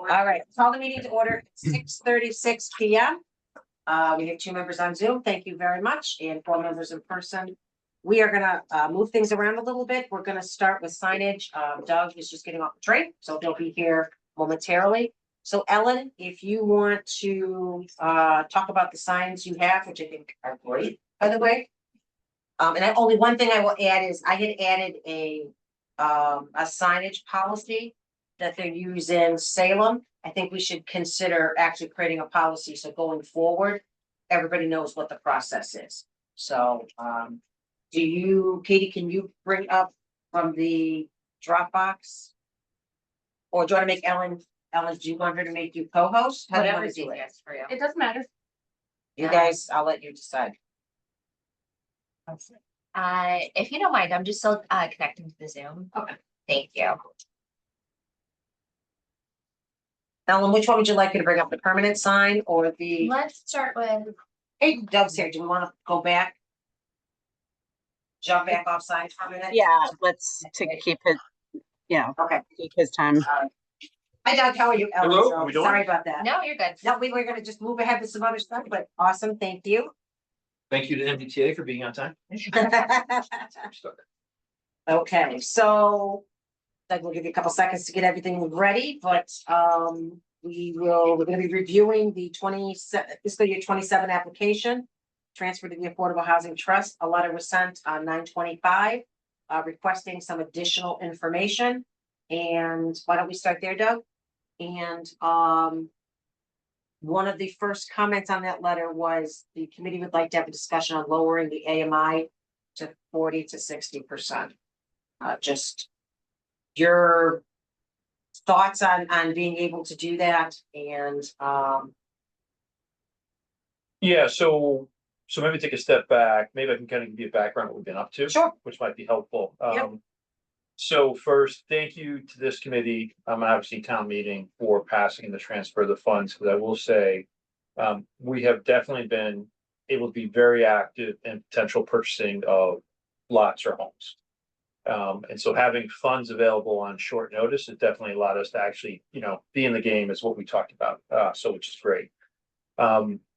All right, call the meeting to order at 6:36 p.m. We have 2 members on Zoom. Thank you very much, and 4 members in person. We are gonna move things around a little bit. We're gonna start with signage. Doug is just getting off the train, so he'll be here momentarily. So Ellen, if you want to talk about the signs you have, which I think are great, by the way. Only one thing I will add is I had added a signage policy that they use in Salem. I think we should consider actually creating a policy, so going forward, everybody knows what the process is. So, Katie, can you bring up from the Dropbox? Or do you want to make Ellen, do you want her to make you co-host? How do you want to do it? For you. It doesn't matter. You guys, I'll let you decide. If you don't mind, I'm just still connecting to the Zoom. Okay. Thank you. Ellen, which one would you like me to bring up, the permanent sign or the? Let's start with. Hey, Doug's here. Do we want to go back? Jump back off signs for a minute? Yeah, let's to keep it, Okay. keep his time. Hi Doug, how are you? Ellen, Hello, so how we doing? sorry about that. No, you're good. No, we were gonna just move ahead with some other stuff, but awesome, thank you. Thank you to MBTA for being on time. Okay, so Doug will give you a couple seconds to get everything ready, but we're gonna be reviewing the fiscal year 27 application. Transfer to the Affordable Housing Trust. A letter was sent on 9/25 requesting some additional information. And why don't we start there, Doug? And one of the first comments on that letter was the committee would like to have a discussion on lowering the AMI to 40 to 60%. Just your thoughts on being able to do that, and Yeah, so maybe take a step back. Maybe I can kind of give you a background of what we've been up to. Sure. Which might be helpful. Yep. So first, thank you to this committee, obviously town meeting, for passing the transfer of the funds, because I will say, we have definitely been able to be very active in potential purchasing of lots or homes. And so having funds available on short notice, it definitely allowed us to actually, be in the game, is what we talked about, so which is great.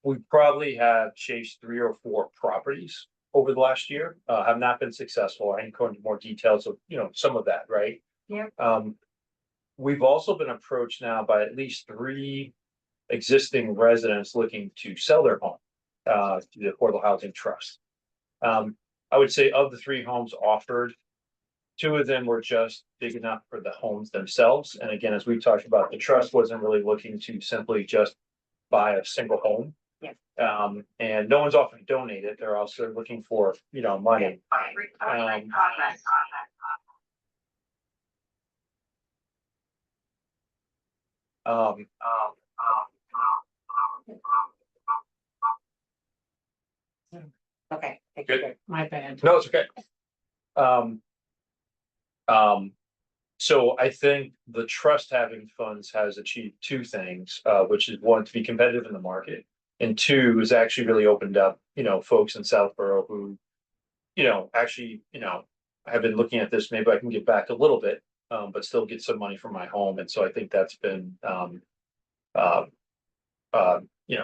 We probably have chased 3 or 4 properties over the last year, have not been successful. I can go into more details of, some of that, right? Yeah. We've also been approached now by at least 3 existing residents looking to sell their home to the Affordable Housing Trust. I would say of the 3 homes offered, 2 of them were just big enough for the homes themselves. And again, as we talked about, the trust wasn't really looking to simply just buy a single home. Yeah. And no one's offering to donate it. They're also looking for, money. okay, thank you. Good. My bad. No, it's okay. So I think the trust having funds has achieved 2 things, which is 1, to be competitive in the market, and 2 is actually really opened up, folks in Southborough who, actually, have been looking at this. Maybe I can get back a little bit, but still get some money from my home. And so I think that's been,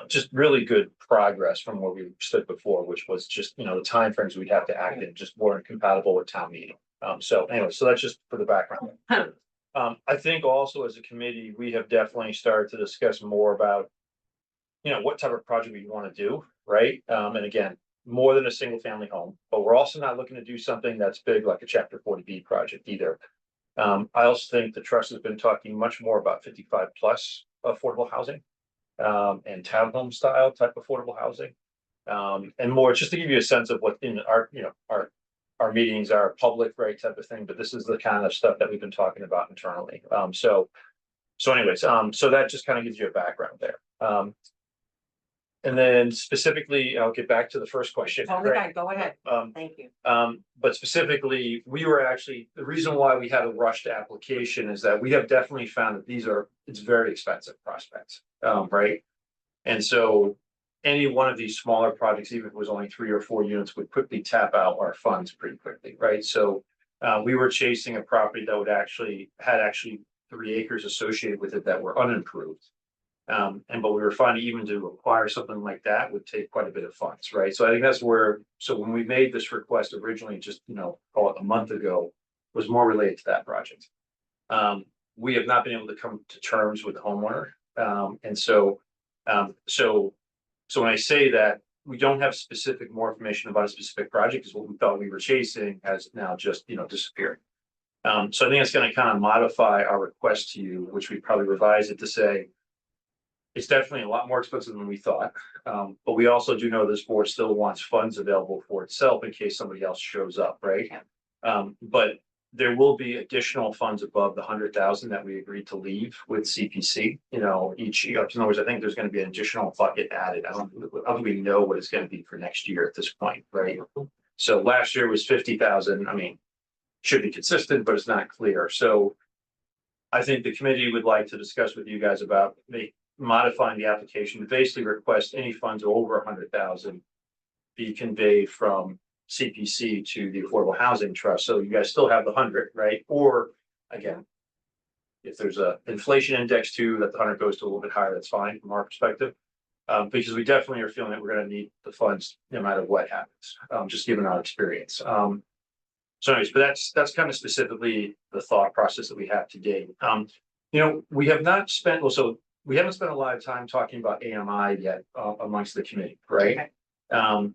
just really good progress from where we stood before, which was just, the timeframes we'd have to act in just weren't compatible with town meeting. So anyway, so that's just for the background. I think also as a committee, we have definitely started to discuss more about, what type of project we want to do, right? And again, more than a single family home, but we're also not looking to do something that's big like a Chapter 40B project either. I also think the trust has been talking much more about 55 plus affordable housing, and townhome style type affordable housing. And more just to give you a sense of what in our meetings are public, right, type of thing, but this is the kind of stuff that we've been talking about internally. So anyways, so that just kind of gives you a background there. And then specifically, I'll get back to the first question. Totally right? fine, go ahead. Thank you. But specifically, we were actually, the reason why we had a rushed application is that we have definitely found that it's very expensive prospects, right? And so any one of these smaller projects, even if it was only 3 or 4 units, would quickly tap out our funds pretty quickly, right? So we were chasing a property that had 3 acres associated with it that were unimproved. But we were finding even to acquire something like that would take quite a bit of funds, right? So I think that's where, so when we made this request originally, just, call it a month ago, was more related to that project. We have not been able to come to terms with the homeowner. So when I say that, we don't have more information about a specific project, because what we thought we were chasing has now just, disappeared. So I think it's gonna kind of modify our request to you, which we probably revise it to say, it's definitely a lot more expensive than we thought. But we also do know this board still wants funds available for itself in case somebody else shows up, right? But there will be additional funds above the 100,000 that we agreed to leave with CPC, each year. In other words, I think there's gonna be an additional bucket added. I don't think we know what it's gonna be for next year at this point, right? So last year was 50,000. I mean, should be consistent, but it's not clear. So I think the committee would like to discuss with you guys about modifying the application to basically request any funds over 100,000 be conveyed from CPC to the Affordable Housing Trust. So you guys still have the 100, right? Or again, if there's a inflation index too, that the 100 goes to a little bit higher, that's fine from our perspective. Because we definitely are feeling that we're going to need the funds no matter what happens, just given our experience. So anyways, but that's kind of specifically the thought process that we have today. We have not spent, we haven't spent a lot of time talking about AMI yet amongst the committee, right? But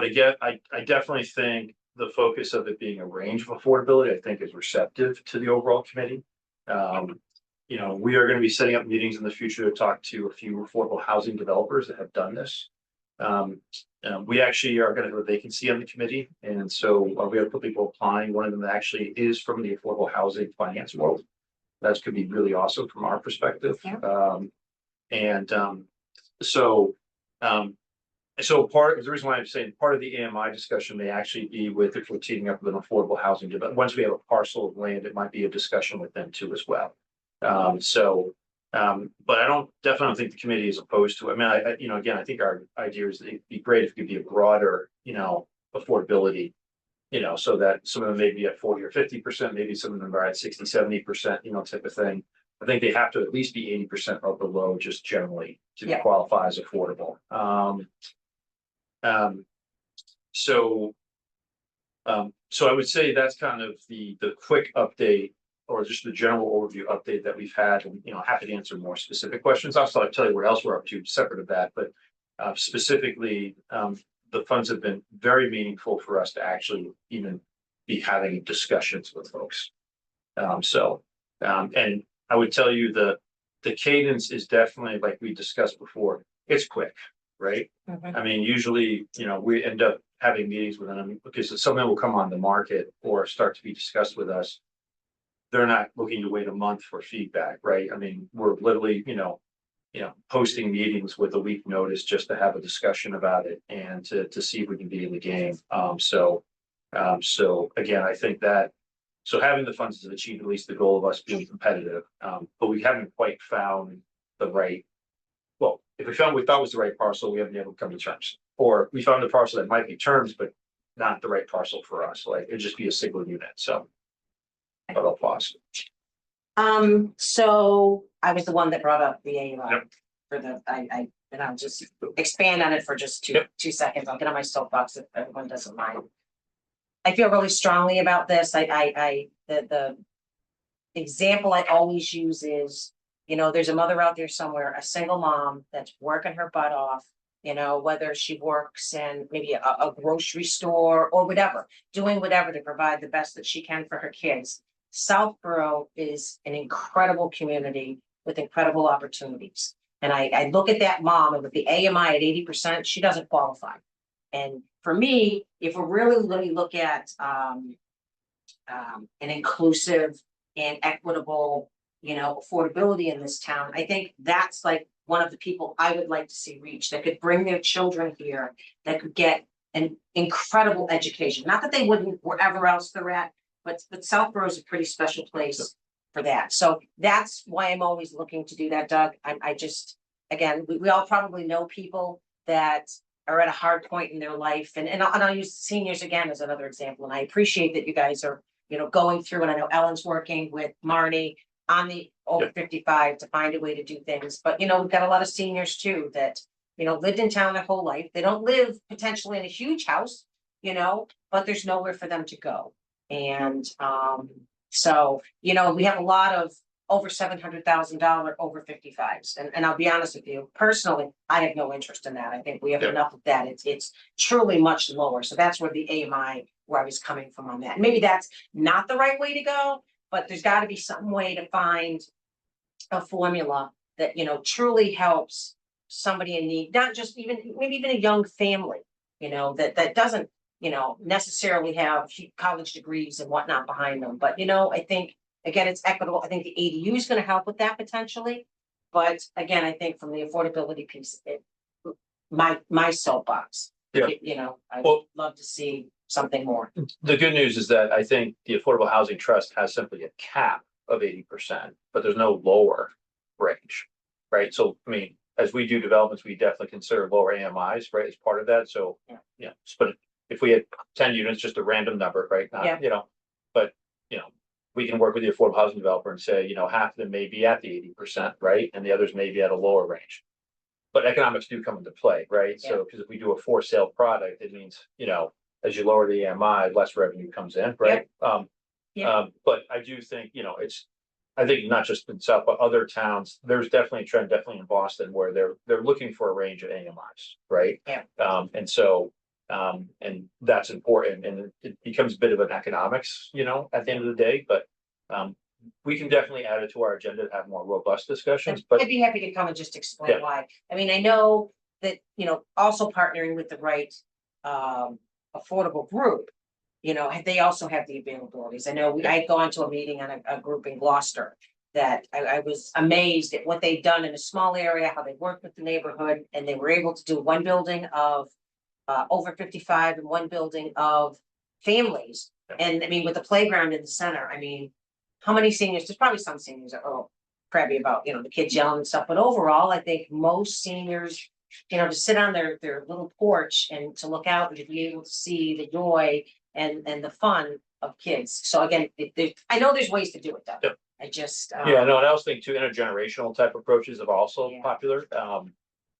again, I definitely think the focus of it being a range of affordability, I think, is receptive to the overall committee. We are going to be setting up meetings in the future to talk to a few affordable housing developers that have done this. We actually are going to have a vacancy on the committee, and so we have a couple people applying. One of them actually is from the affordable housing finance world. That could be really awesome from our perspective. So part of the reason why I'm saying part of the AMI discussion may actually be with, if we're teaming up with an affordable housing development. Once we have a parcel of land, it might be a discussion with them too as well. But I definitely think the committee is opposed to it. I mean, again, I think our idea is that it'd be great if it could be a broader, affordability, so that some of them may be at 40 or 50%, maybe some of them are at 60, 70%, type of thing. I think they have to at least be 80% or below, just generally, to qualify as affordable. So I would say that's kind of the quick update, or just the general overview update that we've had, and happy to answer more specific questions. I'll tell you where else we're up to separate of that, but specifically, the funds have been very meaningful for us to actually even be having discussions with folks. And I would tell you the cadence is definitely, like we discussed before, it's quick, right? I mean, usually, we end up having meetings with them because something will come on the market or start to be discussed with us. They're not looking to wait a month for feedback, right? I mean, we're literally, posting meetings with a week notice just to have a discussion about it and to see if we can be in the game. So again, I think that, so having the funds has achieved at least the goal of us being competitive, but we haven't quite found the right, well, if we found we thought was the right parcel, we haven't been able to come to terms. Or we found a parcel that might be terms, but not the right parcel for us. Like, it'd just be a single unit, so. But I'll pause. So I was the one that brought up the AMI Yep. for the, and I'll just expand on it for just two seconds. I'll get on my soapbox if everyone doesn't mind. I feel really strongly about this. The example I always use is, there's a mother out there somewhere, a single mom that's working her butt off, whether she works in maybe a grocery store or whatever, doing whatever to provide the best that she can for her kids. Southborough is an incredible community with incredible opportunities. And I look at that mom, and with the AMI at 80%, she doesn't qualify. And for me, if we're really look at an inclusive and equitable, affordability in this town, I think that's like one of the people I would like to see reach, that could bring their children here, that could get an incredible education. Not that they wouldn't wherever else they're at, but Southborough is a pretty special place for that. So that's why I'm always looking to do that, Doug. I just, again, we all probably know people that are at a hard point in their life, and I'll use seniors again as another example. And I appreciate that you guys are, going through, and I know Ellen's working with Marnie on the over Yeah. 55 to find a way to do things, but we've got a lot of seniors too that, lived in town their whole life. They don't live potentially in a huge house, but there's nowhere for them to go. And, so, we have a lot of over $700,000 over 55s. And I'll be honest with you, personally, I have no interest in that. I think we have Yeah. enough of that. It's truly much lower. So that's where the AMI, where I was coming from on that. Maybe that's not the right way to go, but there's got to be some way to find a formula that, truly helps somebody in need, not just maybe even a young family, that doesn't, necessarily have college degrees and whatnot behind them. But, I think, again, it's equitable. I think the ADU is going to help with that potentially. But again, I think from the affordability piece, my soapbox, Yeah. I'd Well- love to see something more. The good news is that I think the Affordable Housing Trust has simply a cap of 80%, but there's no lower range, right? So, I mean, as we do developments, we definitely consider lower AMIs, right, as part of that. So, Yeah. but if we had 10 units, just a random number, right? Not, Yeah. but, we can work with the affordable housing developer and say, half of them may be at the 80%, right? And the others may be at a lower range. But economics do come into play, right? So, because if we do a for sale product, it means, as you lower the AMI, less revenue comes in, right? But I do think, I think not just in South, but other towns, there's definitely a trend, definitely in Boston, where they're looking for a range of AMIs, right? Yeah. And so, and that's important, and it becomes a bit of an economics, at the end of the day, but, we can definitely add it to our agenda to have more robust discussions, but I'd be happy to come and just explain Yeah. why. I mean, I know that, also partnering with the right affordable group, they also have the availabilities. I know I had gone to a meeting on a group in Gloucester that I was amazed at what they've done in a small area, how they worked with the neighborhood, and they were able to do one building of over 55 and one building of families. And I mean, with the playground in the center, I mean, how many seniors, there's probably some seniors that are crabby about, the kids yelling and stuff, but overall, I think most seniors, to sit on their little porch and to look out and to be able to see the joy and the fun of kids. So again, I know there's ways to do it though. Yep. I just. yeah, no, and I also think too, intergenerational type approaches are also Yeah. popular.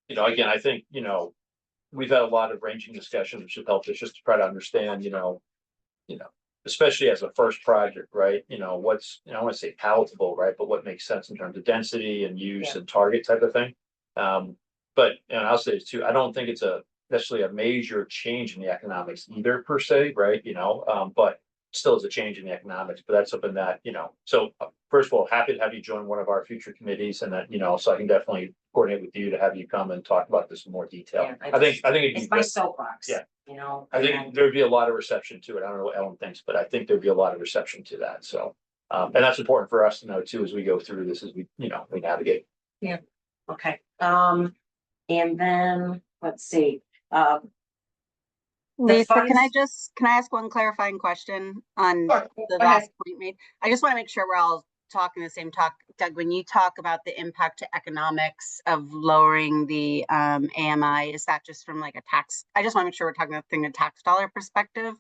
Again, I think, we've had a lot of ranging discussions, which have helped us just to try to understand, especially as a first project, right? What's, I don't want to say palatable, right? But what makes sense in terms of density and use Yeah. and target type of thing. But, and I'll say this too, I don't think it's necessarily a major change in the economics either per se, right? But still is a change in the economics, but that's something that, so first of all, happy to have you join one of our future committees, and that, so I can definitely coordinate with you to have you come and talk about this in more detail. Yeah, I think it'd be It's my good. soapbox. Yeah. I and think there'd be a lot of reception to it. I don't know what Ellen thinks, but I think there'd be a lot of reception to that. So, and that's important for us to know too, as we go through this, as we navigate. Okay, and then, let's see, Lisa, can I funds- ask one clarifying question on Sure, the go ahead. last point made? I just want to make sure we're all talking the same talk. Doug, when you talk about the impact to economics of lowering the AMI, is that just from like a tax? I just want to make sure we're talking about thing a tax dollar perspective.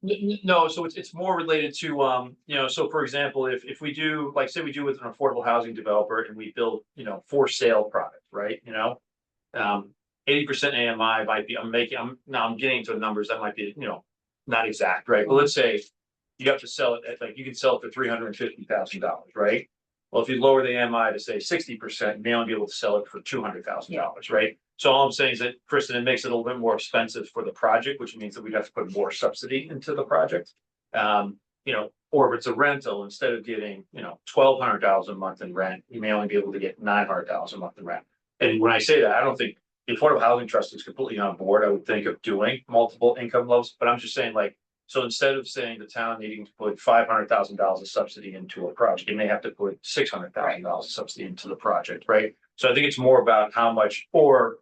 No, so it's more related to, so for example, if we do, like, say we do with an affordable housing developer and we build, for sale product, right? 80% AMI might be, I'm getting into numbers that might be, not exact, right? But let's say you have to sell it at, like, you can sell it for $350,000, right? Well, if you lower the AMI to say 60%, you may only be able to sell it for $200,000, right? So all I'm saying is that, Kristen, it makes it a little bit more expensive for the project, which means that we'd have to put more subsidy into the project. Or if it's a rental, instead of getting, $1,200 a month in rent, you may only be able to get $900 a month in rent. And when I say that, I don't think the Affordable Housing Trust is completely on board, I would think, of doing multiple income levels, but I'm just saying, like, so instead of saying the town needing to put $500,000 of subsidy into a project, you may have to put $600,000 of subsidy into the project, right? So I think it's more about how much, or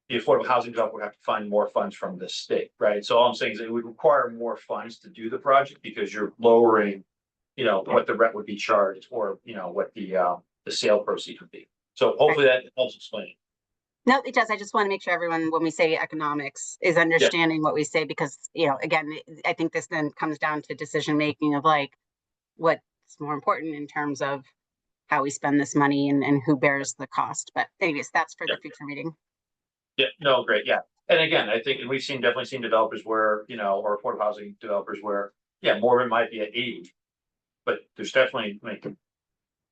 the affordable housing developer would have to find more funds from the state, right? So all I'm saying is it would require more funds to do the project, because you're lowering, what the rent would be charged, or, what the sale proceeds would be. So hopefully that helps explain it. No, it does. I just want to make sure everyone, when we say economics, is understanding what we say, because, again, I think this then comes down to decision making of like what's more important in terms of how we spend this money and who bears the cost. But anyways, that's for the future meeting. Yeah, no, great, yeah. And again, I think, and we've definitely seen developers where, or affordable housing developers where, yeah, more of it might be at 80. But there's definitely,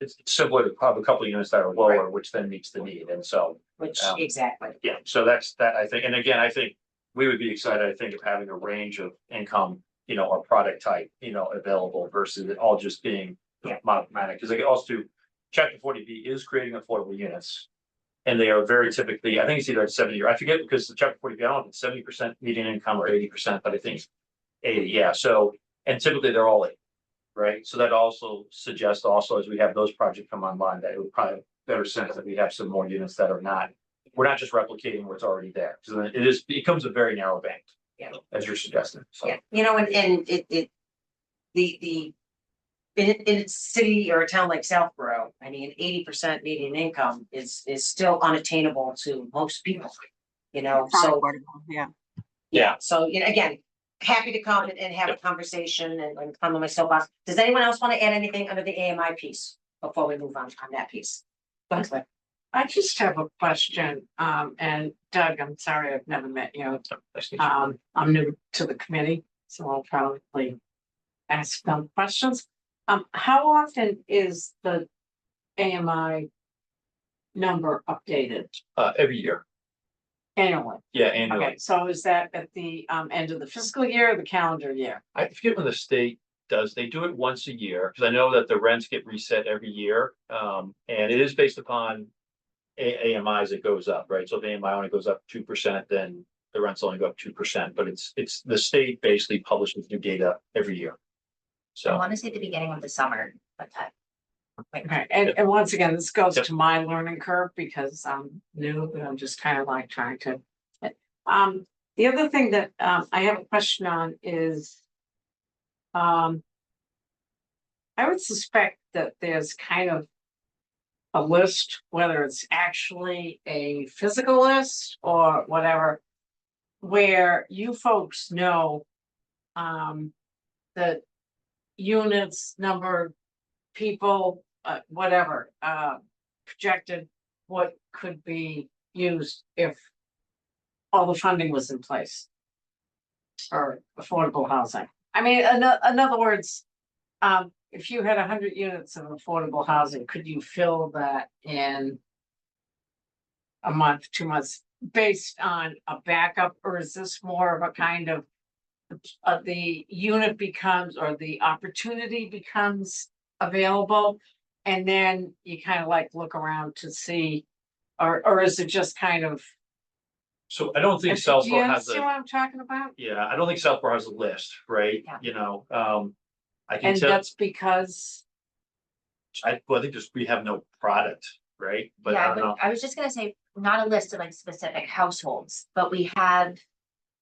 it's similar to probably a couple of units that are lower, which then meets the need, and so. Which, Um, exactly. Yeah, so that's that, I think, and again, I think we would be excited, I think, of having a range of income, or product type, available versus it all just being. Yeah. Monochromatic, because also chapter 40B is creating affordable units. And they are very typically, I think it's either at 70 or I forget, because the chapter 40B, I don't know if it's 70% median income or 80%, but I think it's 80, yeah, so, and typically they're all 80. Right, so that also suggests also as we have those projects come online, that it would probably have better sense that we have some more units that are not. We're not just replicating what's already there, so then it becomes a very narrow band. Yeah. As you're suggesting, so. Yeah, and in a city or a town like Southborough, I mean, 80% median income is still unattainable to most people. It's not So, affordable, yeah. yeah, so, again, happy to come and have a conversation and come on my soapbox. Does anyone else want to add anything under the AMI piece before we move on that piece? Go ahead, Claire. I just have a question, and Doug, I'm sorry, I've never met you. I'm new to the committee, so I'll probably ask them questions. How often is the AMI number updated? Every year, Annually? yeah, annually. Okay, so is that at the end of the fiscal year or the calendar year? I forget when the state does, they do it once a year, because I know that the rents get reset every year. And it is based upon AMI as it goes up, right? So if AMI only goes up 2%, then the rents only go up 2%, but it's the state basically publishes new data every year. I So, want to say the beginning of the summer, but that. Okay, and once again, this goes Yep. to my learning curve because I'm new, but I'm just kind of like trying to. The other thing that I have a question on is. I would suspect that there's kind of a list, whether it's actually a physical list or whatever, where you folks know that units, number, people, whatever, projected what could be used if all the funding was in place for affordable housing. I mean, in other words, if you had 100 units of affordable housing, could you fill that in a month, 2 months, based on a backup, or is this more of a kind of the unit becomes, or the opportunity becomes available, and then you kind of like look around to see, or is it just kind of? so I don't think Do you Southborough has understand what I'm talking about? yeah, I don't think Southborough has a list, right? Yeah. I can And tell, that's because, I think just, we have no product, right? But Yeah, I don't know. I was just gonna say, not a list of like specific households, but we have.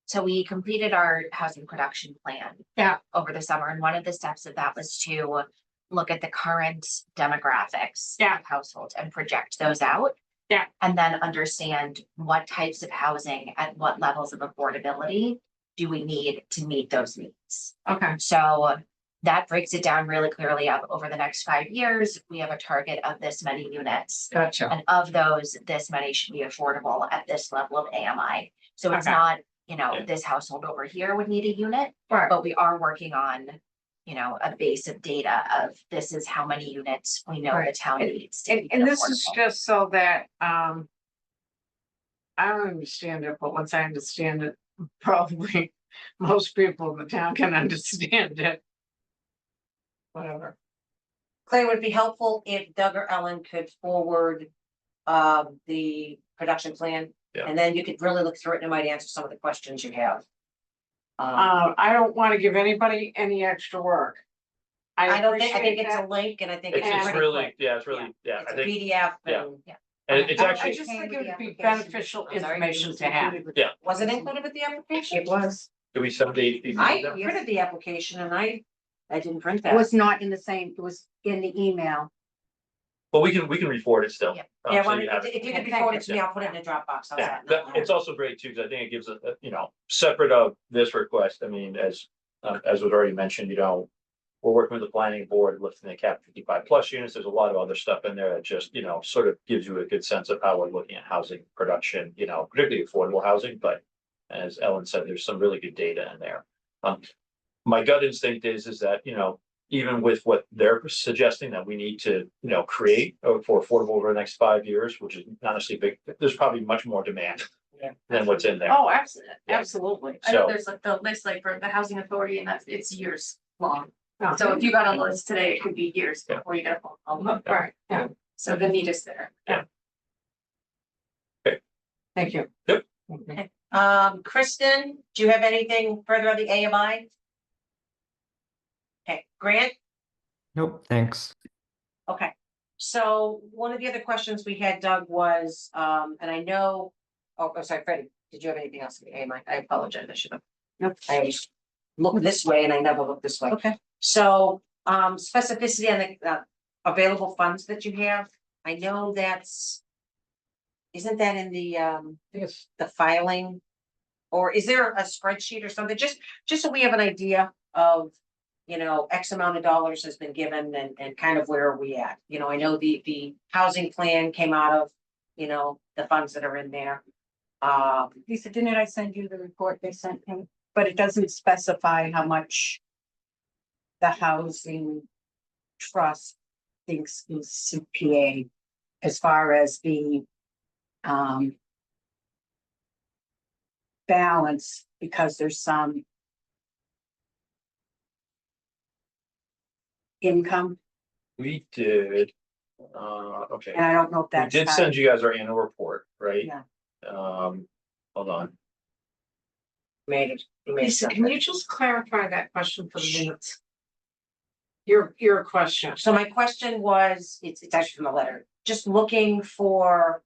So we completed our housing production plan. Yeah. Over the summer, and one of the steps of that was to look at the current demographics. Yeah. Of households and project those out. Yeah. And then understand what types of housing at what levels of affordability do we need to meet those needs. okay, So that breaks it down really clearly up over the next 5 years. We have a target of this many units. gotcha. And of those, this many should be affordable at this level of AMI. So it's Okay. not, Yeah. this household over here would need a unit, Right. but we are working on, a base of data of this is how many units we know the Right. town needs. to And, keep and it this is affordable. just so that, I don't understand it, but once I understand it, probably most people in the town can understand it. Whatever. Claire, would it be helpful if Doug or Ellen could forward the production plan? Yeah. And then you could really look through it and it might answer some of the questions you have. I don't want to give anybody any extra work. I don't think, I think appreciate it's a that. link and I think It's it's Yeah. pretty really, quick. yeah, it's really, yeah, It's I a think, PDF yeah. and and it's I actually, just think it would be Application. beneficial I'm sorry. information to have. Yeah. was it included with the application? It was. do we send the? I printed the application and I didn't print It that. was not in the same, it was in the email. But we can re-forward it still. Yep. So Yeah, well, you have it. if you could Okay, forward thank it to me, I'll put it in a Dropbox. How's Yeah, that? it's also great too, because I think it gives separate of this request, I mean, as was already mentioned, we're working with the planning board, lifting the cap 55+ units, there's a lot of other stuff in there that just, sort of gives you a good sense of how we're looking at housing production, particularly affordable housing, but as Ellen said, there's some really good data in there. My gut instinct is that, even with what they're suggesting that we need to, create for affordable over the next 5 years, which is not necessarily big, there's probably much more demand Yeah. than what's in there. Oh, absolutely, Yeah. absolutely. I know So- there's like the list, like for the housing authority, and it's years long. Oh, So if you got on the list today, it could be years Yeah. before you get a phone call. Right, yeah, So the need is there. thank you. Yep. Okay. Kristen, do you have anything further on the AMI? Okay, Grant? Nope, thanks. Okay, so one of the other questions we had, Doug, was, and I know, sorry, Freddie, did you have anything else? I apologize, I should have. Nope. I always look this way and I never look this way. Okay. So, specificity on the, available funds that you have, I know isn't that in the, Yes. the filing? Or is there a spreadsheet or something, just so we have an idea of, X amount of dollars has been given and kind of where are we at? I know the housing plan came out of, the funds that are in there. Lisa, didn't I send you the report they sent him? But it doesn't specify how much the housing trust thinks is CPA as far as the balance, because there's some income, We did, okay, and I don't know if we that's. did send you guys our annual report, right? Yeah. Hold on, Made it. Lisa, can you just clarify that question for the minutes? Your question. So my question was, it's actually from the letter, just looking for,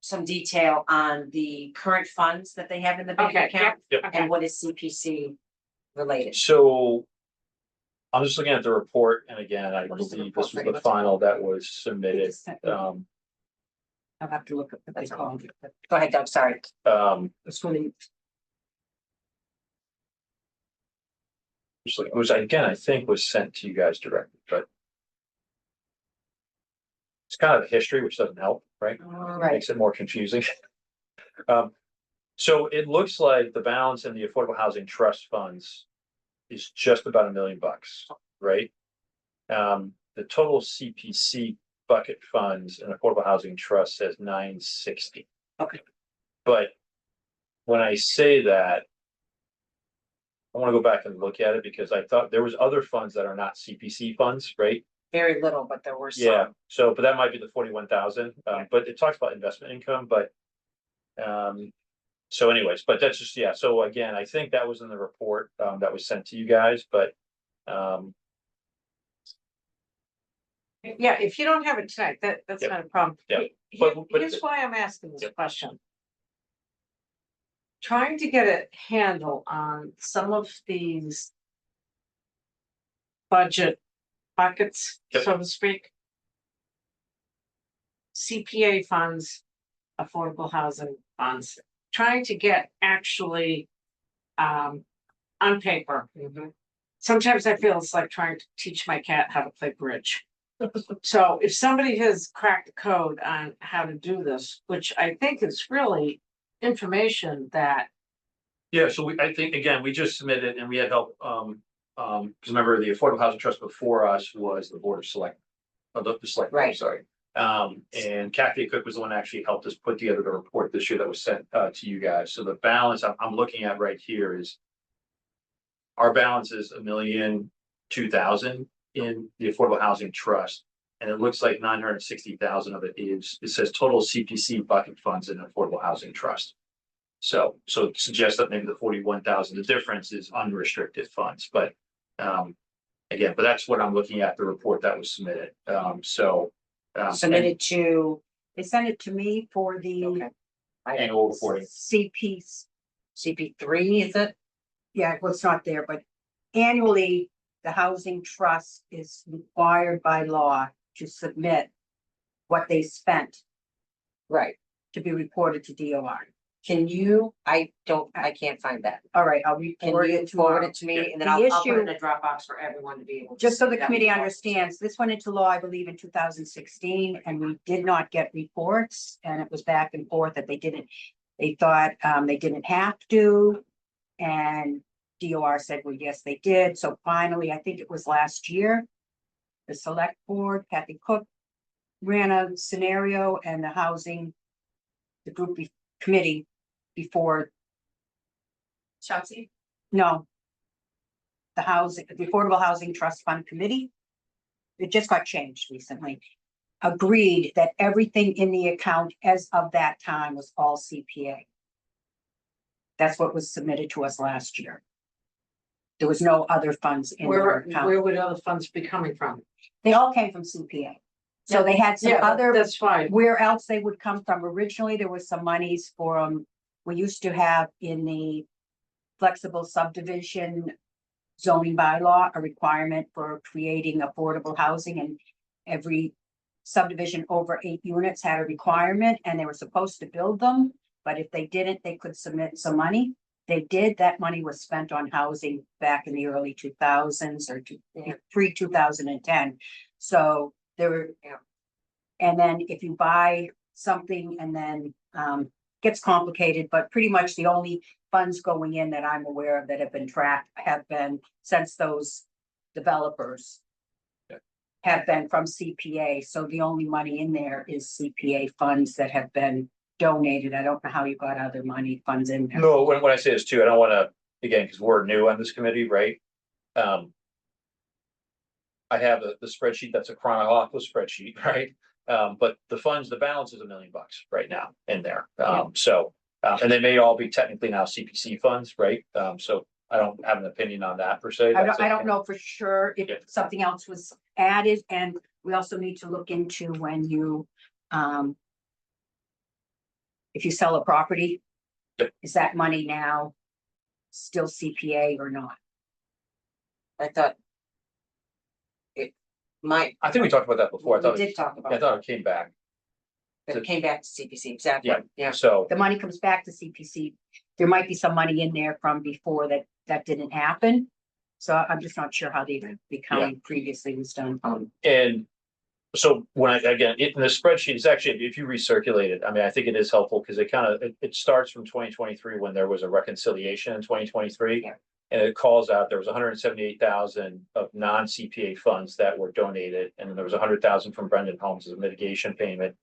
some detail on the current funds that they have in the bank Okay, account Yep. Okay. and what is CPC related. so. I'm just looking at the report, and again, I What is the believe report this was for? the final that was submitted, I'll have to look at what they That's all. called it. Go ahead, Doug, sorry. This one, which again, I think was sent to you guys directly, but. It's kind of a history, which doesn't help, right? Right. Makes it more confusing. So it looks like the balance in the Affordable Housing Trust funds is just about $1 million, right? The total CPC bucket funds and Affordable Housing Trust says 960. Okay. But when I say that, I want to go back and look at it because I thought there was other funds that are not CPC funds, right? Very little, but there were some. Yeah, so, but that might be the 41,000, but it talks about investment income, but. So anyways, but that's just, yeah, so again, I think that was in the report, that was sent to you guys, but. Yeah, if you don't have it tonight, that's Yep. not a problem. Yep. Here- But- Here's why I'm asking this Yep. question. Trying to get a handle on some of these budget buckets, Yep. so to speak. CPA funds, affordable housing funds, trying to get actually on paper. Sometimes I feel it's like trying to teach my cat how to play bridge. So if somebody has cracked the code on how to do this, which I think is really information that, Yeah, so I think, again, we just submitted and we had help, because remember, the Affordable Housing Trust before us was the Board of Select. The select, board, Right. sorry. And Kathy Cook was the one that actually helped us put together the report this year that was sent to you guys. So the balance I'm looking at right here is. Our balance is $1,002,000 in the Affordable Housing Trust. And it looks like 960,000 of it says total CPC bucket funds in Affordable Housing Trust. So it suggests that maybe the 41,000, the difference is unrestricted funds, but. Again, but that's what I'm looking at, the report that was submitted, Submitted to. they sent it to me for the Okay. Annual reporting. CPs. CP3, is it? Yeah, well, it's not there, but annually, the housing trust is required by law to submit what they spent Right. to be reported to DOR. Can you, I can't find that. All right, I'll Can report you it forward tomorrow. it to me and then The I'll put it in issue- a Dropbox for everyone to be able to. Just so see the that. committee understands, this went into law, I believe, in 2016, and we did not get reports, and it was back and forth that they thought, they didn't have to. And DOR said, well, yes, they did. So finally, I think it was last year, the select board, Kathy Cook, ran a scenario and the group committee before, Chelsea? no, the Affordable Housing Trust Fund Committee. It just got changed recently. Agreed that everything in the account as of that time was all CPA. That's what was submitted to us last year. There was no other funds in their Where account. would other funds be coming from? They all came from CPA. So they had some Yeah, other, that's fine. where else they would come from. Originally, there was some monies for, we used to have in the flexible subdivision zoning bylaw, a requirement for creating affordable housing, and every subdivision over 8 units had a requirement, and they were supposed to build them. But if they didn't, they could submit some money. They did. That money was spent on housing back in the early 2000s or pre-2010. So there were, and then if you buy something and then gets complicated, but pretty much the only funds going in that I'm aware of that have been tracked have been, since those developers have been from CPA. So the only money in there is CPA funds that have been donated. I don't know how you got other funds in there. No, when I say this too, I don't wanna, again, because we're new on this committee, right? I have the spreadsheet, that's a chronological spreadsheet, right? But the funds, the balance is $1 million right now in there. And they may all be technically now CPC funds, right? So I don't have an opinion on that per se. I don't know for sure if Yeah. something else was added, and we also need to look into when you, if you sell a property, Yep. is that money now still CPA or not? I thought. It might, I think we talked about that before. I we thought, did talk I about, thought it came back. but it came back to CPC, exactly, Yeah. yeah. So, The money comes back to CPC. There might be some money in there from before that didn't happen. So I'm just not sure how the accounting previously was done. and so when again, in the spreadsheet, it's actually, if you recirculate it, I mean, I think it is helpful because it starts from 2023 when there was a reconciliation in 2023. Yeah. And it calls out, there was 178,000 of non-CPA funds that were donated, and then there was 100,000 from Brendan Holmes as a mitigation payment.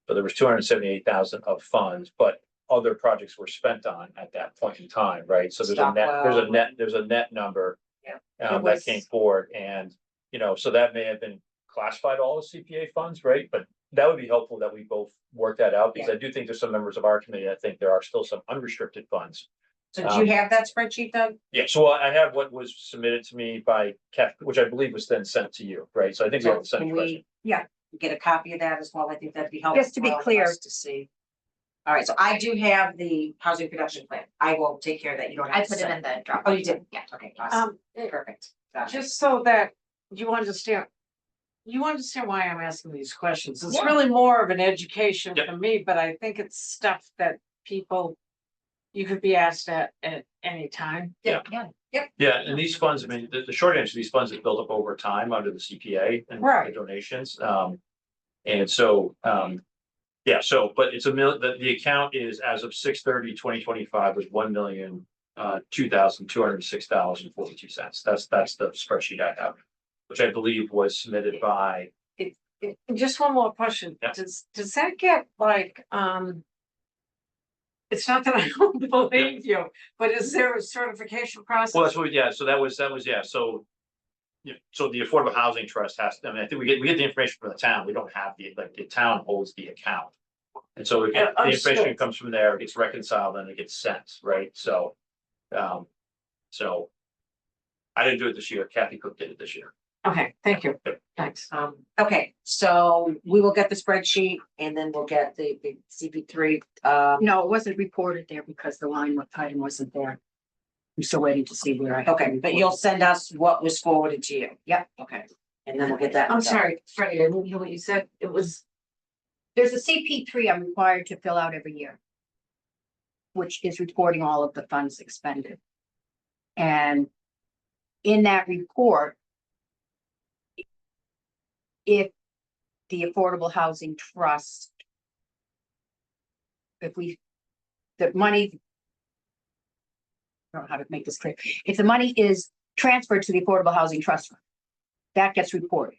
So there was 278,000 of funds, but other projects were spent on at that point in time, right? So there's a net number. Yeah. That was- came forward, and, so that may have been classified all as CPA funds, right? But that would be helpful that we both work that out, because I do think there's some members of our committee that think there are still some unrestricted funds. So do you have that spreadsheet, Doug? Yeah, so I have what was submitted to me by Kath, which I believe was then sent to you, right? So I think we have So the same can question. we get a copy of that as well? I think that'd be helpful. Just to be for all of clear. us To see. All right, so I do have the housing production plan. I will take care of that. You don't have I to put it send in the Dropbox. Oh, you did? Yeah. Okay, awesome. Um, Perfect. Got it. just so that you understand. You understand why I'm asking these questions. It's Yeah. really more of an education Yep. for me, but I think it's stuff that people. You could be asked at any time. Yeah, and these funds, I mean, the short answer, these funds have built up over time under the CPA and the Right. donations. And so, yeah, so, but it's the account is, as of 6/30/2025, was $1,002,206.42. That's the spreadsheet I have, which I believe was submitted by, Just one more question. Yeah. Does that get like, it's not that I don't believe you, but is there a certification process? well, that's what, yeah, so that was, yeah, so. Yeah, so the Affordable Housing Trust has, I mean, I think we get the information from the town, we don't have the town holds the account. And so we get, the information Understood. comes from there, it gets reconciled, and it gets sent, right, so. So. I didn't do it this year, Kathy Cook did it this year. Okay, thank you. Thanks. Okay, so we will get the spreadsheet and then we'll get the CP3. No, it wasn't reported there because the item wasn't there. I'm still waiting to see where I. Okay, but you'll send us what was forwarded to you. Yep. Okay, And then we'll get that. I'm sorry, Freddie, I didn't hear what you said. It was, There's a CP3 I'm required to fill out every year, which is reporting all of the funds expended. And in that report, if the Affordable Housing Trust, if we, the money, I don't know how to make this clear. If the money is transferred to the Affordable Housing Trust, that gets reported.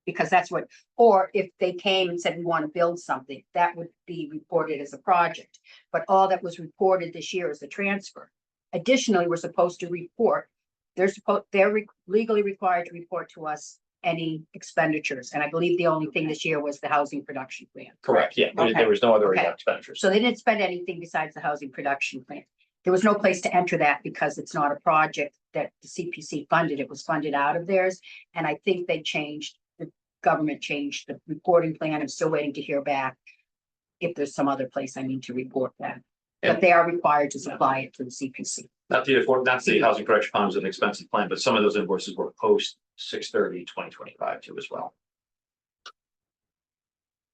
Because that's what, or if they came and said, we want to build something, that would be reported as a project. But all that was reported this year is the transfer. Additionally, we're supposed to report, they're legally required to report to us any expenditures. And I believe the only thing this year was the housing production plan. Correct, yeah, Okay. there was no other Okay. expenditures. So they didn't spend anything besides the housing production plan. There was no place to enter that because it's not a project that the CPC funded. It was funded out of theirs. And I think they changed, the government changed the reporting plan. I'm still waiting to hear back if there's some other place I need to report that. But they are required to supply it to the CPC. Not the housing production plan was an expensive plan, but some of those invoices were post 6/30/2025 too as well.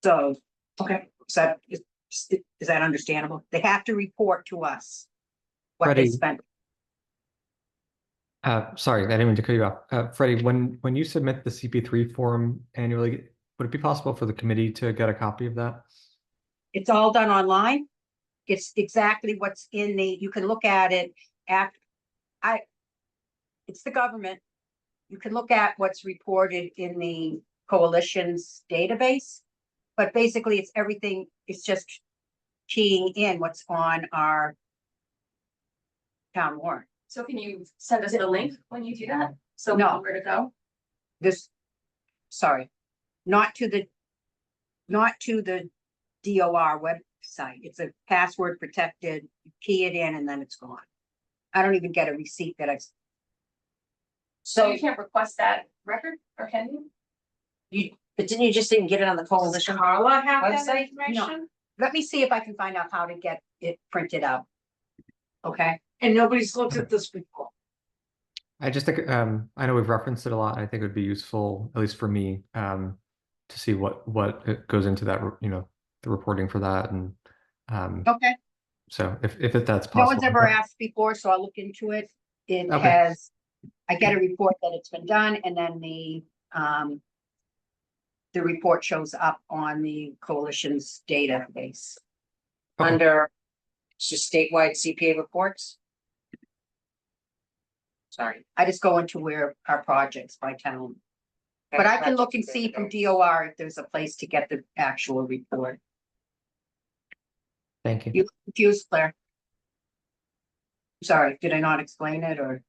So, okay, so is that understandable? They have to report to us what they Freddie. spent. Sorry, I didn't mean to cut you off. Freddie, when you submit the CP3 form annually, would it be possible for the committee to get a copy of that? It's all done online. It's exactly what's in the, you can look at it after, it's the government. You can look at what's reported in the coalition's database. But basically it's everything, it's just keying in what's on our town warrant. so can you send us the link when you do that? So we No. know where to go? This, sorry, not to the DOR website. It's a password protected, you key it in and then it's gone. I don't even get a receipt that I've. So So you can't request that record, or can you? but didn't you just even get it on the Does coalition? Carla have that Website? information? Let me see if I can find out how to get it printed out. Okay, And nobody's looked at this before. I just think I know we've referenced it a lot. And I think it would be useful, at least for me, to see what it goes into that, the reporting for that, and okay. so if that's possible. No one's ever asked before, so I'll look into it. It Okay. has, I get a report that it's been done and then the report shows up on the coalition's database. Okay. Under just statewide CPA reports? Sorry. I just go into where our projects by town. But I can look and see from DOR if there's a place to get the actual report. Thank you. You confused, Claire? Sorry, did I not explain it or?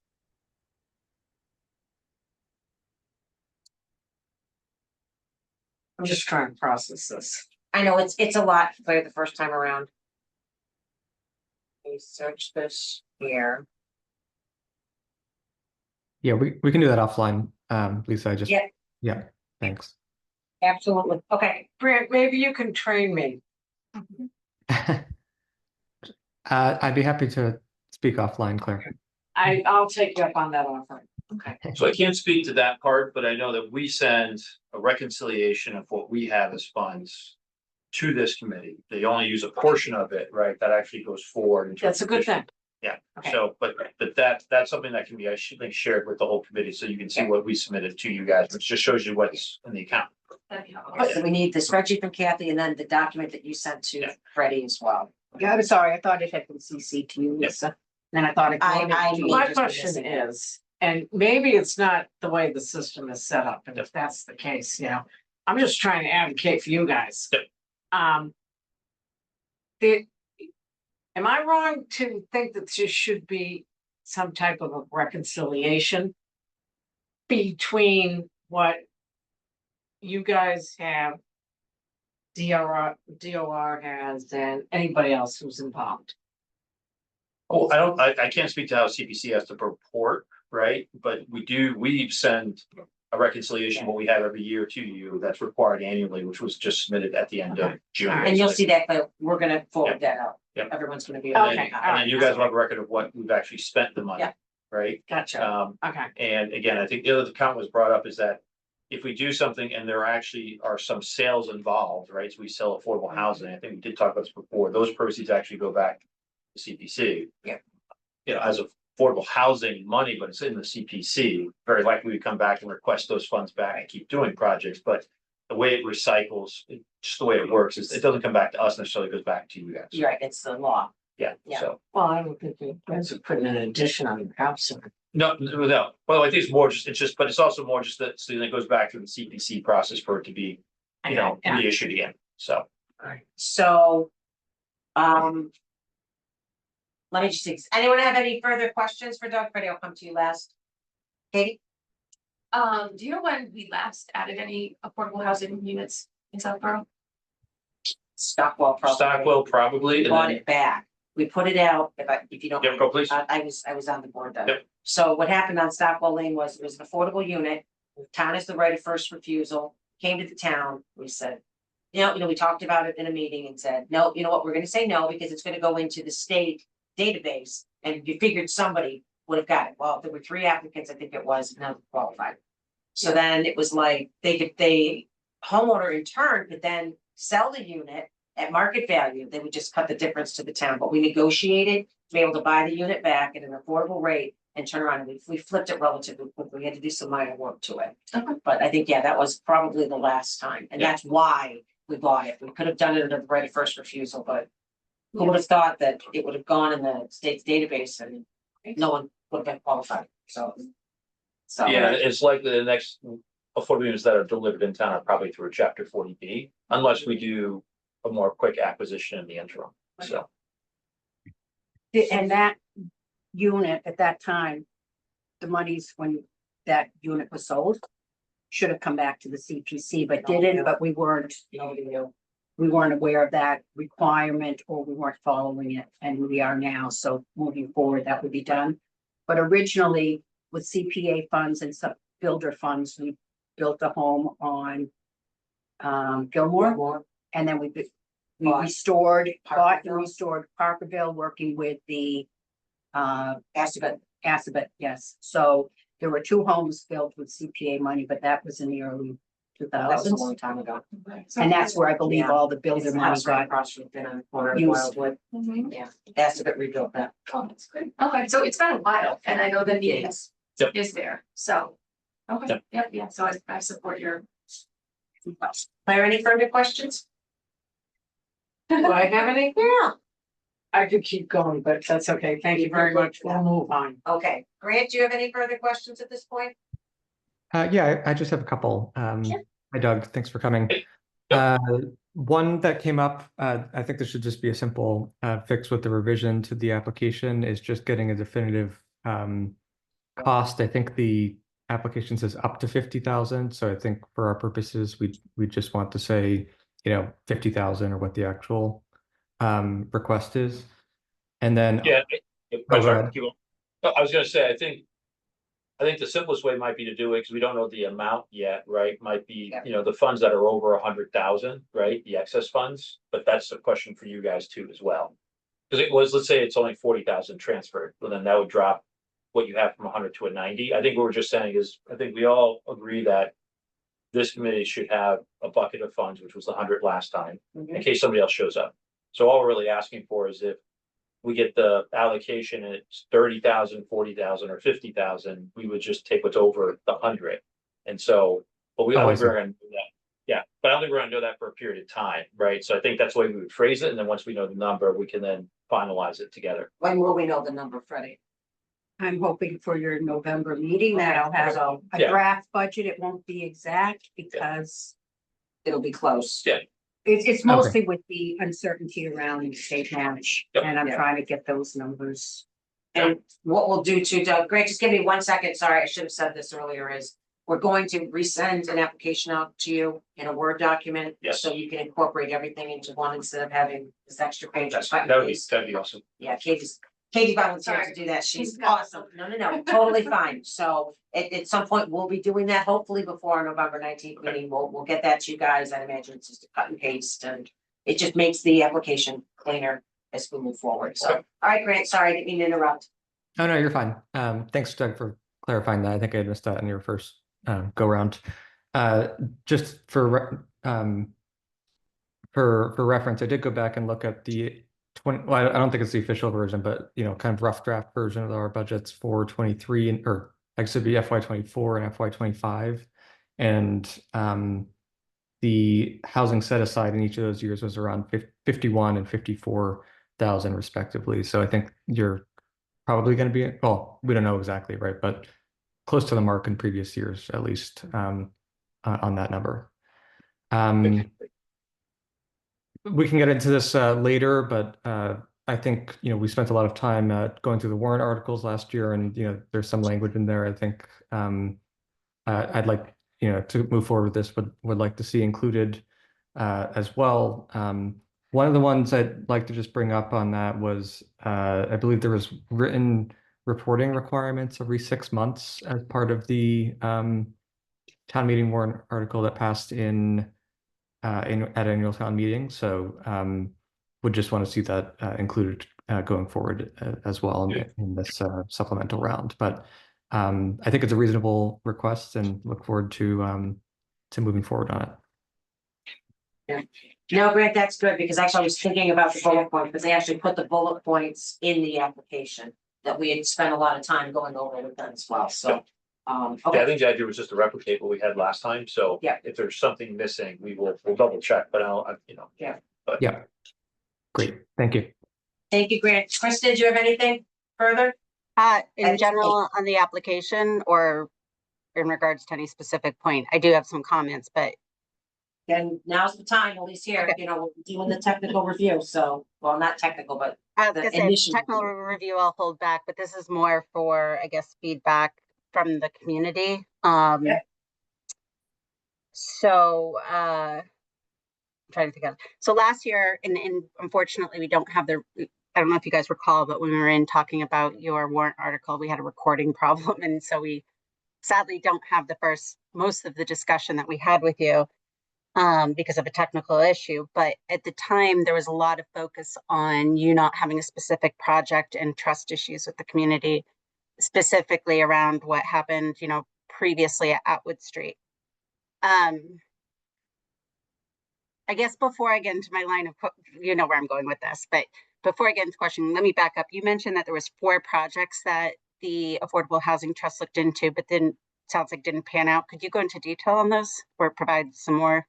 I'm just trying to process this. I know it's a lot for the first time around. Let me search this here. Yeah, we can do that offline. Lisa, I just Yeah. yeah, thanks. Absolutely. Okay. Brant, maybe you can train me. I'd be happy to speak offline, Claire. I'll take you up on that offer. Okay. So I can't speak to that part, but I know that we send a reconciliation of what we have as funds to this committee. They only use a portion of it, right? That actually goes forward. in terms That's a of good addition- thing. Yeah, Okay. so, but that's something that can be, I should think, shared with the whole committee, so you can see what we submitted to you guys, which just shows you what's in the account. That'd be helpful. So we need the spreadsheet from Kathy and then the document that you sent to Yeah. Freddie as well. Yeah, I'm sorry, I thought it had been CC to you, Yeah. Lisa. Then I thought it. I to you. My just question missing it. is, and maybe it's not the way the system is set up, and if that's the case, I'm just trying to advocate for you guys. Yep. Am I wrong to think that there should be some type of a reconciliation between what you guys have, DOR has, and anybody else who's involved? Oh, I can't speak to how CPC has to report, right? But we send a reconciliation, what we have every year to you, that's required annually, which was just submitted at the end of June. And you'll see that, but we're gonna forward that out. Yep. Everyone's gonna be. And Okay, then, all and right. then you guys will have a record of what we've actually spent the money, Yeah. right? Gotcha. Um, Okay. and again, I think the other account was brought up is that, if we do something and there actually are some sales involved, right? So we sell affordable housing. I think we did talk about this before. Those proceeds actually go back to CPC. Yeah. You know, as affordable housing money, but it's in the CPC, very likely we come back and request those funds back and keep doing projects, but the way it recycles, just the way it works is it doesn't come back to us necessarily, it goes back to you guys. You're right, it's the law. Yeah, Yeah. so, Well, I don't think that's putting an addition on your house. no, well, I think it's more just, but it's also more just that, so then it goes back to the CPC process for it to be, you know, Yeah. reissued again, so. So, let me just see, does anyone have any further questions for Doug? Freddie, I'll come to you last. Katie? Do you know when we last added any affordable housing units in Southborough? Stockwell probably. Stockwell probably, We and bought then, it back. We put it out, if you don't. yeah, go please. I was on the board then. Yep. So what happened on Stockwell Lane was, it was an affordable unit. The town has the right of first refusal, came to the town, we said. We talked about it in a meeting and said, no, you know what, we're gonna say no, because it's gonna go into the state database. And you figured somebody would have got it. Well, there were 3 applicants, I think it was, none qualified. So then it was like, homeowner in turn could then sell the unit at market value. They would just cut the difference to the town, but we negotiated to be able to buy the unit back at an affordable rate and turn around, and we flipped it relatively quickly. We had to do some minor work to it. Okay. But I think, yeah, that was probably the last time, and Yeah. that's why we bought it. We could have done it under the right of first refusal, but who would have thought that it would have gone in the state's database and no one would have been qualified, so. So. Yeah, it's likely the next affordable units that are delivered in town are probably through a chapter 40B, unless we do a more quick acquisition in the interim, so. And that unit at that time, the monies when that unit was sold should have come back to the CPC, but didn't, but we weren't, Nobody knew. we weren't aware of that requirement or we weren't following it, and we are now, so moving forward, that would be done. But originally, with CPA funds and some builder funds, we built a home on Gilmore, and then we Bought restored, bought and Parkerville. restored Parkerville, working with the Assabet. Assabet, yes. So there were 2 homes built with CPA money, but that was in the early two That was a thousands. long time ago. And that's where I believe Yeah. all the It's builder the money house right got across from the corner of used. Wildwood. Yeah, Assabet rebuilt that. Oh, that's good. Okay, so it's been a while and I know the need Yes. Yep. is there, so. Okay, Yep. yeah, so I support your. Claire, any further questions? Do I have any? Yeah. I could keep going, but that's okay. Thank you very much. We'll move on. Okay, Grant, do you have any further questions at this point? Yeah, I just have a couple. Sure. Hi Doug, thanks for coming. One that came up, I think this should just be a simple fix with the revision to the application is just getting a definitive cost. I think the application says up to 50,000. So I think for our purposes, we just want to say, 50,000 or what the actual request is. And then Yeah. go ahead. No, I was gonna say, I think the simplest way might be to do it, because we don't know the amount yet, right? Might be, Yeah. the funds that are over 100,000, right? The excess funds, but that's a question for you guys too as well. Because it was, let's say it's only 40,000 transferred, well, then that would drop what you have from 100 to a 90. I think what we're just saying is, I think we all agree that this committee should have a bucket of funds, which was the 100 last time, in case somebody else shows up. So all we're really asking for is if we get the allocation and it's 30,000, 40,000, or 50,000, we would just take what's over the 100. And so, but we Oh, I don't think see. we're gonna do that. Yeah, but I don't think we're gonna do that for a period of time, right? So I think that's the way we would phrase it, and then once we know the number, we can then finalize it together. When will we know the number, Freddie? I'm hoping for your November meeting that I'll have So a Yeah. draft budget. It won't be exact because it'll be close. Yeah. it's mostly with the uncertainty around state match. Yep. And I'm Yeah. trying to get those numbers. And what we'll do too, Doug, Grant, just give me 1 second, sorry, I should have said this earlier, is we're going to resend an application out to you in a Word document. Yes. So you can incorporate everything into one instead of having this extra page. That'd be awesome. Yeah, Katie volunteered to do that. She's awesome. No, totally fine. So at some point, we'll be doing that, hopefully before our November 19th meeting. We'll get that to you guys. I imagine it's just a cut and paste, and it just makes the application cleaner as we move forward. So, all right, Grant, sorry, I didn't mean to interrupt. Oh, no, you're fine. Thanks, Doug, for clarifying that. I think I had missed that in your first go round. Just for reference, I did go back and look at the 20, well, I don't think it's the official version, but kind of rough draft version of our budgets for 23 or I guess it'd be FY 24 and FY 25. And the housing set aside in each of those years was around 51 and 54,000 respectively. So I think you're probably going to be, well, we don't know exactly, right? But close to the mark in previous years, at least on that number. We can get into this later, but I think we spent a lot of time going through the warrant articles last year, and there's some language in there. I think I'd like to move forward with this, but would like to see included as well. One of the ones I'd like to just bring up on that was I believe there was written reporting requirements every 6 months as part of the town meeting warrant article that passed at annual town meeting. So would just want to see that included going forward as well in this supplemental round. But I think it's a reasonable request and look forward to moving forward on it. No, Grant, that's good, because actually I was thinking about the bullet point, because they actually put the bullet points in the application that we had spent a lot of time going over with them as well, so. Yeah, I Okay, think the idea was just to replicate what we had last time, so. Yeah. If there's something missing, we'll double check, but Yeah, great, thank you. thank you, Grant. Chris, did you have anything further? In That's general, on the application or in regards to any specific point, I do have some comments, but Then now's the time, at least here, Okay. we're doing the technical review, so, well, not technical, but I was the gonna say, initial technical review I'll hold back, but this is more for, I guess, feedback from the community. Yeah. So, I'm trying to think of, so last year, and unfortunately, we don't have I don't know if you guys recall, but when we were in talking about your warrant article, we had a recording problem. And so we sadly don't have most of the discussion that we had with you because of a technical issue. But at the time, there was a lot of focus on you not having a specific project and trust issues with the community, specifically around what happened, previously at Atwood Street. I guess before I get into my line of, you know where I'm going with this, but before I get into the question, let me back up. You mentioned that there was 4 projects that the Affordable Housing Trust looked into, but then sounds like didn't pan out. Could you go into detail on those or provide some more?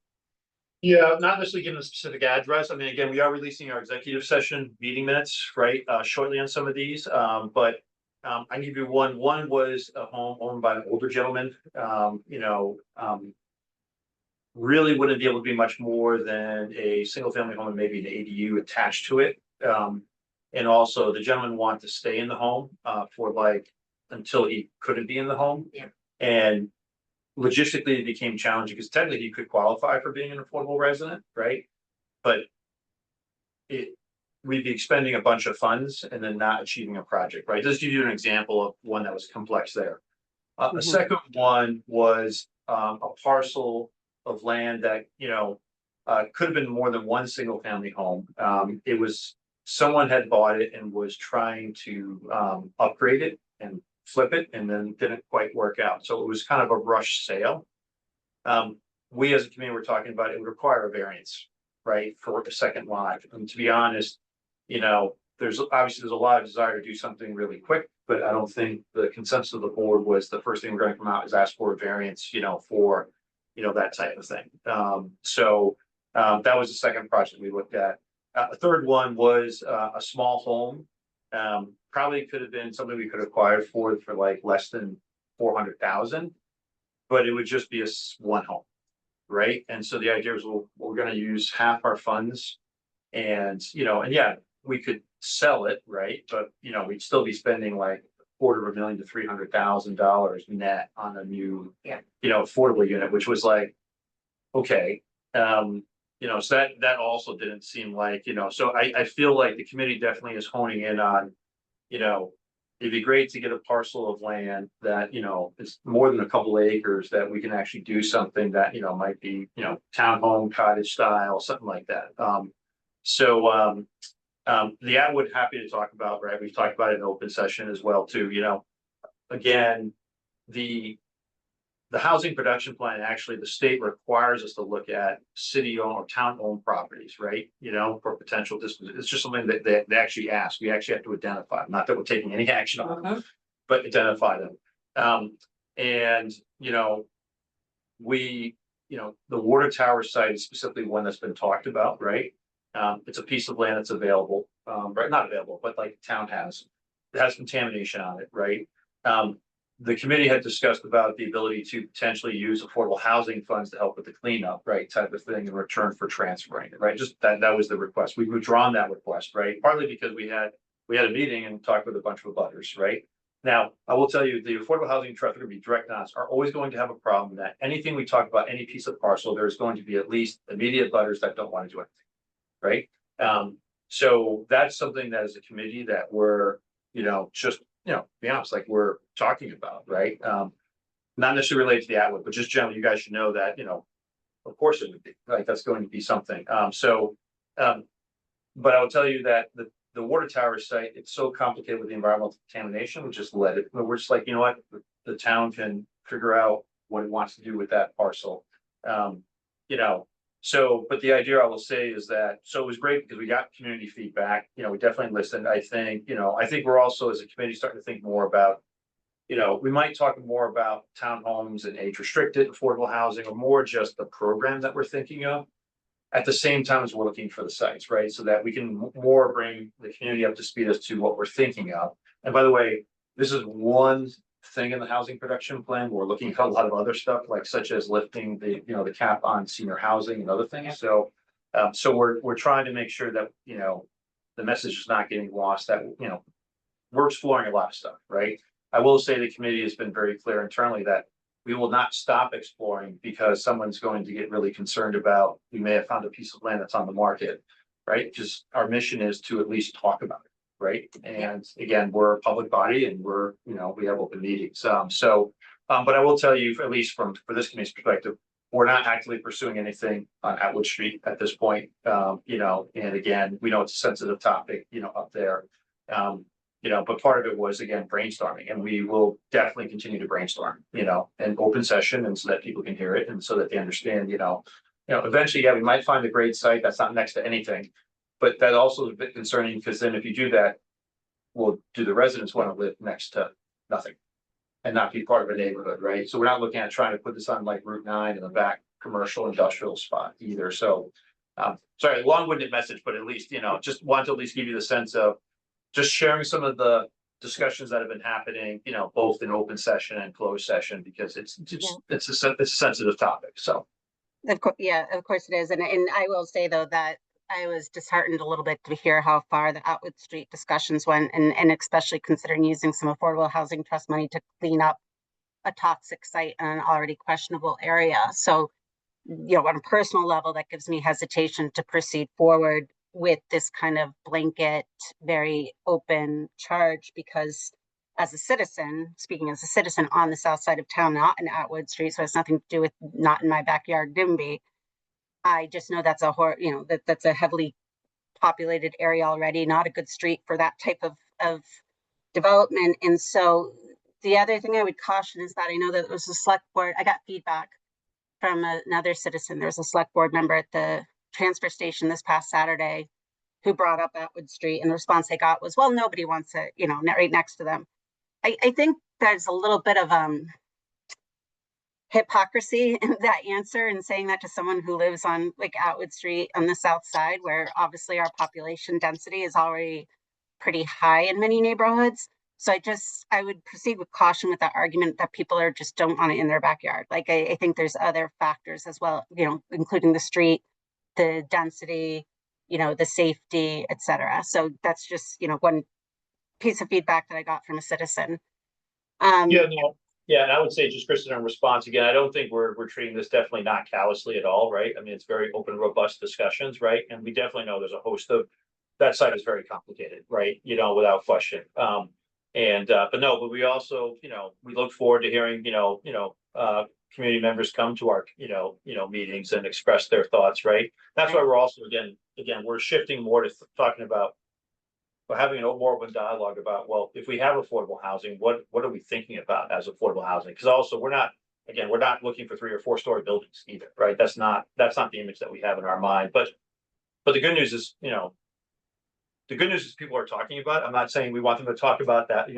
Yeah, not necessarily giving a specific address. I mean, again, we are releasing our executive session meeting minutes, right, shortly on some of these. But I can give you one. One was a home owned by an older gentleman. Really wouldn't be able to be much more than a single family home and maybe an ADU attached to it. And also the gentleman wanted to stay in the home for until he couldn't be in the home. Yeah. And logistically it became challenging because technically he could qualify for being an affordable resident, right? But we'd be expending a bunch of funds and then not achieving a project, right? Just to give you an example of one that was complex there. A second one was a parcel of land that could have been more than one single family home. It was someone had bought it and was trying to upgrade it and flip it, and then didn't quite work out. So it was kind of a rush sale. We as a community were talking about it would require a variance, right, for a second lot. And to be honest, there's a lot of desire to do something really quick, but I don't think the consensus of the board was the first thing we're going to come out is ask for a variance, for that type of thing. So that was the second project we looked at. A third one was a small home. Probably could have been something we could acquire for less than 400,000, but it would just be one home, right? And so the idea was, well, we're going to use half our funds, and we could sell it, right? But we'd still be spending $250,000 to $300,000 net on a new, affordable unit, which was okay. So that also didn't seem so I feel like the committee definitely is honing in on, it'd be great to get a parcel of land that, is more than a couple of acres that we can actually do something that, might be, townhome, cottage style, something like that. The Atwood, happy to talk about, right? We've talked about it in open session as well too, again, the the housing production plan, actually, the state requires us to look at city-owned or town-owned properties, right? You know, for potential disposition. It's just something that they actually ask. We actually have to identify them. Not that we're taking any action on them, but identify them. And, you know, the water tower site is specifically one that's been talked about, right? It's a piece of land that's available, right? Not available, but like the town has. It has contamination on it, right? The committee had discussed about the ability to potentially use affordable housing funds to help with the cleanup, right? Type of thing in return for transferring it, right? Just that was the request. We've withdrawn that request, right? Partly because we had a meeting and talked with a bunch of abutters, right? Now, I will tell you, the Affordable Housing Trust, are direct on us, are always going to have a problem that anything we talk about, any piece of parcel, there's going to be at least immediate butters that don't want to do anything, right? So that's something that as a committee that we're, just, be honest, like we're talking about, right? Not necessarily related to the Atwood, but just generally, you guys should know that, of course it would be, right? That's going to be something. But I will tell you that the water tower site, it's so complicated with the environmental contamination, we just let it, we're just like, you know what, the town can figure out what it wants to do with that parcel. So, but the idea I will say is that, so it was great because we got community feedback, we definitely listened. I think we're also as a committee starting to think more about, we might talk more about townhomes and age restricted affordable housing, or more just the program that we're thinking of. At the same time as we're looking for the sites, right? So that we can more bring the community up to speed as to what we're thinking of. And by the way, this is one thing in the housing production plan. We're looking at a lot of other stuff, like such as lifting the cap on senior housing and other things. So we're trying to make sure that the message is not getting lost, that we're exploring a lot of stuff, right? I will say the committee has been very clear internally that we will not stop exploring because someone's going to get really concerned about, we may have found a piece of land that's on the market, right? Just our mission is to at least talk about it, right? And again, we're a public body and we have open meetings. But I will tell you, at least for this committee's perspective, we're not actively pursuing anything on Atwood Street at this point. And again, we know it's a sensitive topic, up there. But part of it was, again, brainstorming, and we will definitely continue to brainstorm, in open session, and so that people can hear it and so that they understand, eventually, yeah, we might find a great site that's not next to anything. But that also is a bit concerning, because then if you do that, well, do the residents want to live next to nothing and not be part of a neighborhood, right? So we're not looking at trying to put this on like Route 9 in the back commercial industrial spot either. So sorry, long-winded message, but at least, just want to at least give you the sense of just sharing some of the discussions that have been happening, both in open session and closed session, because it's a sensitive topic. So. Of course, yeah, of course it is. And I will say though, that I was disheartened a little bit to hear how far the Atwood Street discussions went, and especially considering using some affordable housing trust money to clean up a toxic site in an already questionable area. So, on a personal level, that gives me hesitation to proceed forward with this kind of blanket, very open charge, because as a city citizen on the south side of town, not in Atwood Street, so it has nothing to do with not in my backyard NIMBY, I just know that's that's a heavily populated area already, not a good street for that type of development. And so the other thing I would caution is that I know that there was a select board, I got feedback from another citizen. There's a select board member at the transfer station this past Saturday who brought up Atwood Street, and the response they got was, well, nobody wants it, right next to them. I think there's a little bit of hypocrisy in that answer, and saying that to someone who lives on like Atwood Street on the south side, where obviously our population density is already pretty high in many neighborhoods. So I would proceed with caution with that argument that people just don't want it in their backyard. Like I think there's other factors as well, including the street, the density, the safety, etc. So that's just, one piece of feedback that I got from a citizen. Yeah, and I would say, just Kristen, in response again, I don't think we're treating this definitely not callously at all, right? I mean, it's very open, robust discussions, right? And we definitely know there's a host of, that site is very complicated, right? Without question. But we also, we look forward to hearing, community members come to our, meetings and express their thoughts, right? That's why we're also, again, we're shifting more to talking about, we're having a more open dialogue about, well, if we have affordable housing, what are we thinking about as affordable housing? Because also we're not again, we're not looking for 3 or 4 story buildings either, right? That's not the image that we have in our mind, but the good news is, the good news is people are talking about it. I'm not saying we want them to talk about that,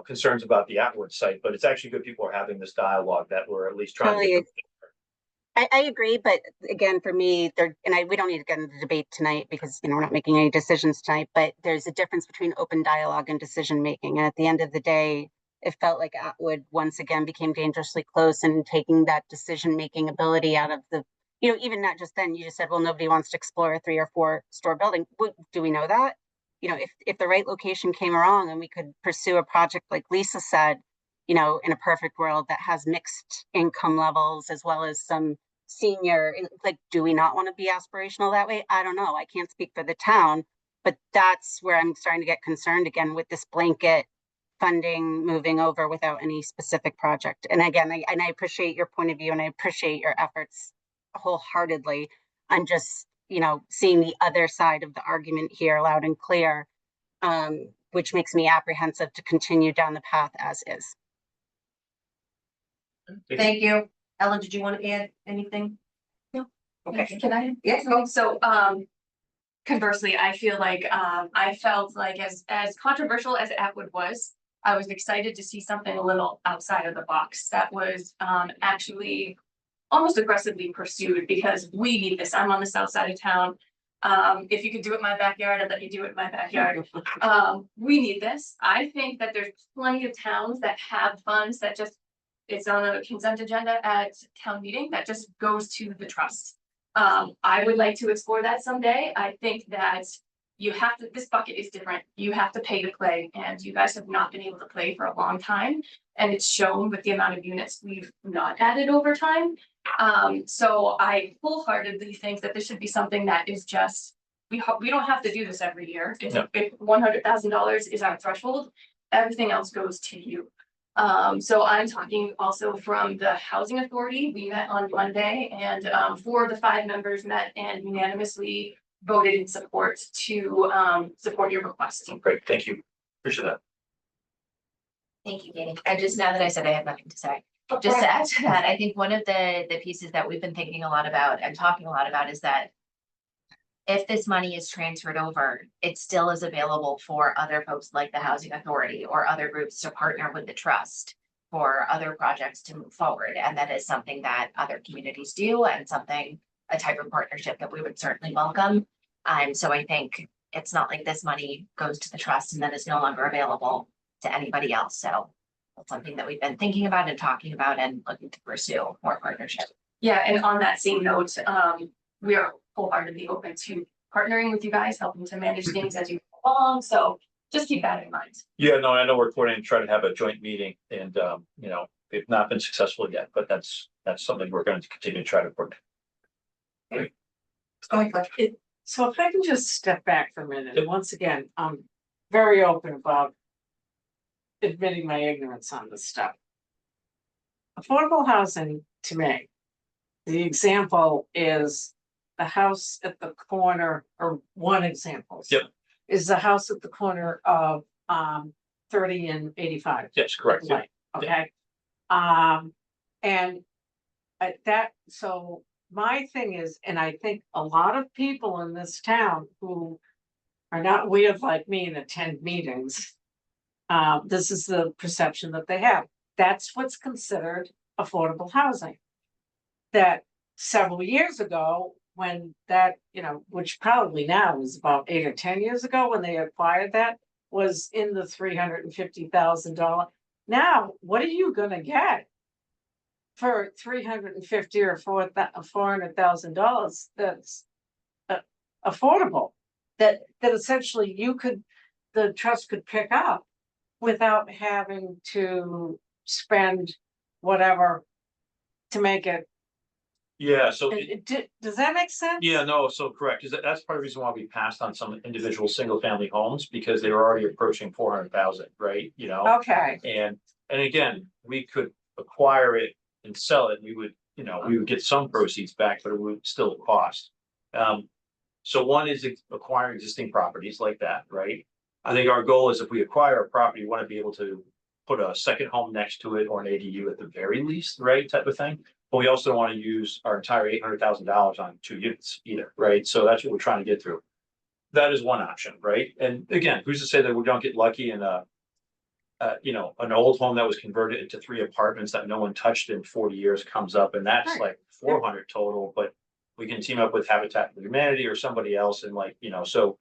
concerns about the Atwood site, but it's actually good people are having this dialogue that we're at least trying to Totally. get. I agree, but again, for me, we don't need to get into the debate tonight because, we're not making any decisions tonight, but there's a difference between open dialogue and decision making. And at the end of the day, it felt like Atwood once again became dangerously close and taking that decision making ability out of the, even not just then, you just said, well, nobody wants to explore a 3 or 4 store building. Do we know that? If the right location came along and we could pursue a project like Lisa said, in a perfect world that has mixed income levels as well as some senior, like, do we not want to be aspirational that way? I don't know. I can't speak for the town, but that's where I'm starting to get concerned again with this blanket funding moving over without any specific project. And again, I appreciate your point of view and I appreciate your efforts wholeheartedly. I'm just, seeing the other side of the argument here loud and clear, which makes me apprehensive to continue down the path as is. Thank you. Ellen, did you want to add anything? No. Okay. Can I? Yes. So, conversely, I feel like, I felt like as controversial as Atwood was, I was excited to see something a little outside of the box that was, actually almost aggressively pursued because we need this. I'm on the south side of town. If you could do it in my backyard, I'd let you do it in my backyard. We need this. I think that there's plenty of towns that have funds that just, it's on a consent agenda at town meeting that just goes to the trust. I would like to explore that someday. I think that you have to, this bucket is different. You have to pay to play, and you guys have not been able to play for a long time. And it's shown with the amount of units we've not added over time. So I wholeheartedly think that this should be something that is just, we don't have to do this every year. If $100,000 is our threshold, everything else goes to you. So I'm talking also from the Housing Authority. We met on Monday and 4 of the 5 members met and unanimously voted in support to support your request. Great, thank you. Appreciate that. Thank you, Katie. And just now that I said I have nothing to say, just to add to that, I think one of the pieces that we've been thinking a lot about and talking a lot about is that if this money is transferred over, it still is available for other folks like the Housing Authority or other groups to partner with the trust for other projects to move forward. And that is something that other communities do and a type of partnership that we would certainly welcome. So I think it's not like this money goes to the trust and then is no longer available to anybody else. So it's something that we've been thinking about and talking about and looking to pursue more partnership. Yeah, and on that same note, we are wholeheartedly open to partnering with you guys, helping to manage things as you go along. So just keep that in mind. Yeah, no, I know we're planning to try to have a joint meeting and, we've not been successful yet, but that's something we're going to continue to try to work. So if I can just step back for a minute, and once again, I'm very open about admitting my ignorance on this stuff. Affordable housing, to me, the example is the house at the corner, or one example. Yep. Is the house at the corner of 30 and 85. Yes, correct. Yeah. Right, okay. And so my thing is, and I think a lot of people in this town who are not weird like me and attend meetings, this is the perception that they have. That's what's considered affordable housing. That several years ago, when that, which probably now is about 8 or 10 years ago when they acquired that, was in the $350,000. Now, what are you gonna get for $350,000 or $400,000 that's affordable? That essentially the trust could pick up without having to spend whatever to make it. Yeah, so. Does that make sense? Yeah, no, so correct, because that's part of the reason why we passed on some individual single-family homes, because they were already approaching 400,000, right, Okay, And again, we could acquire it and sell it, we would get some proceeds back, but it would still cost. So one is acquiring existing properties like that, right? I think our goal is if we acquire a property, we want to be able to put a second home next to it or an ADU at the very least, right, type of thing. But we also don't want to use our entire $800,000 on 2 units either, right? So that's what we're trying to get through. That is one option, right? And again, who's to say that we don't get lucky and you know, an old home that was converted into 3 apartments that no one touched in 40 years comes up, and that's Right. like 400 total, but we can team up with Habitat for Humanity or somebody else and like, you know, so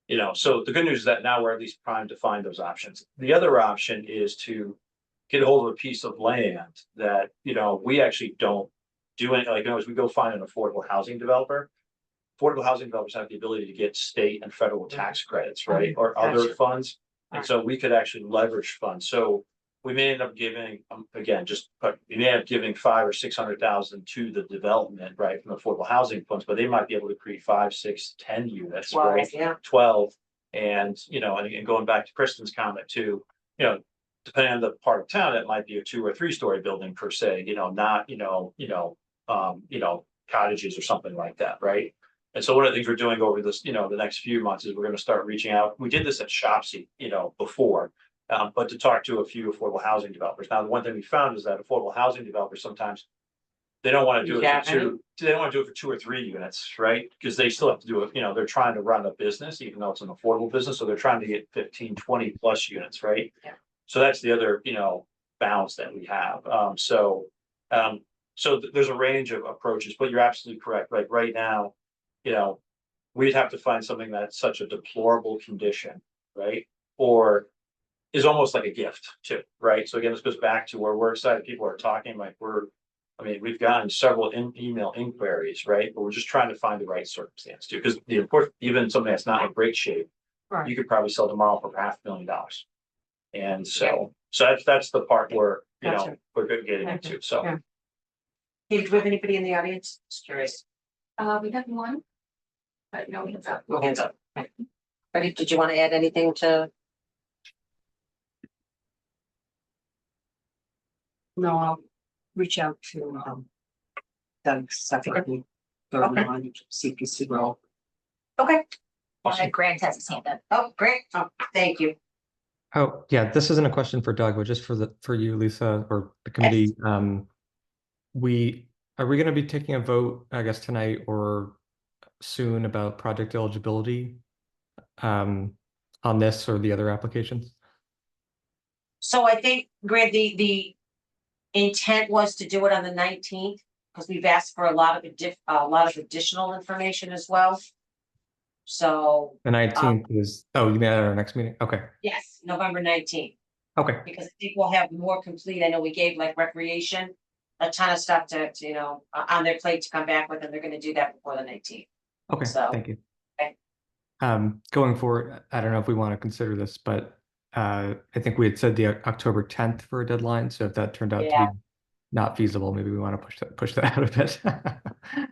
the good news is that now we're at least primed to find those options. The other option is to get a hold of a piece of land that, you know, we actually don't do any, like, you know, as we go find an affordable housing developer. Affordable housing developers have the ability to get state and federal tax credits, right, or other Gotcha. funds. And so we could actually leverage funds. So we may end up giving, again, but we may end up giving 500,000 or 600,000 to the development, right, from affordable housing funds, but they might be able to create 5, 6, 10 units, Well, right? yeah, 12. And, you know, and going back to Kristen's comment too, you know, depending on the part of town, it might be a 2 or 3 story building per se, you know, not, cottages or something like that, right? And so one of the things we're doing over this, you know, the next few months is we're going to start reaching out. We did this at Shopsy, you know, before, but to talk to a few affordable housing developers. Now, the one thing we found is that affordable housing developers sometimes they don't want to do it Yeah, for 2. They don't want to do it for 2 or 3 units, right? Because they still have to do it. You know, they're trying to run a business, even though it's an affordable business. So they're trying to get 15, 20 plus units, right? Yeah. So that's the other, you know, balance that we have. There's a range of approaches, but you're absolutely correct. Like right now, you know, we'd have to find something that's such a deplorable condition, right? Or is almost like a gift too, right? So again, this goes back to where we're excited. People are talking like we've gotten several email inquiries, right? But we're just trying to find the right circumstance too, because the important, even something that's not in great shape, Right. you could probably sell tomorrow for $500,000. And so that's the part where, you know, Gotcha. we're good getting into, so. Yeah. Hey, do we have anybody in the audience? Just curious. We have one. But no hands up. No hands up. Okay. Ready, did you want to add anything to? No, I'll reach out to, Doug Suffolk. Okay. On CPC role. Okay. Grant has his hand up. Oh, great. Oh, thank you. Oh, yeah, this isn't a question for Doug, but just for you, Lisa, or the committee. Are we gonna be taking a vote, I guess, tonight or soon about project eligibility? On this or the other applications? So I think, Grant, the intent was to do it on the 19th, because we've asked for a lot of additional information as well. So, The 19th is, oh, you mean at our next meeting? Okay, yes, November 19th, okay, because I think we'll have more complete. I know we gave like recreation, a ton of stuff to you know, on their plate to come back with, and they're gonna do that before the 19th. okay, So, thank you. okay. Going forward, I don't know if we want to consider this, but I think we had said the October 10th for a deadline, so if that turned out to Yeah. be not feasible, maybe we want to push that out a bit.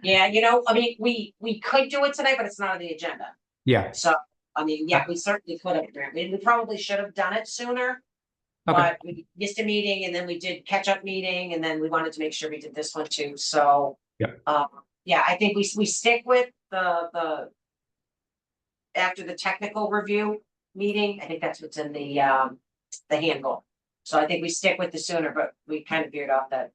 Yeah, you know, I mean, we could do it tonight, but it's not on the agenda. Yeah, So, I mean, yeah, we certainly could have, Grant. We probably should have done it sooner. okay, But we missed a meeting and then we did catch-up meeting and then we wanted to make sure we did this one too, so. Yeah. Yeah, I think we stick with the. After the technical review meeting, I think that's what's in the handbook. So I think we stick with the sooner, but we kind of veered off that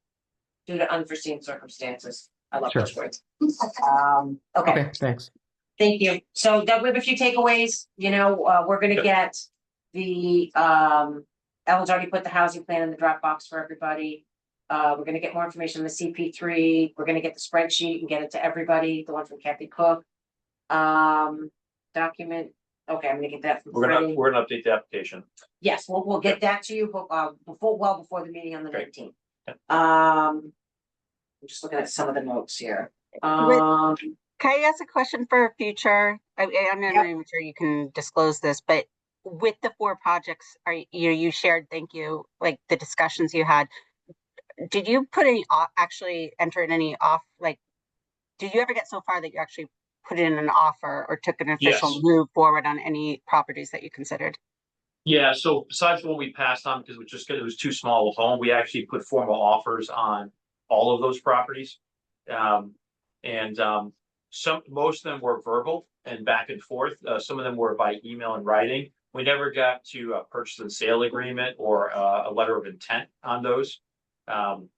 due to unforeseen circumstances. I love those Sure. words. Okay. okay, thanks. Thank you. So Doug, we have a few takeaways, you know, we're gonna Yep. get the, Ellen's already put the housing plan in the Dropbox for everybody. We're gonna get more information on the CP3, we're gonna get the spreadsheet and get it to everybody, the one from Kathy Cook. Document, okay, I'm gonna get that from Freddie. We're gonna update the application. Yes, we'll get that to you, before the meeting on the Great. 19th. Yep. I'm just looking at some of the notes here. Can I ask a question for future? I'm not Yep. even sure you can disclose this, but with the 4 projects, you shared, thank you, like the discussions you had. Did you put any, actually enter in any did you ever get so far that you actually put in an offer or took an official Yes. move forward on any properties that you considered? Yeah, so besides the one we passed on, because it was too small a home, we actually put formal offers on all of those properties. Most of them were verbal and back and forth. Some of them were by email and writing. We never got to purchase and sale agreement or a letter of intent on those. Again,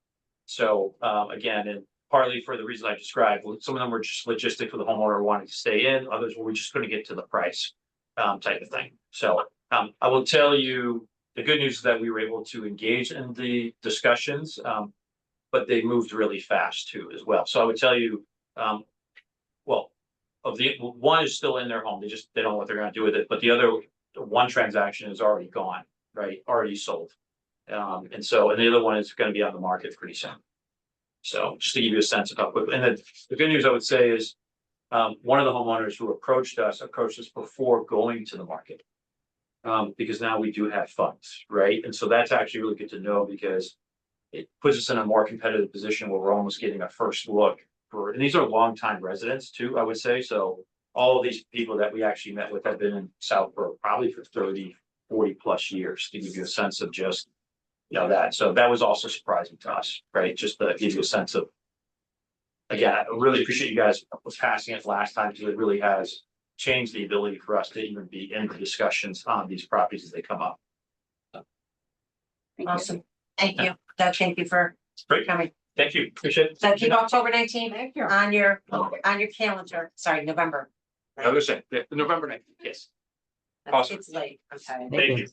and partly for the reasons I described, some of them were just logistic for the homeowner wanting to stay in, others were we just couldn't get to the price type of thing. So I will tell you, the good news is that we were able to engage in the discussions, but they moved really fast too as well. So I would tell you, well, of the one is still in their home, they don't know what they're gonna do with it, but the other one transaction is already gone, right? Already sold. And the other one is gonna be on the market pretty soon. So just to give you a sense of how quickly, and then the good news I would say is, one of the homeowners who approached us before going to the market. Because now we do have funds, right? And so that's actually really good to know because it puts us in a more competitive position where we're almost getting a first look for, and these are longtime residents too, I would say. So all of these people that we actually met with have been in Southborough probably for 30, 40 plus years, to give you a sense of just, that. So that was also surprising to us, right? Just to give you a sense of, again, I really appreciate you guys passing it last time because it really has changed the ability for us to even be in the discussions on these properties as they come up. Thank you. Awesome. Thank you. Doug, thank you for Great. coming. Thank you. Appreciate it. So keep October 19th Thank you. on your calendar. Sorry, November. I was gonna say, November 9th, yes. Awesome. It's late. I'm tired. Thank you.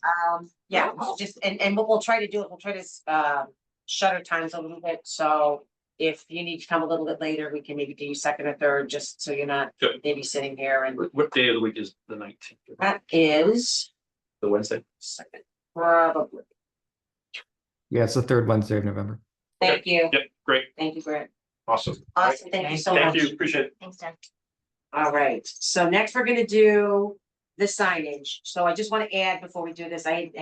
Yeah, just, and what we'll try to do is we'll try to shutter times a little bit. So if you need to come a little bit later, we can maybe do you second or third, just so you're not Good. maybe sitting here and What day of the week is the 19th? that is The Wednesday? second, probably. Yeah, it's the third Wednesday of November. Thank you. Yep, great, Thank you, Grant. awesome. Awesome. Thank you so much. Thank you, appreciate it. Thanks, Doug. All right, so next we're gonna do the signage. So I just want to add before we do this, I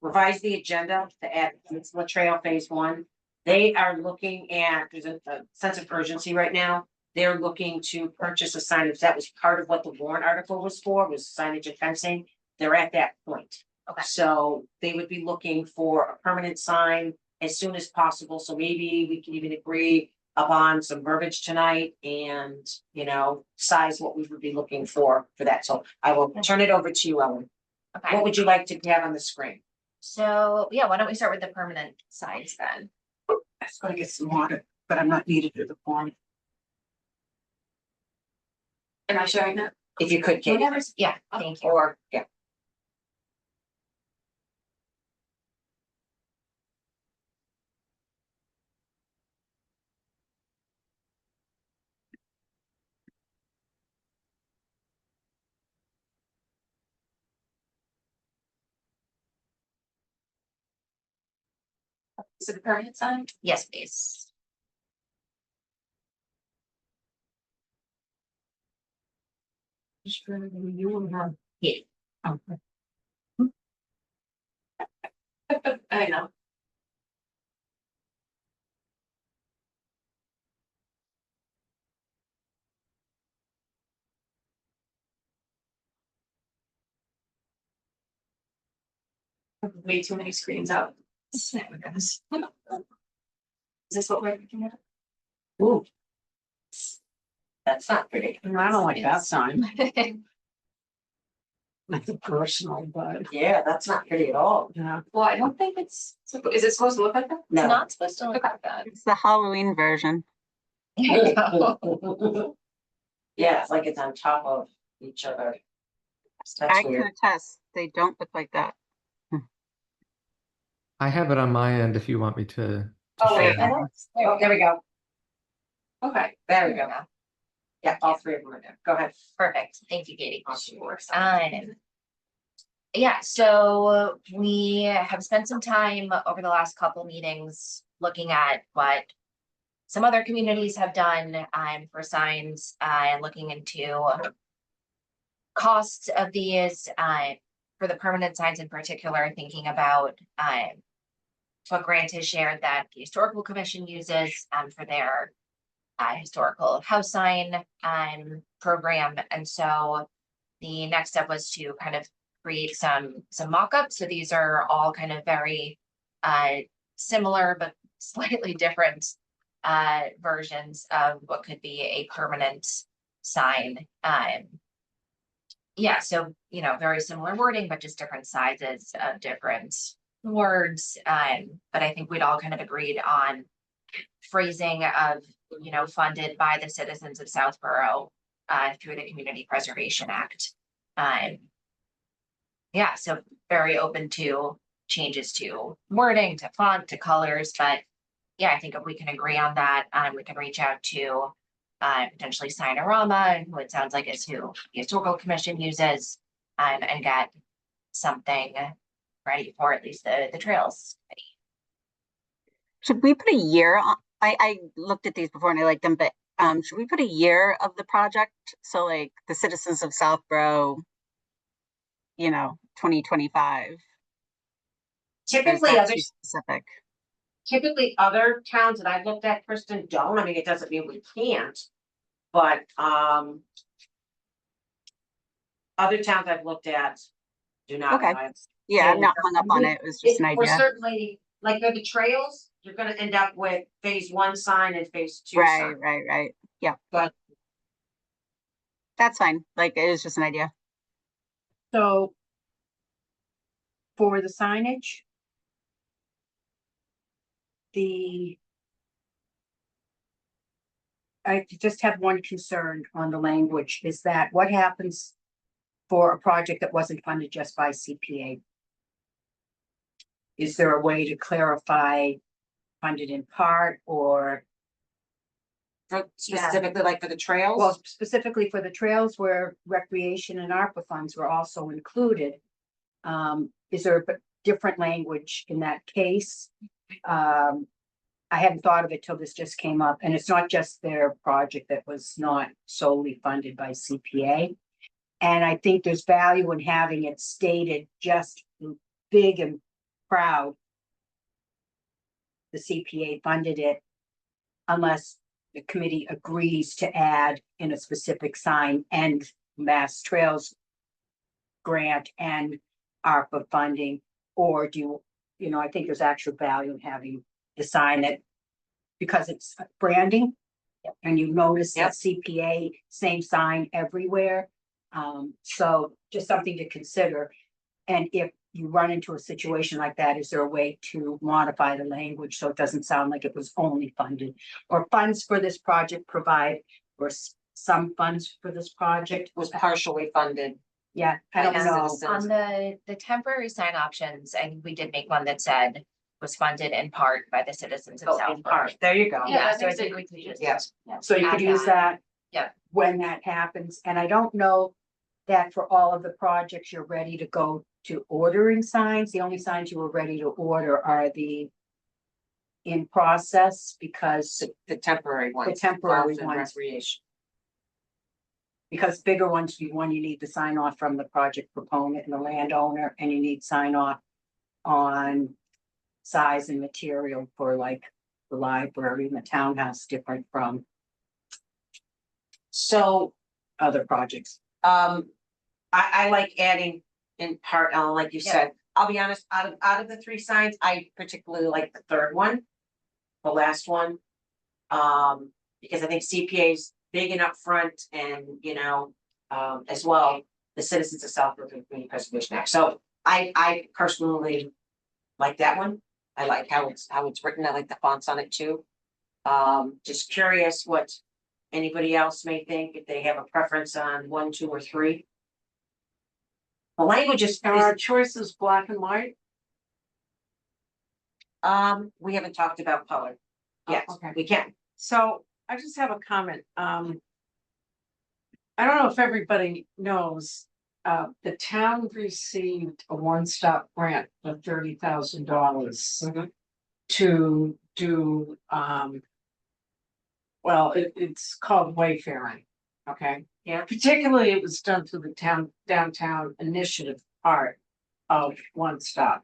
revised the agenda to add the trail phase one. They are looking at, there's a sense of urgency right now. They're looking to purchase a signage. That was part of what the warrant article was for, was signage and fencing. They're at that point. Okay. So they would be looking for a permanent sign as soon as possible. So maybe we can even agree upon some verbiage tonight and, size what we would be looking for that. So I will turn it over to you, Ellen. Okay, What would you like to have on the screen? so yeah, why don't we start with the permanent signs then? I was gonna get some water, but I'm not needed for the form. Am I sharing that? If you could, Katie, Whatever's, yeah, thank you. or, yeah. Is it a permanent sign? Yes, please. Yeah. I know. Way too many screens out. Is this what we're looking at? Ooh. That's not pretty. I don't like that Yes. sign. Well, That's personal, but Yeah, that's not pretty at all. yeah. I don't think it's, is it supposed to look like that? it's No. not supposed to look like that. It's the Halloween version. There you go. Yeah, it's like it's on top of each other. That's I can weird. attest, they don't look like that. I have it on my end if you want me to. Oh, wait, share. oh, there we go. Okay. There we go. Yeah, all three of them are there. Go ahead. Perfect, thank you, Katie. Sure. Yeah, so we have spent some time over the last couple meetings looking at what some other communities have done for signs and looking into costs of these for the permanent signs in particular, thinking about what Grant has shared that the historical commission uses for their historical house sign program. And so the next step was to kind of create some mock-ups. So these are all kind of very similar but slightly different versions of what could be a permanent sign. yeah, so, you know, very similar wording, but just different sizes of different words. But I think we'd all kind of agreed on phrasing of, you know, funded by the citizens of Southborough through the Community Preservation Act. Yeah, so very open to changes to wording, to font, to colors, but yeah, I think if we can agree on that, we can reach out to potentially Signorama, who it sounds like is who the historical commission uses, and get something ready for at least the trails committee. Should we put a year on, I looked at these before and I liked them, but should we put a year of the project? So like the citizens of Southborough, you know, 2025. Typically, other, Specific. typically other towns that I've looked at, Kristen, don't. I mean, it doesn't mean we can't. But, other towns I've looked at do not. Okay. Yeah, I'm not hung up on it. It was just an We're idea. certainly, like for the trails, you're gonna end up with phase 1 sign and phase 2 Right, sign. right. Yeah, But that's fine. Like, it was just an idea. So for the signage, I just have one concern on the language, is that what happens for a project that wasn't funded just by CPA? Is there a way to clarify funded in part or, for specifically like for the trails. well, specifically for the trails where recreation and ARPA funds were also included? Is there a different language in that case? I hadn't thought of it till this just came up, and it's not just their project that was not solely funded by CPA. And I think there's value in having it stated just big and proud. The CPA funded it, unless the committee agrees to add in a specific sign and Mass Trails grant and ARPA funding, or do you know, I think there's actual value in having the sign it because it's branding. And you notice that CPA, same sign everywhere. So just something to consider. And if you run into a situation like that, is there a way to modify the language so it doesn't sound like it was only funded? Or funds for this project provide, or some funds for this project Was partially funded. Yeah, I don't Yes, know. it is. On the temporary sign options, I think we did make one that said was funded in part by the citizens of Oh, in Southborough. part. There you go. Yeah, that so I makes think it- we can just. Yes. So you could Add use that. that. Yeah. When that happens, and I don't know that for all of the projects, you're ready to go to ordering signs. The only signs you were ready to order are the in process, because The temporary ones. temporary golf and ones. Recreation. because bigger ones, you need the sign off from the project proponent and the landowner, and you need sign off on size and material for like the library and the townhouse, different from So, other projects. I like adding in part, Ellen, like you Yeah. said. I'll be honest, out of the 3 signs, I particularly like the third one. The last one. Because I think CPA's big and upfront and, you know, as well, the citizens of Southborough Community Preservation Act. So I personally like that one. I like how it's written. I like the fonts on it too. Just curious what anybody else may think, if they have a preference on 1, 2, or 3. The language is, Are our choices black and white? we haven't talked about color. Yes, okay. we can. So I just have a comment. I don't know if everybody knows, the town received a one-stop grant of $30,000 Mhm. to do, well, it's called wayfaring, okay? Yeah. Particularly, it was done through the downtown initiative part of One Stop.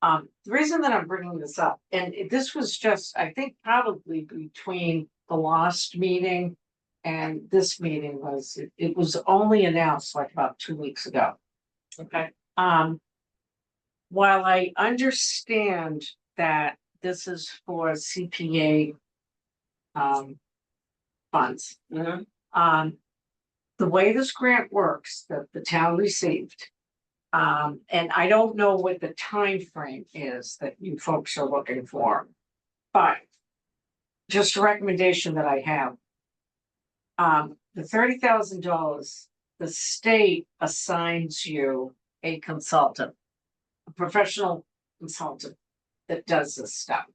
The reason that I'm bringing this up, and this was just, I think, probably between the last meeting and this meeting it was only announced like about 2 weeks ago. Okay. While I understand that this is for CPA funds, Mhm. the way this grant works that the town received. And I don't know what the time frame is that you folks are looking for. But just a recommendation that I have. The $30,000, the state assigns you a consultant, a professional consultant that does this stuff.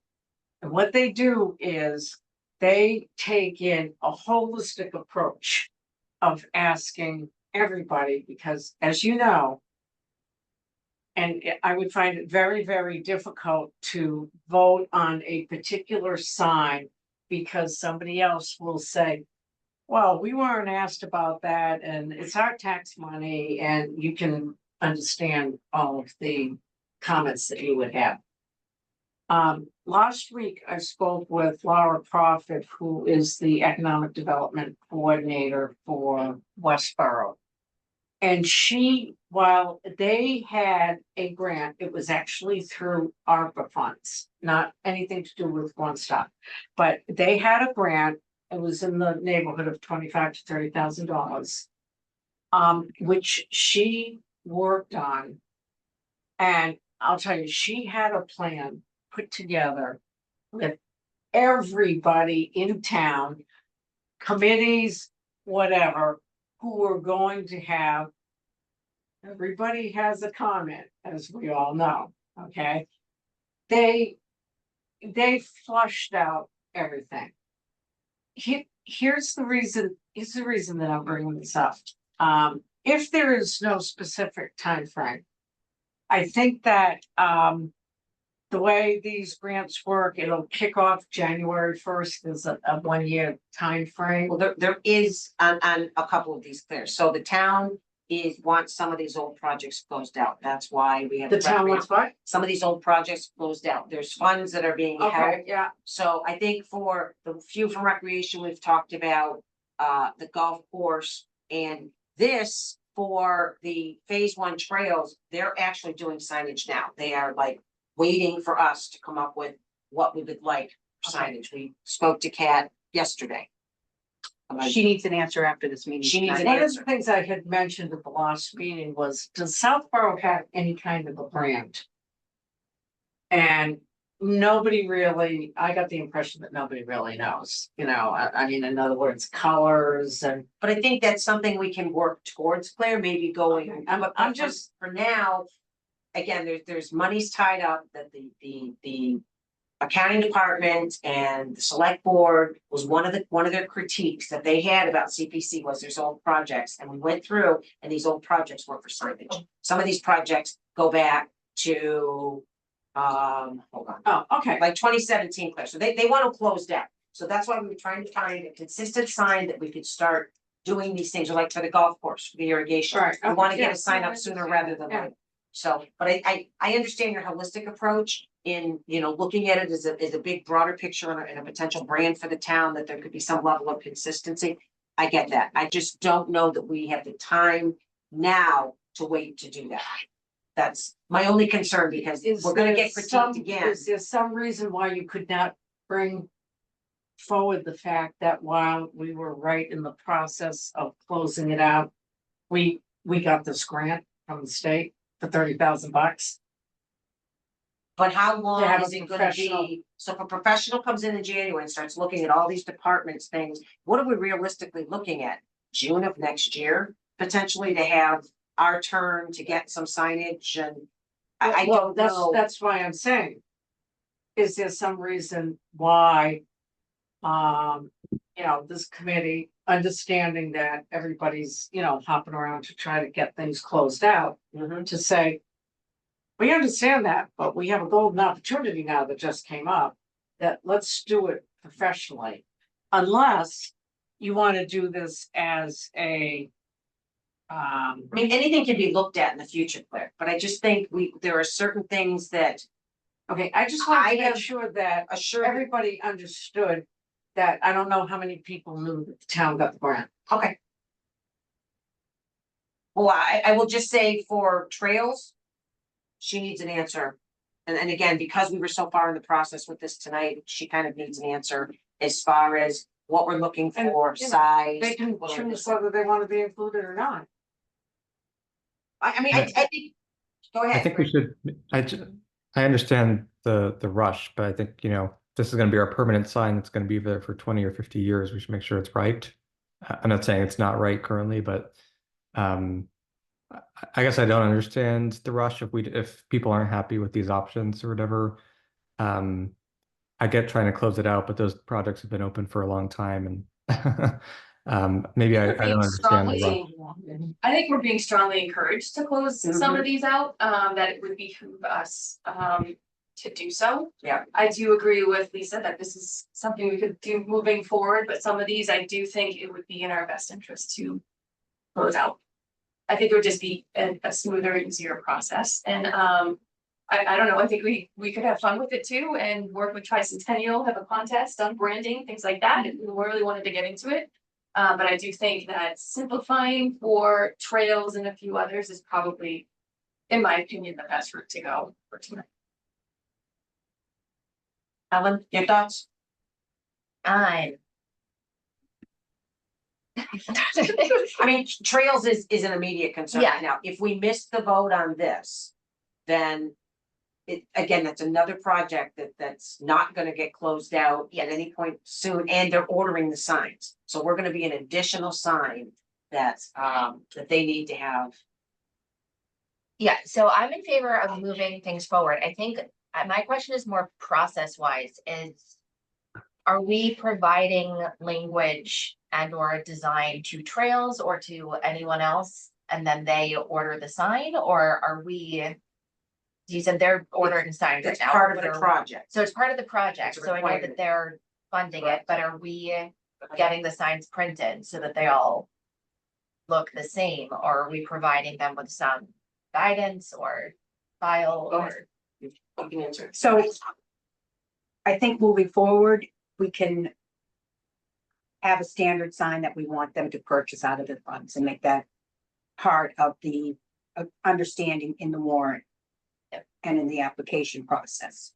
And what they do is they take in a holistic approach of asking everybody, because as you know, and I would find it very, very difficult to vote on a particular sign because somebody else will say, well, we weren't asked about that and it's our tax money, and you can understand all of the comments that you would have. Last week I spoke with Laura Prophet, who is the Economic Development Coordinator for Westboro. And she, while they had a grant, it was actually through ARPA funds, not anything to do with One Stop. But they had a grant, it was in the neighborhood of $25,000 to $30,000. Which she worked on. And I'll tell you, she had a plan put together with everybody in town, committees, whatever, who were going to have. Everybody has a comment, as we all know, okay? They flushed out everything. Here's the reason that I'm bringing this up. If there is no specific time frame, I think that, the way these grants work, it'll kick off January 1st, there's a 1 year time frame. Well, there is on a couple of these clear. So the town wants some of these old projects closed out. That's why we have. The town wants what? Some of these old projects closed out. There's funds that are being held. Okay, yeah, So I think for the few from recreation, we've talked about the golf course, and this for the phase 1 trails, they're actually doing signage now. They are like waiting for us to come up with what we would like for signage. We spoke to Kat yesterday. She needs an answer after this meeting. She needs an one of answer. the things I had mentioned at the last meeting was, does Southborough have any kind of a brand? And nobody really, I got the impression that nobody really knows, I mean, in other words, colors and. But I think that's something we can work towards, Claire, maybe going. Okay. I'm just, for now, again, there's monies tied up that the accounting department and the select board was one of their critiques that they had about CPC was there's old projects, and we went through and these old projects were for signage. Some of these projects go back to, hold on, Oh, okay. like 2017, Claire, so they want to close down. So that's why we were trying to find a consistent sign that we could start doing these things, or like for the golf course, for the irrigation. Right, We want to okay, get yeah, a sign no, up I sooner understand. rather than Yeah. later. So, but I understand your holistic approach in, looking at it as a big broader picture and a potential brand for the town, that there could be some level of consistency. I get that. I just don't know that we have the time now to wait to do that. That's my only concern, because we're gonna get critiqued again. Is there some reason why you could not bring forward the fact that while we were right in the process of closing it out, we got this grant from the state for $30,000? But how To have long a is it gonna professional- be? So if a professional comes in January and starts looking at all these departments, things, what are we realistically looking at? June of next year, potentially, to have our turn to get some signage, and I Well, don't know. that's why I'm saying. Is there some reason why? This committee, understanding that everybody's, hopping around to try to get things closed out, Mhm. to say. We understand that, but we have a golden opportunity now that just came up, that let's do it professionally. Unless you want to do this as a. I mean, anything can be looked at in the future, Claire, but I just think there are certain things that Okay, I just want I to make have- sure that assure. everybody understood that. I don't know how many people knew that the town got the grant. Okay. Well, I will just say for trails, she needs an answer. And again, because we were so far in the process with this tonight, she kind of needs an answer as far as what we're looking And, for, you know, size. They can what choose we're- whether they want to be included or not. I mean, I think, go I ahead. think we should, I understand the rush, but I think, you know, this is gonna be our permanent sign that's gonna be there for 20 or 50 years. We should make sure it's right. I'm not saying it's not right currently, but I guess I don't understand the rush if people aren't happy with these options or whatever. I get trying to close it out, but those projects have been open for a long time and maybe I We're don't being understand the rush. strongly- I think we're being strongly encouraged to close some of these out, that it would behoove us, to do so. Yeah. I do agree with Lisa that this is something we could do moving forward, but some of these, I do think it would be in our best interest to close out. I think it would just be a smoother, easier process, and, I don't know, I think we could have fun with it too, and work with Tricentennial, have a contest on branding, things like that, if we really wanted to get into it. But I do think that simplifying for trails and a few others is probably, in my opinion, the best route to go for tonight. Ellen, your thoughts? I I mean, trails is an immediate concern Yeah. right now. If we miss the vote on this, then again, that's another project that's not gonna get closed out at any point soon, and they're ordering the signs. So we're gonna be an additional sign that they need to have. Yeah, so I'm in favor of moving things forward. I think my question is more process wise is. Are we providing language and or design to trails or to anyone else? And then they order the sign, or are we? You said they're ordering signs right It's now. part of What the are- project. So it's part of the project, It's a so I know requirement. that they're funding it, Correct. but are we getting the signs printed so that they all look the same, or are we providing them with some guidance or file Go or? ahead. You can answer. So I think moving forward, we can have a standard sign that we want them to purchase out of the funds and make that part of the understanding in the warrant and in the application process.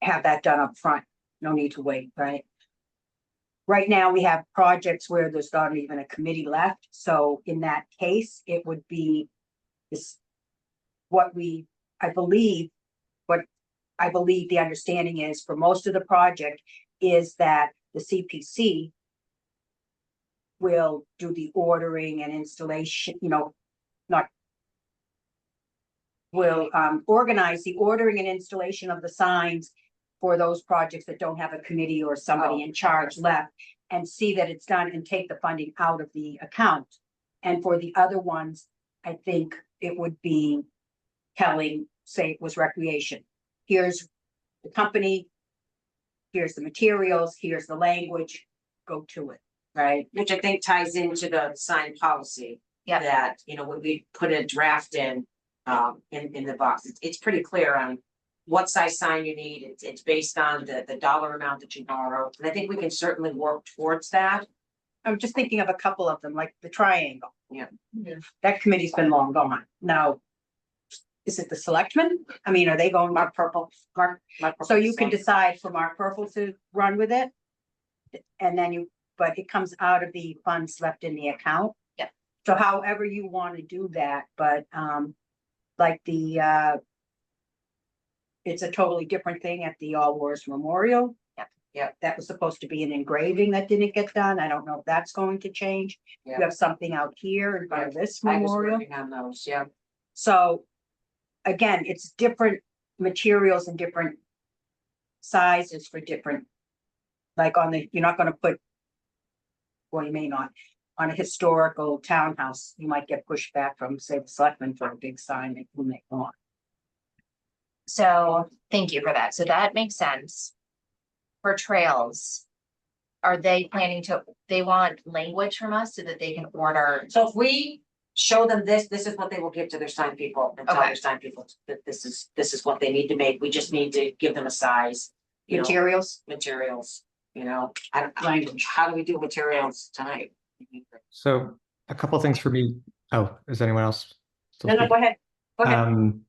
Have that done up front. No need to wait, right? Right now, we have projects where there's not even a committee left, so in that case, it would be this, I believe the understanding is for most of the project is that the CPC will do the ordering and installation, will organize the ordering and installation of the signs for those projects that don't have a committee or somebody in charge left, and see that it's done and take the funding out of the account. And for the other ones, I think it would be telling, say it was recreation. Here's the company, here's the materials, here's the language, go to it, right? Which I think ties into the sign policy. Yeah. That, when we put a draft in the box, it's pretty clear on what size sign you need. It's based on the dollar amount that you borrow. And I think we can certainly work towards that. I'm just thinking of a couple of them, like the triangle. Yeah. That committee's been long gone. Now, is it the selectmen? I mean, are they going Mark Purple? So you can decide for Mark Purple to run with it. And then but it comes out of the funds left in the account. Yep. So however you want to do that, but like it's a totally different thing at the All Wars Memorial. Yep. That was supposed to be an engraving that didn't get done. I don't know if that's going to change. You Yeah. have something out here in front of this I was memorial. working on those, yeah. So again, it's different materials and different sizes for different, like you're not gonna put, well, you may not, on a historical townhouse, you might get pushback from, say, the selectmen for a big sign that you may want. So thank you for that. So that makes sense. For trails, are they planning they want language from us so that they can order? So if we show them this is what they will give to their sign people and tell Okay. their sign people that this is what they need to make. We just need to give them a size. Materials, Materials, language. How do we do materials tonight? So a couple things for me. Oh, is anyone else? still No, speaking? go ahead. Go ahead.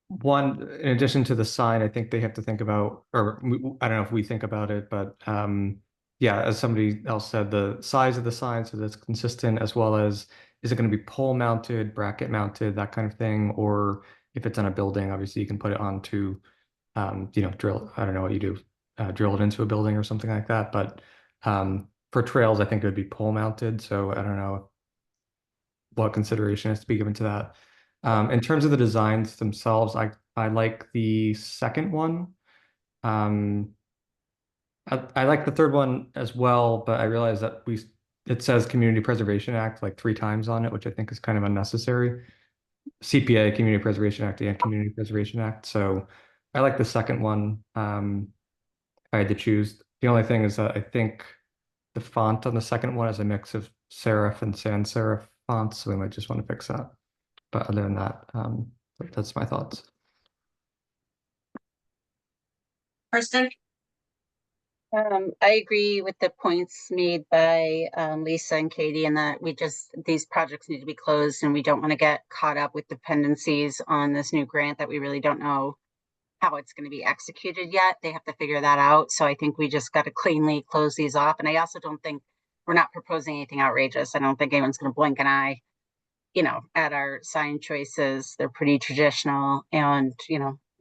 One, in addition to the sign, I think they have to think about, or I don't know if we think about it, but yeah, as somebody else said, the size of the sign so that's consistent, as well as is it going to be pole mounted, bracket mounted, that kind of thing, or if it's on a building, obviously you can put it onto, drill. I don't know what you do, drill it into a building or something like that. But for trails, I think it would be pole mounted. So I don't know what consideration has to be given to that. In terms of the designs themselves, I like the second one. I like the third one as well, but I realize that it says Community Preservation Act like 3 times on it, which I think is kind of unnecessary. CPA, Community Preservation Act, and Community Preservation Act. So I like the second one. If I had to choose. The only thing is that I think the font on the second one is a mix of serif and sans serif fonts, so we might just want to fix that. But other than that, that's my thoughts. Kristen? I agree with the points made by Lisa and Katie, and that these projects need to be closed, and we don't want to get caught up with dependencies on this new grant that we really don't know how it's going to be executed yet. They have to figure that out. So I think we just got to cleanly close these off. And I also don't think we're not proposing anything outrageous. I don't think anyone's going to blink an eye, at our sign choices. They're pretty traditional, and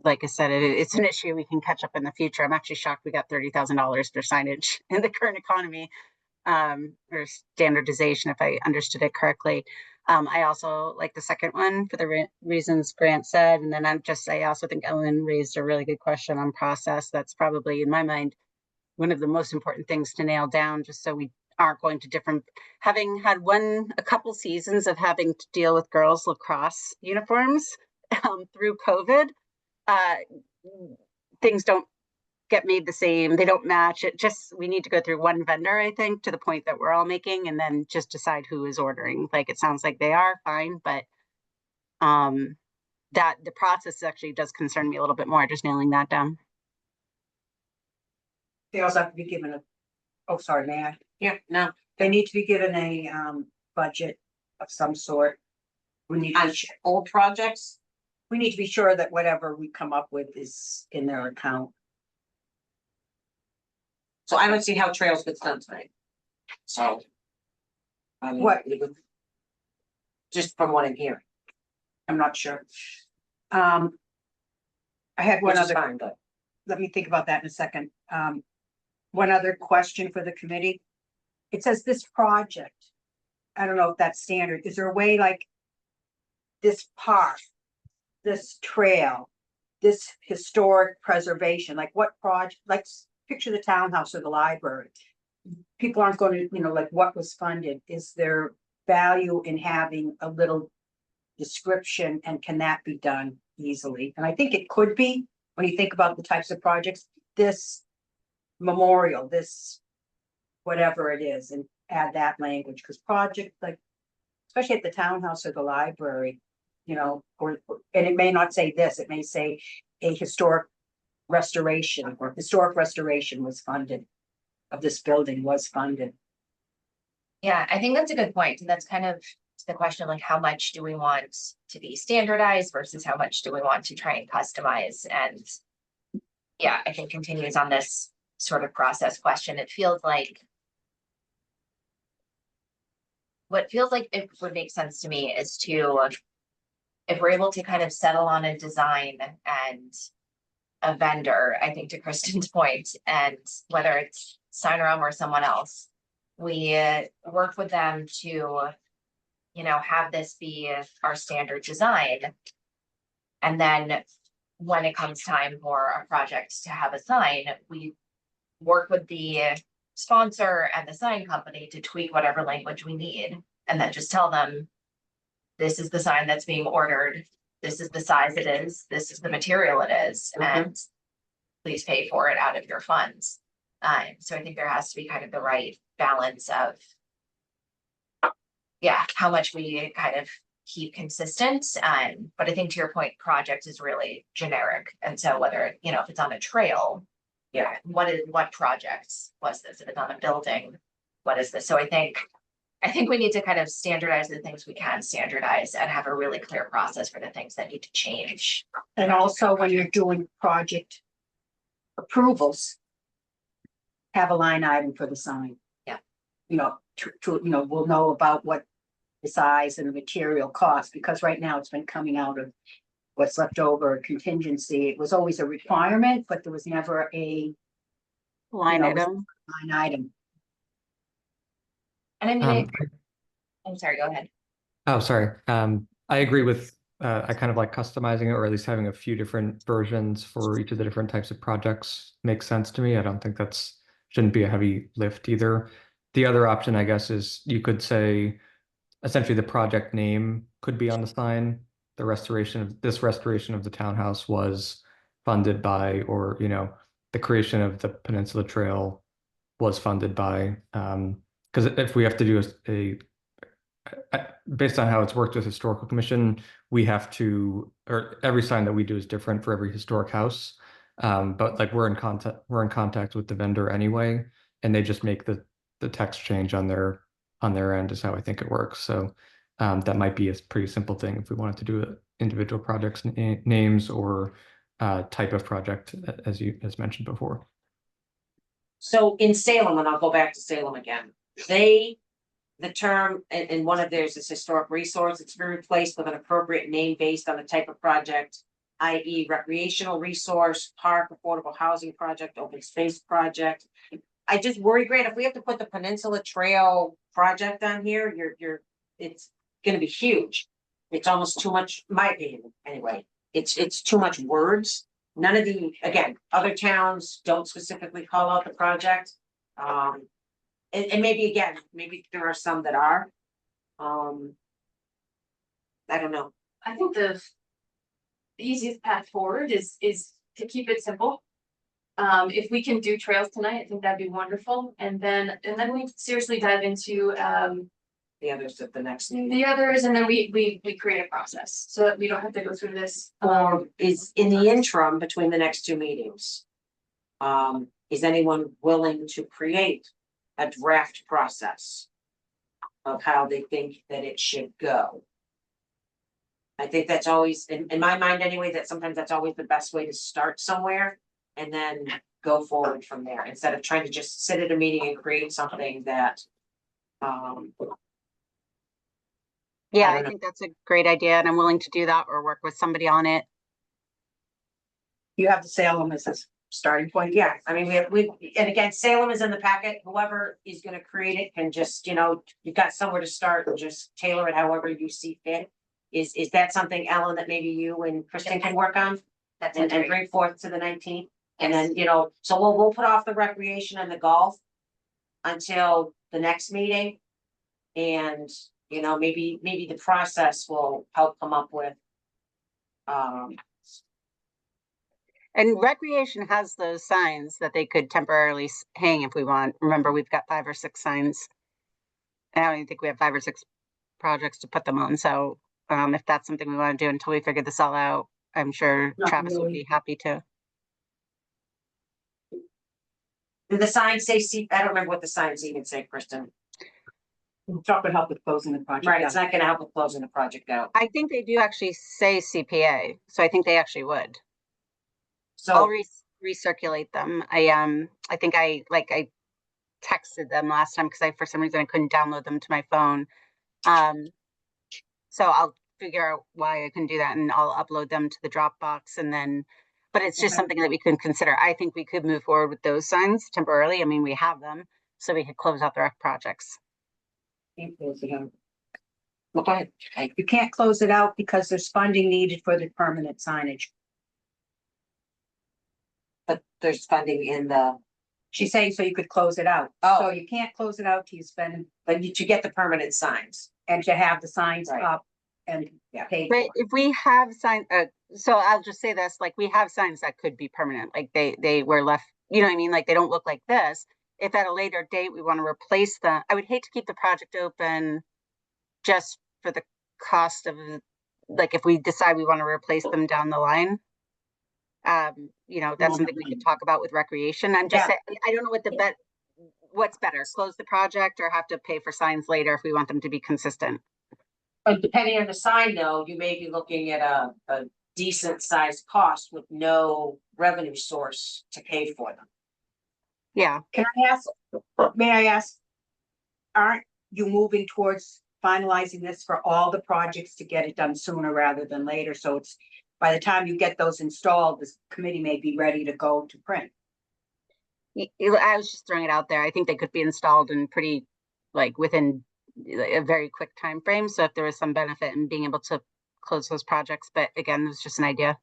like I said, it's an issue we can catch up in the future. I'm actually shocked we got $30,000 for signage in the current economy, or standardization, if I understood it correctly. I also like the second one for the reasons Grant said. And then I also think Ellen raised a really good question on process. That's probably, in my mind, one of the most important things to nail down, just so we aren't going to having had a couple seasons of having to deal with girls lacrosse uniforms through COVID. Things don't get made the same. They don't match. We need to go through one vendor, I think, to the point that we're all making, and then just decide who is ordering. Like, it sounds like they are fine, but that the process actually does concern me a little bit more, just nailing that down. They also have to be given oh, sorry, may I? Yeah, no, They need to be given a budget of some sort. We need on to, old projects, we need to be sure that whatever we come up with is in their account. so I don't see how trails gets done tonight. So. I mean, What? just from what I'm hearing. I'm not sure. I had one Which is other, fine, but let me think about that in a second. One other question for the committee. It says this project. I don't know if that's standard. Is there a way like this park, this trail, this historic preservation, like what project, like picture the townhouse or the library. People aren't going to, like what was funded. Is there value in having a little description, and can that be done easily? And I think it could be, when you think about the types of projects, this memorial, this whatever it is, and add that language, because project, like especially at the townhouse or the library, and it may not say this, it may say a historic restoration, or historic restoration was funded of this building was funded. Yeah, I think that's a good point. And that's kind of the question of like, how much do we want to be standardized versus how much do we want to try and customize? And yeah, I think continues on this sort of process question. What feels like it would make sense to me is if we're able to kind of settle on a design and a vendor, I think to Kristen's point, and whether it's Signarum or someone else, we work with them to, have this be our standard design. And then when it comes time for a project to have a sign, we work with the sponsor and the sign company to tweak whatever language we need, and then just tell them, this is the sign that's being ordered, this is the size it is, this is the material it is, and please pay for it out of your funds. So I think there has to be kind of the right balance of, how much we kind of keep consistent. But I think to your point, project is really generic. And so whether, if it's on a trail, what projects was this? If it's on a building, what is this? So I think I think we need to kind of standardize the things we can standardize and have a really clear process for the things that need to change. And also when you're doing project approvals, have a line item for the sign. Yeah. You know, we'll know about what the size and the material cost, because right now it's been coming out of what's left over, contingency. It was always a requirement, but there was never a Line know, item. line item. And I mean, Um, I'm sorry, go ahead. Oh, sorry. I agree with, I kind of like customizing it, or at least having a few different versions for each of the different types of projects makes sense to me. I don't think shouldn't be a heavy lift either. The other option, I guess, is you could say essentially the project name could be on the sign. The restoration of the townhouse was funded by, or, the creation of the Peninsula Trail was funded by, because if we have to do based on how it's worked with Historical Commission, we have to, or every sign that we do is different for every historic house. But like we're in contact with the vendor anyway, and they just make the text change on their end is how I think it works. So that might be a pretty simple thing if we wanted to do individual projects names or type of project as mentioned before. So in Salem, and I'll go back to Salem again, the term in one of theirs is historic resource. It's been replaced with an appropriate name based on the type of project, i.e. recreational resource, park, affordable housing project, open space project. I just worry, Grant, if we have to put the Peninsula Trail project on here, it's gonna be huge. It's almost too much, my opinion, anyway. It's too much words. None of again, other towns don't specifically call out the project. And maybe there are some that are. I don't know. I think the easiest path forward is to keep it simple. If we can do trails tonight, I think that'd be wonderful, and then we seriously dive into The others at the next meeting. the others, and then we create a process so that we don't have to go through this. Or is in the interim between the next two meetings. Is anyone willing to create a draft process of how they think that it should go? I think that's always, in my mind anyway, that sometimes that's always the best way to start somewhere and then go forward from there, instead of trying to just sit at a meeting and create something that. Yeah, I I don't know. think that's a great idea, and I'm willing to do that or work with somebody on it. You have the Salem as a starting point. Yeah, I mean, and again, Salem is in the packet. Whoever is gonna create it can just, you've got somewhere to start and just tailor it however you see fit. Is that something, Ellen, that maybe you and Kristen can work on That's and great. bring forth to the 19th? And then, so we'll put off the recreation and the golf until the next meeting. And, maybe the process will help come up with. And recreation has those signs that they could temporarily hang if we want. Remember, we've got 5 or 6 signs. And I don't even think we have 5 or 6 projects to put them on. So if that's something we want to do until we figure this all out, I'm sure Not Travis would really. be happy to. Do the signs say I don't remember what the signs even say, Kristen. Talk would help with closing the project. Right, down. it's not gonna help with closing the project out. I think they do actually say CPA, so I think they actually would. So, I'll recirculate them. I think I texted them last time because for some reason I couldn't download them to my phone. So I'll figure out why I couldn't do that, and I'll upload them to the Dropbox, and then. But it's just Okay. something that we can consider. I think we could move forward with those signs temporarily. I mean, we have them, so we could close out the rec projects. well, go ahead. You can't close it out because there's funding needed for the permanent signage. But there's funding in the, She's saying so you could close it out. Oh. So you can't close it out till you spend, but to get the permanent signs. and to have the signs Right. up and Yeah. paid for. Right, if we have signs, so I'll just say this, like, we have signs that could be permanent, like they were left, you know what I mean, like, they don't look like this. If at a later date we want to replace them, I would hate to keep the project open just for the cost of, like, if we decide we want to replace them down the line. That's something we could talk about with recreation. I'm just saying, I don't know what the what's better, close the project or have to pay for signs later if we want them to be consistent? But depending on the sign though, you may be looking at a decent sized cost with no revenue source to pay for them. Yeah, Can I ask, may I ask? Aren't you moving towards finalizing this for all the projects to get it done sooner rather than later? So it's, by the time you get those installed, this committee may be ready to go to print. I was just throwing it out there. I think they could be installed in pretty, like, within a very quick time frame. So if there was some benefit in being able to close those projects, but again, it was just an idea.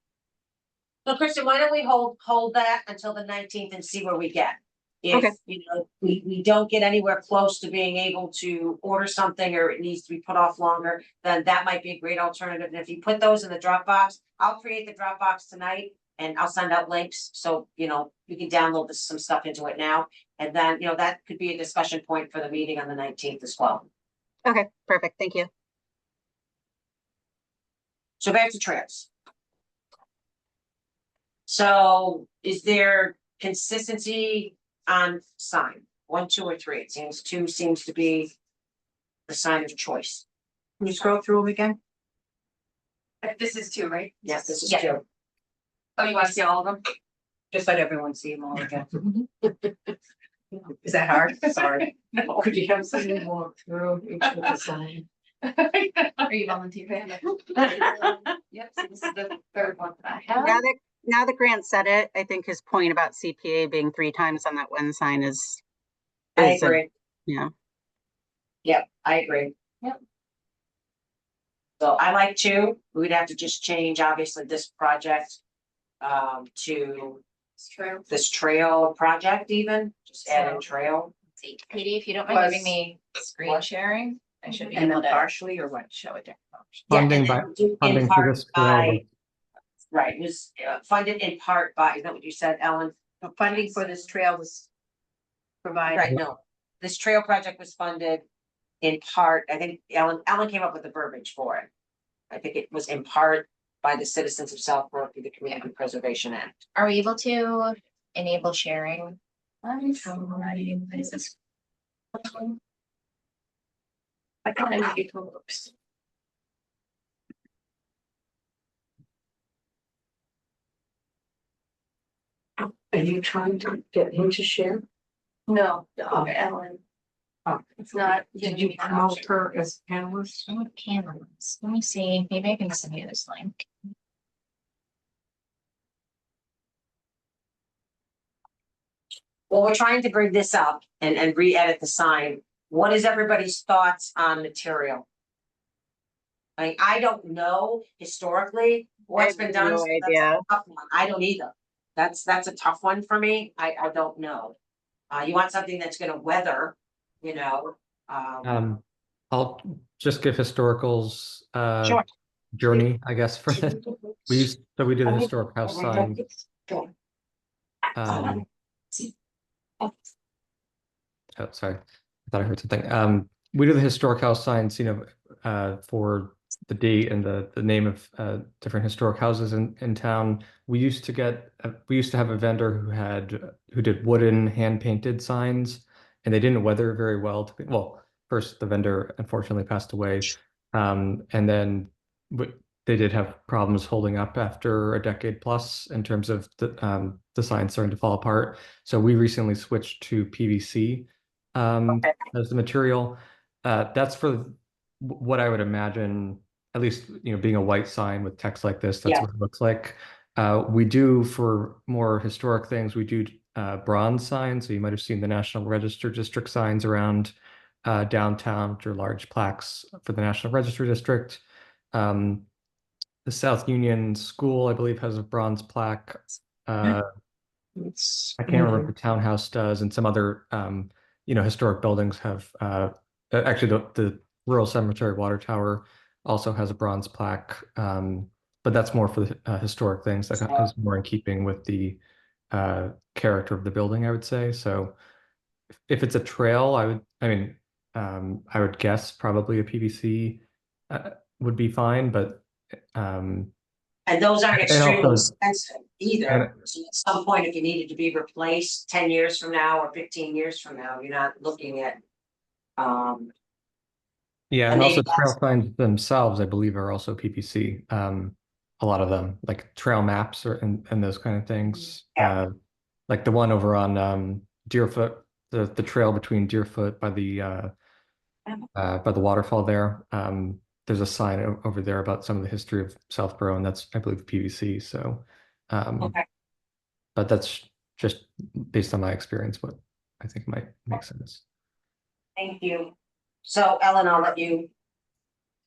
So Kristen, why don't we hold that until the 19th and see where we get? Okay. If, you know, we don't get anywhere close to being able to order something or it needs to be put off longer, then that might be a great alternative. And if you put those in the Dropbox, I'll create the Dropbox tonight and I'll send out links. So, you know, you can download some stuff into it now. And then, you know, that could be a discussion point for the meeting on the 19th as well. Okay, perfect. Thank you. So back to trails. So is there consistency on sign? 1, 2, or 3? It seems 2 seems to be the sign of choice. Can you scroll through them again? This is 2, right? Yes, this is Yeah. 2. Oh, you wanna see all of them? Just let everyone see them all again. Is that hard? Sorry. Could you have someone walk through each of the sign? Are you volunteering? Yep, so this is the 3rd one that I have. Now that Grant said it, I think his point about CPA being 3 times on that one sign is. I is a- agree. Yeah. Yep, I agree. Yep. So I like 2. We'd have to just change, obviously, this project to It's true. this trail project even, just add in So- trail. See, Katie, if you don't mind giving me screen What? sharing, I should be And able then to partially or what? show it there. Yeah, Funding and by, then do in funding for part this trail by- was- Right, it was funded in part by, is that what you said, Ellen? The funding for this trail was provided. Right, no, this trail project was funded in part, I think Ellen came up with the verbiage for it. I think it was in part by the citizens of Southborough through the Community Preservation Act. Are we able to enable sharing? I thought I gave you oops. Are you trying to get him to share? No, Oh. Ellen. Oh. It's not. Did you promote her as panelist? Oh, candles. Let me see. Maybe I can send you this link. Well, we're trying to bring this up and re-edit the sign. What is everybody's thoughts on material? I don't know historically what's been done. No so that's a idea. tough one. I don't either. That's a tough one for me. I don't know. You want something that's gonna weather, you know, I'll just give historical's Sure. journey, I guess, for this. We do the historic house sign. Um, oh, sorry, I thought I heard something. We do the historic house signs, you know, for the date and the name of different historic houses in town. We used to have a vendor who did wooden hand painted signs, and they didn't weather very well. Well, first the vendor unfortunately passed away, and then they did have problems holding up after a decade plus in terms of the signs starting to fall apart. So we recently switched to PVC as the material. That's for what I would imagine, at least, you know, being a white sign with text like this, that's Yeah. what it looks like. We do, for more historic things, we do bronze signs. So you might have seen the National Register District signs around downtown, which are large plaques for the National Register District. The South Union School, I believe, has a bronze plaque. I can't remember if the townhouse does, and some other, you know, historic buildings have. Actually, the Rural Cemetery Water Tower also has a bronze plaque, but that's more for the historic things. That is more in keeping with the character of the building, I would say. So, if it's a trail, I would guess probably a PVC would be fine, but And those aren't And also- extremely expensive either. And- So at some point, if you needed to be replaced 10 years from now or 15 years from now, you're not looking at. Yeah, And and also maybe trail that's- signs themselves, I believe, are also PPC. A lot of them, like trail maps or and those kind of things. Yeah. Like the one over on Deerfoot, the trail between Deerfoot by the waterfall there. There's a sign over there about some of the history of Southborough, and that's, I believe, PVC. So, Okay. but that's just based on my experience, what I think might make sense. Thank you. So Ellen, I'll let you.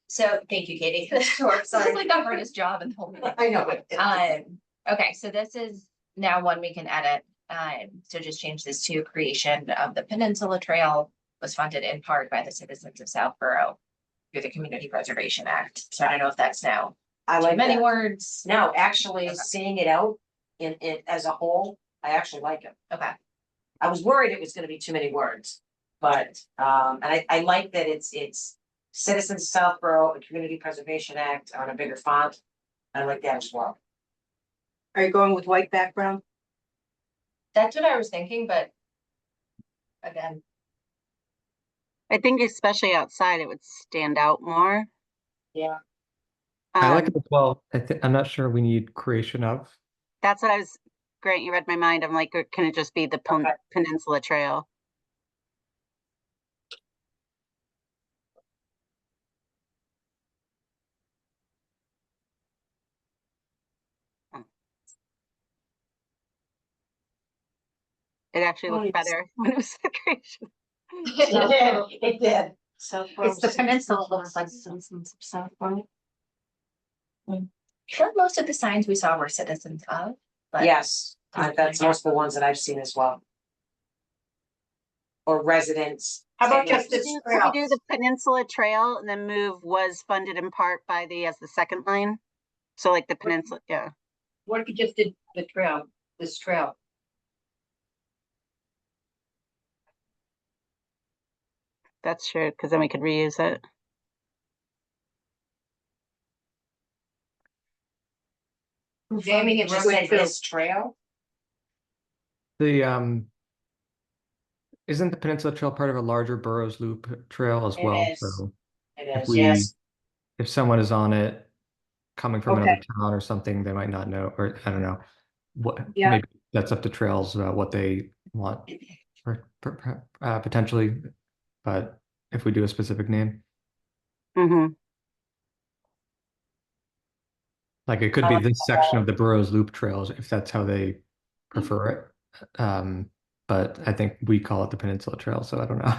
So thank you, Katie. Sure, so it's like the hardest job in the whole thing. I know it. Okay, so this is now one we can edit. So just change this to creation of the Peninsula Trail was funded in part by the citizens of Southborough through the Community Preservation Act. So I don't know if that's now I too like many that. words. No, actually, seeing it out in it as a whole, I actually like it. Okay, I was worried it was gonna be too many words. But, and I like that it's Citizens of Southborough, and Community Preservation Act on a bigger font. I like that as well. Are you going with white background? that's what I was thinking, but again, I think especially outside, it would stand out more. Yeah. I like Um, it as well. I'm not sure we need creation of. That's what I was, Grant, you read my mind. I'm like, can it just be the Okay. Peninsula Trail? It actually Oh, looked it's- better when it was the creation. It did. It's the peninsula looks like Citizens of Southborough. sure, most of the signs we saw were citizens of, but Yes, that's most of the ones that I've seen as well. Or residents. How about Same just with- this Could we do the Peninsula Trail and then move was funded in part by the, as the second line? So like the peninsula, yeah. What if you just did the trail, this trail? That's true, because then we could reuse it. Jamie, it just said this trail. The isn't the Peninsula Trail part of a larger Burrows Loop trail as It well? is. So It if is, we, yes. if someone is on it coming from Okay. another town or something, they might not know, or I don't know. What, Yeah. maybe that's up to trails about what they want or potentially, but if we do a specific name, Mm-hmm. like it could be this section of the Burrows Loop trails if that's how they prefer it. But I think we call it the Peninsula Trail, so I don't know.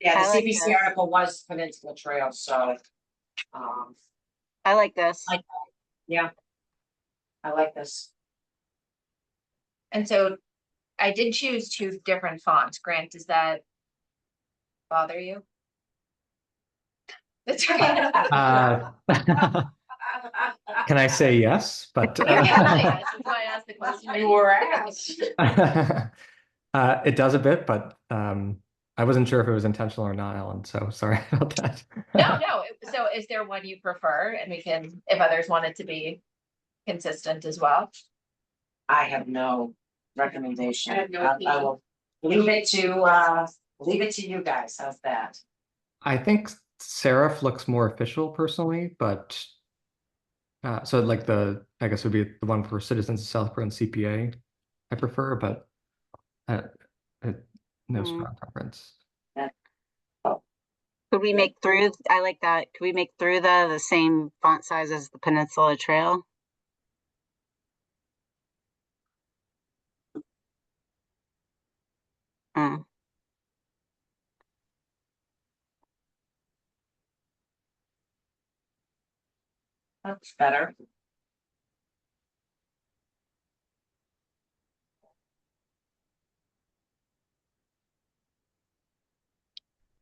Yeah, I the like CBC that. article was Peninsula Trail, so. I like this. Yeah. I like this. and so I did choose two different fonts. Grant, does that bother you? That's right. Can I say yes? But That's why I asked the question. You were asked. it does a bit, but I wasn't sure if it was intentional or not, Ellen. So sorry about that. No, so is there one you prefer? And we can, if others want it to be consistent as well. I have no recommendation. I have no I opinion. will leave it to you guys. How's that? I think serif looks more official personally, but so like I guess would be the one for Citizens of Southborough and CPA. I prefer, but no strong preference. Could we make through, I like that. Could we make through the same font size as the Peninsula Trail? Mm. That's better.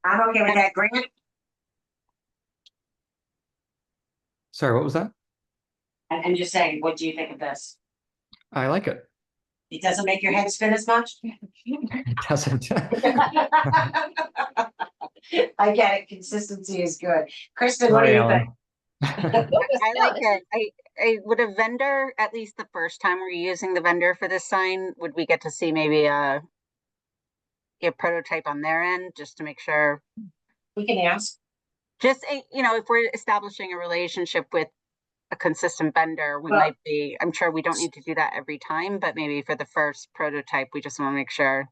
I'm okay with that, Grant. Sorry, what was that? I'm just saying, what do you think of this? I like it. It doesn't make your head spin as much? It doesn't. I get it, consistency is good. Kristen, what do Sorry, you Ellen. think? I like it. Would a vendor, at least the first time we're using the vendor for this sign, would we get to see maybe a prototype on their end, just to make sure? We can ask. Just, you know, if we're establishing a relationship with a consistent vendor, we Well- might be, I'm sure we don't need to do that every time, but maybe for the first prototype, we just want to make sure.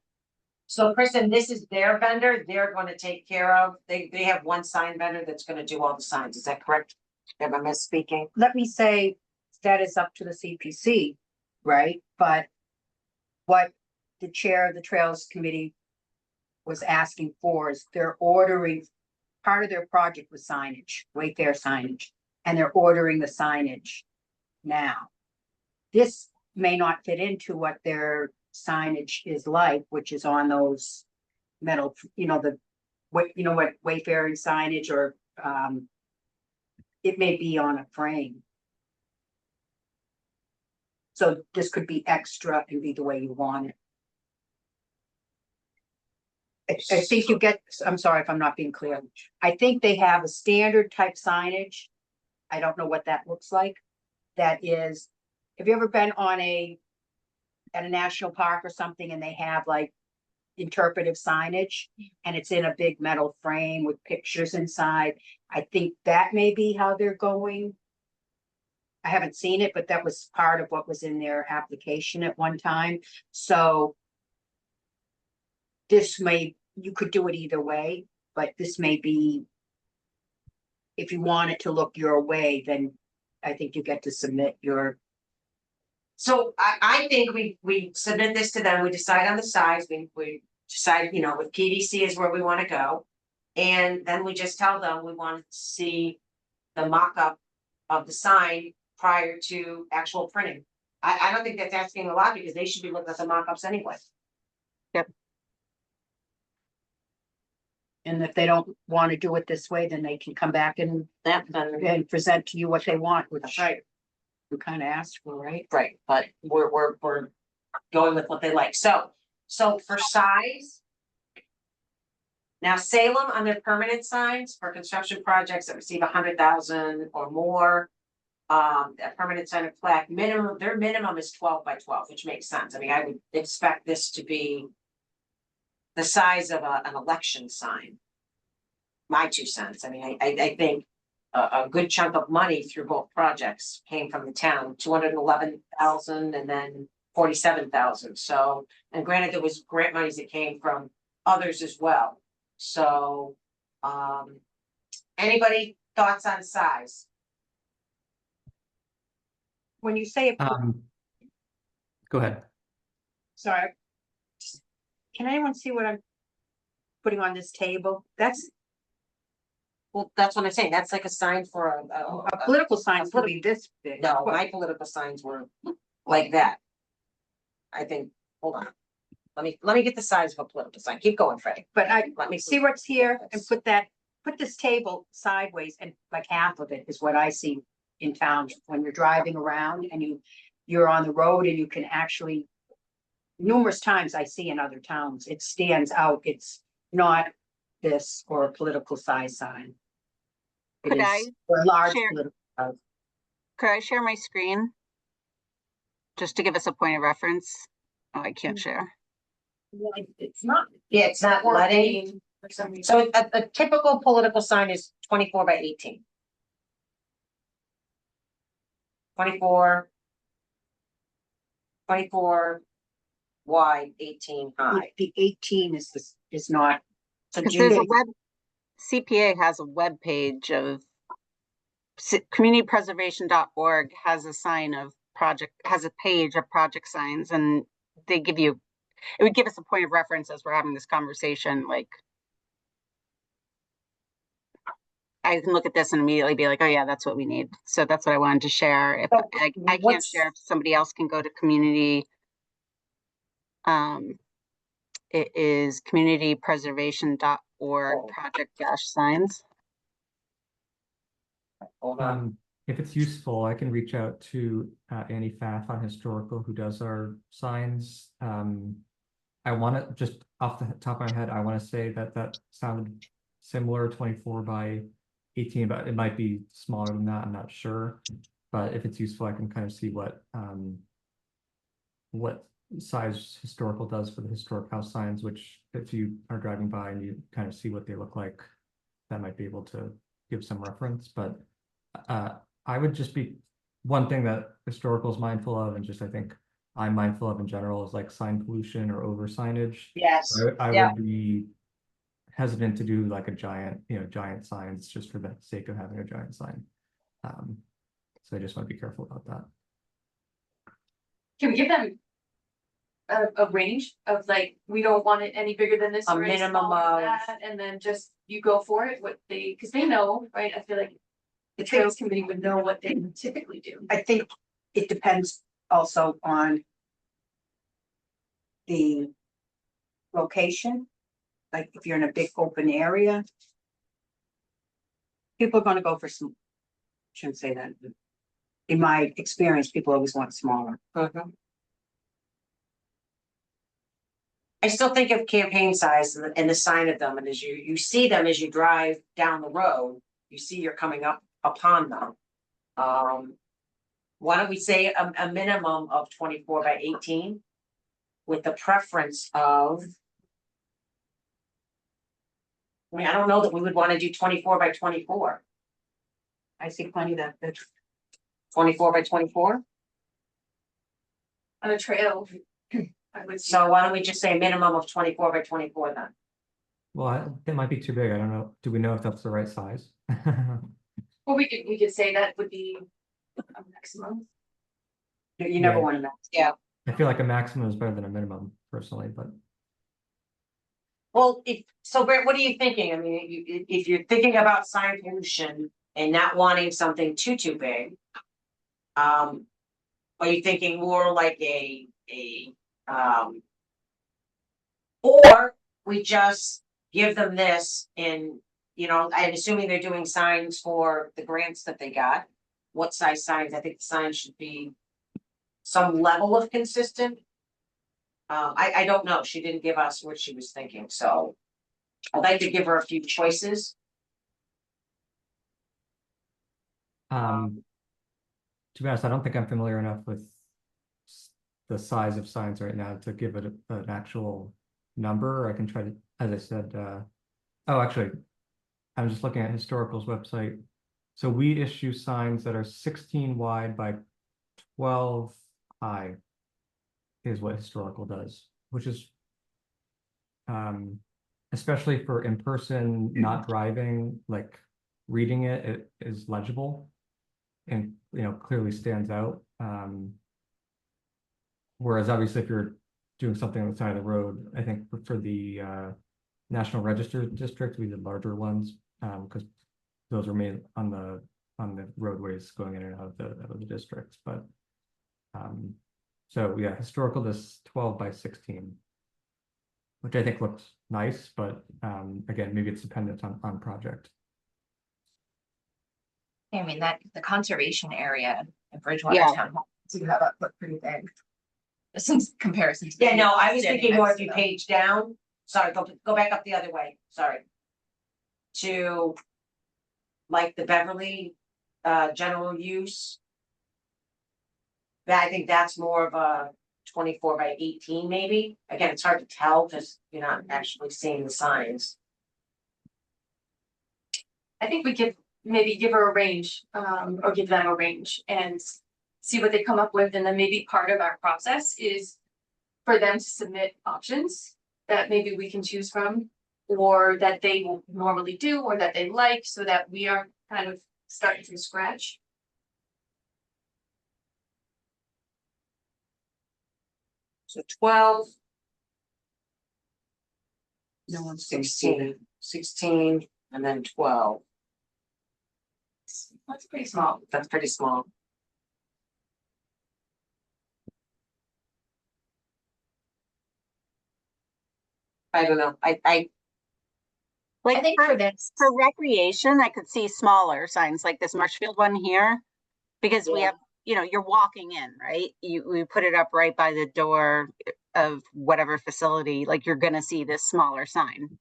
So Kristen, this is their vendor, they're gonna take care of, they have one sign vendor that's gonna do all the signs, is that correct? Am I misspeaking? Let me say that is up to the CPC, right? But what the chair of the Trails Committee was asking for is they're ordering, part of their project was signage, Wayfair signage, and they're ordering the signage now. This may not fit into what their signage is like, which is on those metal, you know, what Wayfaring signage, or it may be on a frame. So this could be extra and be the way you want it. I think you get, I'm sorry if I'm not being clear. I think they have a standard type signage. I don't know what that looks like. That is, have you ever been on at a national park or something, and they have like interpretive signage, and it's in a big metal frame with pictures inside? I think that may be how they're going. I haven't seen it, but that was part of what was in their application at one time. So this may, you could do it either way, but this may be, if you want it to look your way, then I think you get to submit your. So I think we submit this to them, we decide on the size, we decide, you know, with PVC is where we wanna go. And then we just tell them we want to see the mock-up of the sign prior to actual printing. I don't think that's asking a lot, because they should be looking at the mock-ups anyway. And if they don't want to do it this way, then they can come back and present to you what they want, which Right. we kind of asked for, right? Right, but we're going with what they like, so for size. Now Salem, on their permanent signs for construction projects that receive 100,000 or more. A permanent sign of plaque minimum, their minimum is 12 by 12, which makes sense. I mean, I would expect this to be the size of an election sign. My 2 cents. I mean, I think a good chunk of money through both projects came from the town, 211,000 and then 47,000. So, and granted, there was grant monies that came from others as well. So, anybody thoughts on size? When you say, Go ahead. sorry. Can anyone see what I'm putting on this table? That's Well, that's what I'm saying. That's like a sign for a political sign could be this big. No, my political signs were like that. I think, hold on. Let me get the size of a political sign. Keep going, Freddie. But Let me see what's here and put this table sideways, and like half of it is what I see in town when you're driving around and you're on the road and you can actually. Numerous times I see in other towns, it stands out. It's not this or a political size sign. It Could is I a large share- political size. Could I share my screen? Just to give us a point of reference? Oh, I can't share. It's not. Yeah, it's not letting. So a typical political sign is 24 by 18. 24 wide, 18 high. The 18 is not. So Because there's a Judy, CPA has a web page of communitypreservation.org has a sign of has a page of project signs, and they give you, it would give us a point of reference as we're having this conversation. Like, I can look at this and immediately be like, oh yeah, that's what we need. So that's what I wanted to share. If So I can't what's- share, if somebody else can go to community. It is communitypreservation.org project-signs. hold on. If it's useful, I can reach out to Annie Pfaff on Historical, who does our signs. I want to, just off the top of my head, I want to say that sounded similar, 24 by 18, but it might be smaller than that, I'm not sure. But if it's useful, I can kind of see what size historical does for the historic house signs, which if you are driving by and you kind of see what they look like, that might be able to give some reference, but I would just be, one thing that historical is mindful of, and just I think I'm mindful of in general, is like sign pollution or over signage. Yes, I yeah. would be hesitant to do like a giant, giant signs just for the sake of having a giant sign. So I just want to be careful about that. Can we give them a range of like, we don't want it any bigger than this A or any minimum smaller than of- that, and then just you go for it, what they, because they know, right? I feel like the Trails Committee would know what they typically do. I think it depends also on the location. Like if you're in a big open area, people are gonna go for some, shouldn't say that. In my experience, people always want smaller. Mhm. I still think of campaign size and the sign of them, and as you see them as you drive down the road, you see you're coming up upon them. Why don't we say a minimum of 24 by 18? With the preference of. I mean, I don't know that we would want to do 24 by 24. I see plenty that, 24 by 24, On a trail. I would say. so why don't we just say a minimum of 24 by 24 then? Well, that might be too big. I don't know. Do we know if that's the right size? Well, we could say that would be a maximum. you never Yeah. want to. Yeah. I feel like a maximum is better than a minimum personally, but Well, so Brett, what are you thinking? I mean, if you're thinking about sign pollution and not wanting something too big. Are you thinking more like or we just give them this and, I'm assuming they're doing signs for the grants that they got. What size signs? I think the sign should be some level of consistent. I don't know. She didn't give us what she was thinking, so I'd like to give her a few choices. to be honest, I don't think I'm familiar enough with the size of signs right now to give it an actual number. I can try to, as I said, oh, actually, I'm just looking at Historical's website. So we issue signs that are 16 wide by 12 high is what Historical does, which is especially for in person, not driving, like reading it is legible and clearly stands out. Whereas obviously if you're doing something on the side of the road, I think for the National Register district, we did larger ones because those were made on the roadways going in and out of the districts. But so yeah, Historical does 12 by 16, which I think looks nice, but again, maybe it's dependent on project. I mean, that the conservation area in Bridgewater Yeah. Town Hall, so you have that look pretty big. Since comparison. to Yeah, no, I was standing thinking more next if to you them. page down, sorry, go back up the other way, sorry. To. Like the Beverly, general use. I think that's more of a 24 by 18 maybe, again, it's hard to tell, because you're not actually seeing the signs. I think we could maybe give her a range, or give them a range and see what they come up with, and then maybe part of our process is for them to submit options that maybe we can choose from, or that they will normally do, or that they like, so that we are kind of starting from scratch. So 12, No one's gonna see that. 16, and then 12, That's pretty small. that's pretty small. I don't know, I I Like think for this, for recreation, I could see smaller signs like this Marshfield one here. Because we Yeah. have, you're walking in, right? We put it up right by the door of whatever facility, like you're gonna see this smaller sign.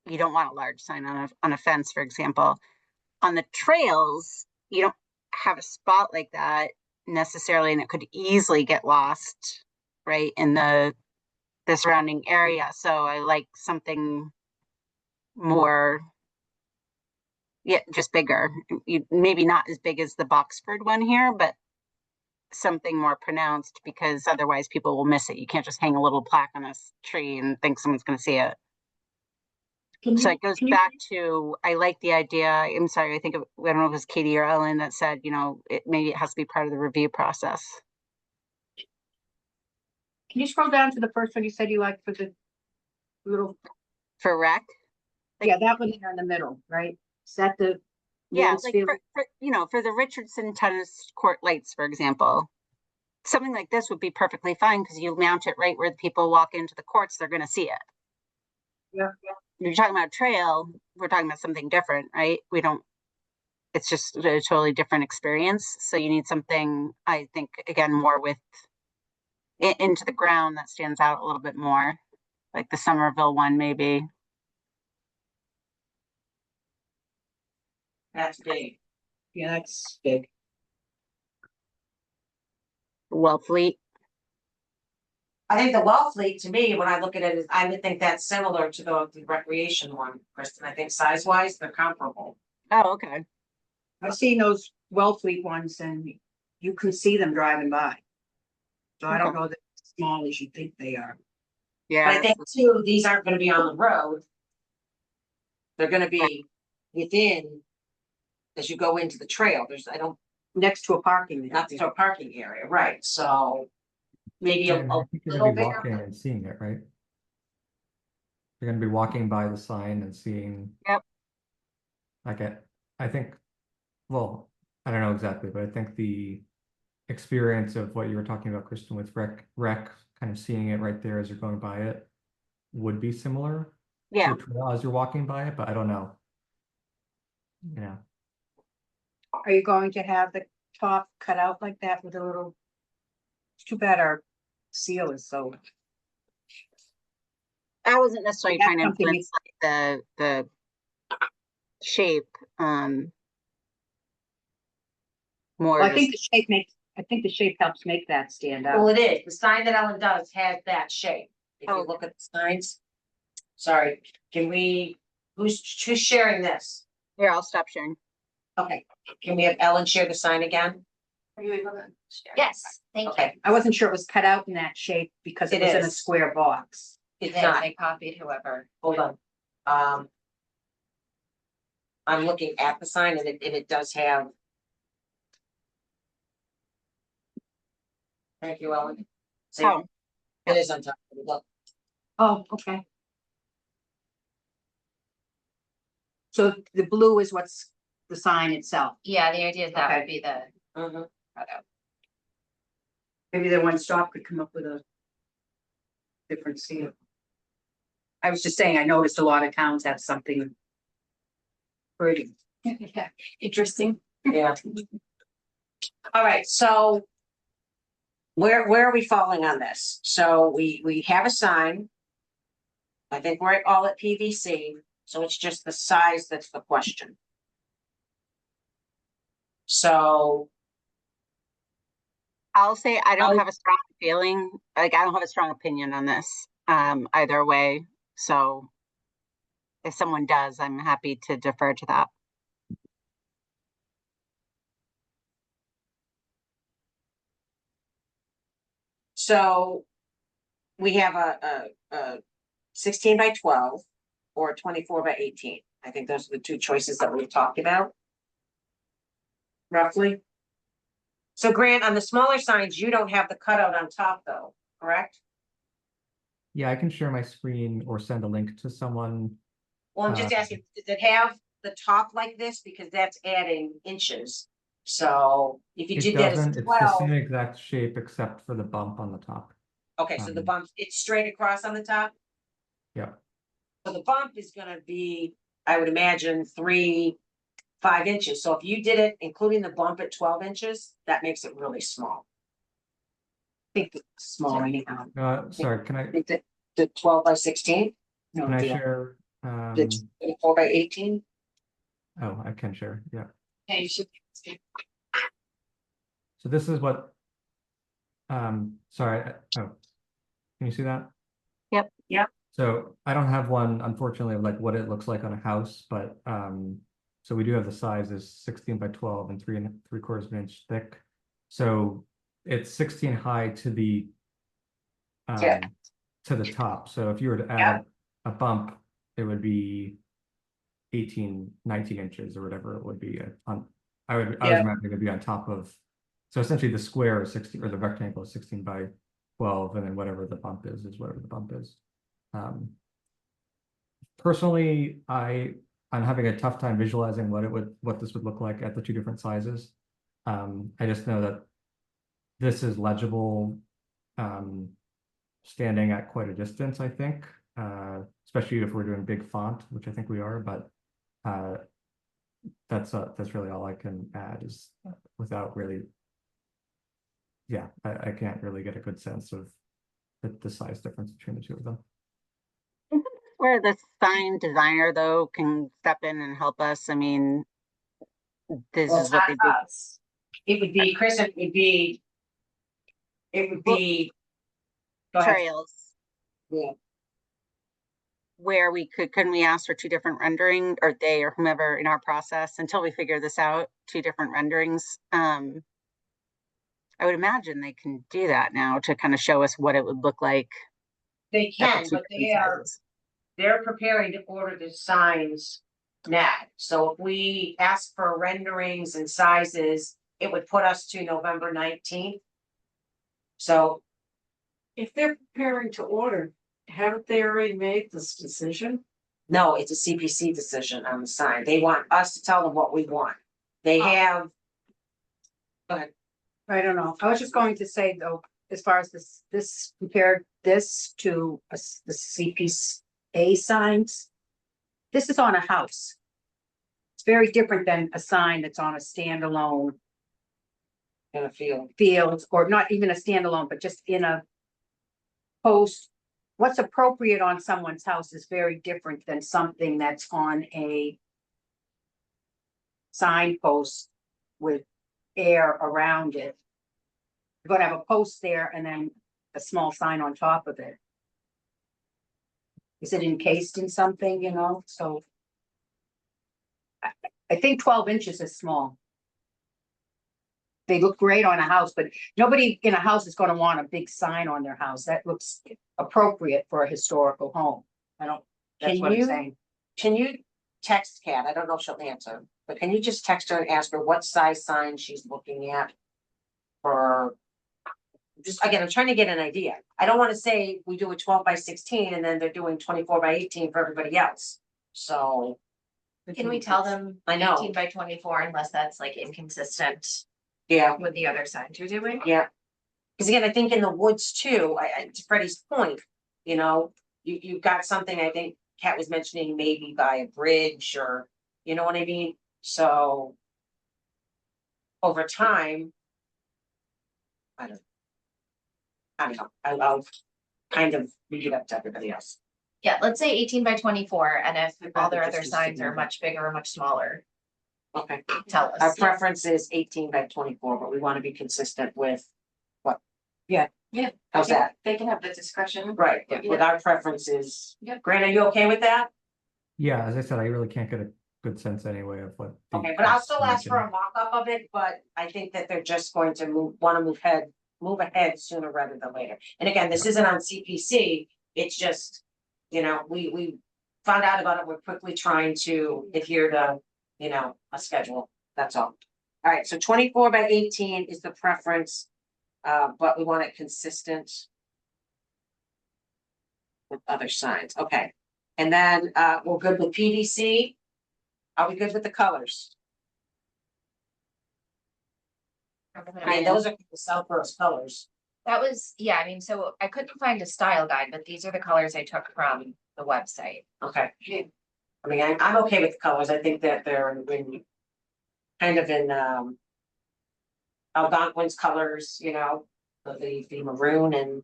you don't want a large sign on a fence, for example. On the trails, you don't have a spot like that necessarily, and it could easily get lost, right, in the surrounding area. So I like something more, yeah, just bigger. Maybe not as big as the Boxford one here, but something more pronounced, because otherwise people will miss it. You can't just hang a little plaque on a tree and think someone's going to see it. So it goes back to, I like the idea. I'm sorry, I don't know if it was Katie or Ellen that said, maybe it has to be part of the review process. Can you scroll down to the first one you said you liked for the little, For rec? yeah, that one there in the middle, right? Is that the? Yeah, like Mansfield? for the Richardson tennis court lights, for example. Something like this would be perfectly fine because you mount it right where the people walk into the courts, they're going to see it. Yeah. If you're talking about a trail, we're talking about something different, right? It's just a totally different experience. So you need something, I think, again, more with into the ground that stands out a little bit more, like the Somerville one, maybe. That's big. Yeah, that's big. Wellfleet. I think the Wellfleet, to me, when I look at it, is I would think that's similar to the recreation one, Kristen. I think size wise, they're comparable. Oh, okay. I've seen those Wellfleet ones and you can see them driving by. So I don't know that as small as you think they are. But Yeah. I think too, these aren't gonna be on the road. They're gonna be within, as you go into the trail, Next to a parking. not to a parking area, right? So maybe Yeah, a and I think you're little gonna be walking bigger. and seeing it, right? You're gonna be walking by the sign and seeing. Yep. Like I think, well, I don't know exactly, but I think the experience of what you were talking about, Kristen, with rec, kind of seeing it right there as you're going by it, would be similar Yeah. to a trail as you're walking by it, but I don't know. Are you going to have the top cut out like that with a little? It's too bad our seal is so. I wasn't necessarily That's trying to something influence like the shape, more. Well, I think the shape helps make that stand Well, out. it is. The sign that Ellen does has that shape. If you Oh. look at the signs. Sorry, who's sharing this? Here, I'll stop sharing. Okay, can we have Ellen share the sign again? Are you able to share? Yes, thank you. Okay, I wasn't sure it was cut out in that shape because it It was in a is. square box. it's Yes, not. I copied whoever. Hold on. I'm looking at the sign and it does have. Thank you, Ellen. See, Oh, it is on top of it. Look, Oh, okay. So the blue is what's the sign itself. Yeah, the idea is that Okay. would be the mhm. photo. Maybe the one stop could come up with a different seal. I was just saying, I noticed a lot of towns have something pretty. Yeah, interesting. Yeah. All right, so. Where are we falling on this? So we have a sign. I think we're all at PVC, so it's just the size that's the question. So, I'll say I don't I'll- have a strong feeling, like I don't have a strong opinion on this, either way. So if someone does, I'm happy to defer to that. so. We have a 16 by 12 or a 24 by 18. I think those are the two choices that we've talked about. Roughly. So Grant, on the smaller signs, you don't have the cutout on top though, correct? Yeah, I can share my screen or send a link to someone. Well, I'm just asking, does it have the top like this? Because that's adding inches. So if you It did that as doesn't, it's the 12, same exact shape except for the bump on the top. okay, so the um, bump, it's straight across on the top. Yeah. So the bump is gonna be, I would imagine, 5 inches. So if you did it, including the bump at 12 inches, that makes it really small. I think it's small anyhow. Sorry, can I I think that the 12 by 16. No Can I deal. share The 24 by 18? Oh, I can share, yeah. Yeah, you should. So this is what, sorry, oh, can you see that? Yep. Yep. So I don't have one, unfortunately, of like what it looks like on a house, but, so we do have the size is 16 by 12 and 3 3/4 of an inch thick. So it's 16 high to the, Yeah. to the top. So if you were to Yeah. add a bump, it would be 18, 19 inches or whatever it would be on, I was Yeah. imagining it would be on top of, so essentially the square is 16, or the rectangle is 16 by 12, and then whatever the bump is whatever the bump is. Personally, I'm having a tough time visualizing what this would look like at the two different sizes. I just know that this is legible, standing at quite a distance, I think, especially if we're doing big font, which I think we are, but that's really all I can add is without really, yeah, I can't really get a good sense of the size difference between the two of them. Where the sign designer though can step in and help us. I mean, this Well, is what they do. us. It would be, Chris, it would be. Go ahead. Trails Yeah. where couldn't we ask for two different rendering, or they or whomever in our process until we figure this out, two different renderings? I would imagine they can do that now to kind of show us what it would look like. They at the can, two but different sizes. they're preparing to order the signs now. So if we ask for renderings and sizes, it would put us to November 19th. So If they're preparing to order, haven't they already made this decision? no, it's a CPC decision on the sign. They want us to tell them what we want. They have. Go ahead. I don't know. I was just going to say though, as far as this compared this to the CPA signs. This is on a house. It's very different than a sign that's on a standalone In a field. field, or not even a standalone, but just in a post. What's appropriate on someone's house is very different than something that's on a signpost with air around it. You're gonna have a post there and then a small sign on top of it. Is it encased in something, you know, so. I think 12 inches is small. They look great on a house, but nobody in a house is gonna want a big sign on their house. That looks appropriate for a historical home. That's Can what I'm you- saying. Can you text Kat? I don't know if she'll answer, but can you just text her and ask her what size sign she's looking at? For. Just again, I'm trying to get an idea. I don't want to say we do a 12 by 16 and then they're doing 24 by 18 for everybody else. So, Can we tell them I know. 18 by 24 unless that's like inconsistent yeah, with the other signs you're doing? yeah. Because again, I think in the woods too, to Freddie's point, you know, you've got something, I think Kat was mentioning maybe by a bridge or, you know what I mean? So. Over time. I don't know, I'll kind of leave it up to everybody else. Yeah, let's say 18 by 24, and if all their Just other do signs are 16. much bigger or much smaller, Okay. tell Our us. preference is 18 by 24, but we want to be consistent with what? Yeah. Yeah. How's that? They can have the discretion. Right, with our preferences. Yep. Grant, are you okay with that? Yeah, as I said, I really can't get a good sense anyway of what. the Okay, but I'll still ask for a mentioned. mock-up of it, but I think that they're just going to move ahead sooner rather than later. And again, this isn't on CPC, it's just, you know, we found out about it, we're quickly trying to adhere to, you know, a schedule, that's all. All right, so 24 by 18 is the preference, but we want it consistent with other signs, okay. And then, we're good with PVC. Are we good with the colors? I mean, those are the Southboro's colors. That was, yeah, I mean, so I couldn't find a style guide, but these are the colors I took from the website. Okay. I mean, I'm okay with the colors. I think that they're in kind of in Algonquin's colors, you know, the maroon and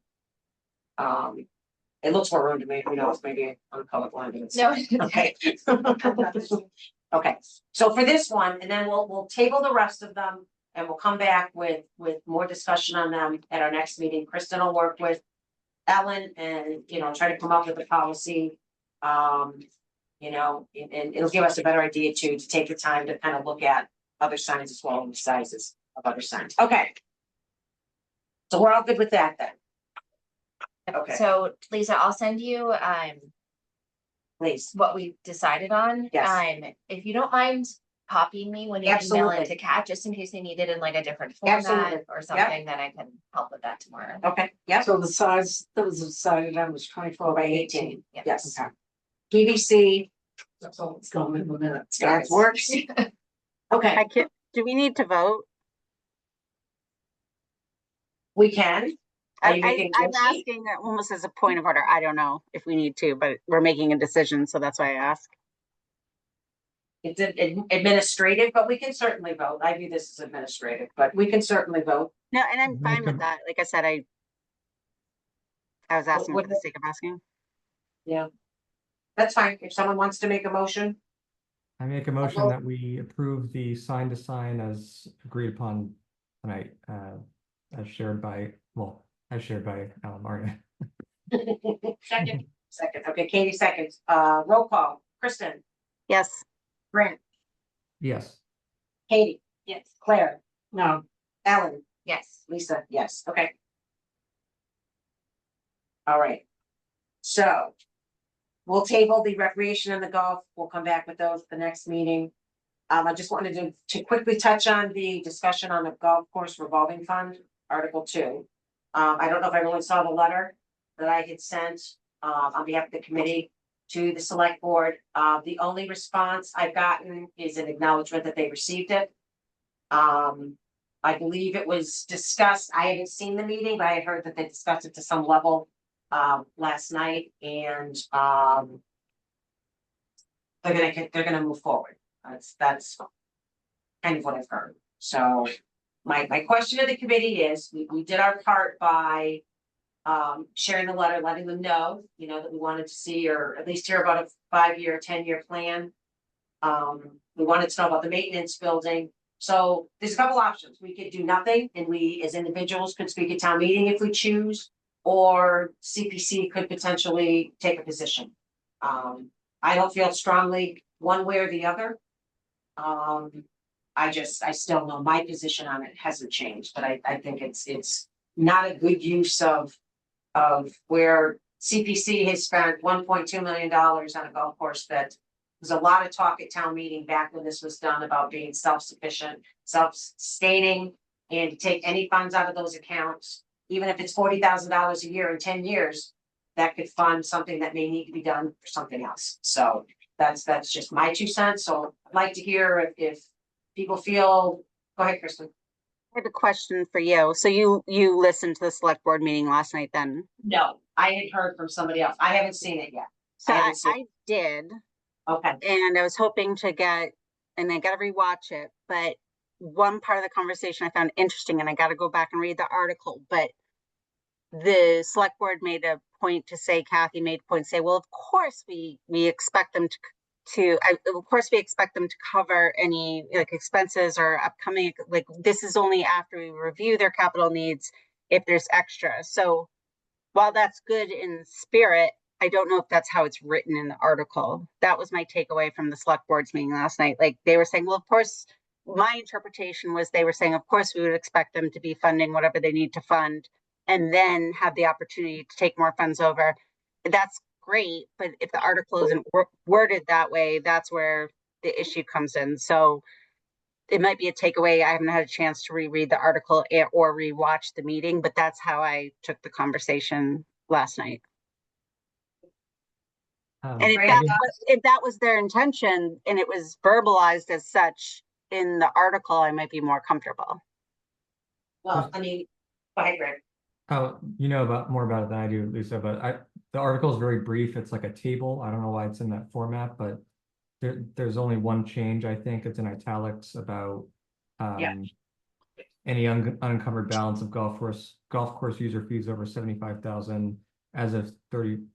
It looks maroon to me, who knows, maybe I'm colorblind. and it's- No. Okay. Okay, so for this one, and then we'll table the rest of them, and we'll come back with more discussion on them at our next meeting. Kristen will work with Ellen and, you know, try to come up with a policy. You know, and it'll give us a better idea too, to take the time to kind of look at other signs as well, and the sizes of other signs. Okay. So we're all good with that then? Okay. So Lisa, I'll send you Please. what we decided on. Yes. If you don't mind copying me when you email Absolutely. it to Kat, just in case they need it in like a different format Absolutely. or something, then I can help with that tomorrow. Okay, yep, So the size that was decided on was 24 by by 18, 18. Yeah. yes. Okay. PVC, That's all it's going in the minutes. that works. Okay, I can't, do we need to vote? we can. Are you I'm making a motion? asking almost as a point of order. I don't know if we need to, but we're making a decision, so that's why I ask. It's administrative, but we can certainly vote. I view this as administrative, but we can certainly vote. No, and I'm fine Make with a- that. Like I said, I was asking what- for the sake of asking. Yeah. That's fine. If someone wants to make a motion, I make a motion vote. that we approve the sign to sign as agreed upon tonight, as shared by Marta. Second, second, okay, Katie seconds, roll call, Kristen, Yes, Grant, Yes. Katie, yes. Claire, No, Ellen, Yes. Lisa, yes, okay. All right. So. We'll table the recreation and the golf, we'll come back with those at the next meeting. I just wanted to quickly touch on the discussion on the golf course revolving fund, Article 2. I don't know if everyone saw the letter that I had sent, on behalf of the committee to the select board. The only response I've gotten is an acknowledgement that they received it. I believe it was discussed, I haven't seen the meeting, but I had heard that they discussed it to some level last night, and they're gonna move forward. That's kind of what I've heard. So my question to the committee is, we did our part by sharing the letter, letting them know, you know, that we wanted to see, or at least hear about a 5-year, 10-year plan. We wanted to know about the maintenance building. So there's a couple options. We could do nothing, and we as individuals could speak at town meeting if we choose, or CPC could potentially take a position. I don't feel strongly one way or the other. I still know my position on it hasn't changed, but I think it's not a good use of where CPC has spent $1.2 million on a golf course that there's a lot of talk at town meeting back when this was done about being self-sufficient, self-sustaining, and to take any funds out of those accounts, even if it's $40,000 a year in 10 years, that could fund something that may need to be done for something else. So that's just my 2 cents. So I'd like to hear if people feel, go ahead, Kristen. I have a question for you. So you listened to the select board meeting last night then? No, I had heard from somebody else. I haven't seen it yet. So I I haven't seen- I did, Okay, and I was hoping to get, and I gotta rewatch it, but one part of the conversation I found interesting, and I gotta go back and read the article, but the select board made a point to say, Kathy made a point to say, well, of course, we expect them of course, we expect them to cover any like expenses or upcoming, like this is only after we review their capital needs if there's extra. So while that's good in spirit, I don't know if that's how it's written in the article. That was my takeaway from the select board's meeting last night. Like they were saying, well, of course, my interpretation was they were saying, of course, we would expect them to be funding whatever they need to fund and then have the opportunity to take more funds over. That's great, but if the article isn't worded that way, that's where the issue comes in. So it might be a takeaway. I haven't had a chance to reread the article or rewatch the meeting, but that's how I took the conversation last night. And Great. if that was their intention and it was verbalized as such in the article, I might be more comfortable. well, I mean, go ahead, Greg. Oh, you know more about it than I do, Lisa, but the article is very brief. It's like a table. I don't know why it's in that format, but there's only one change. I think it's in italics about any unencumbered balance of golf course user fees over 75,000 as of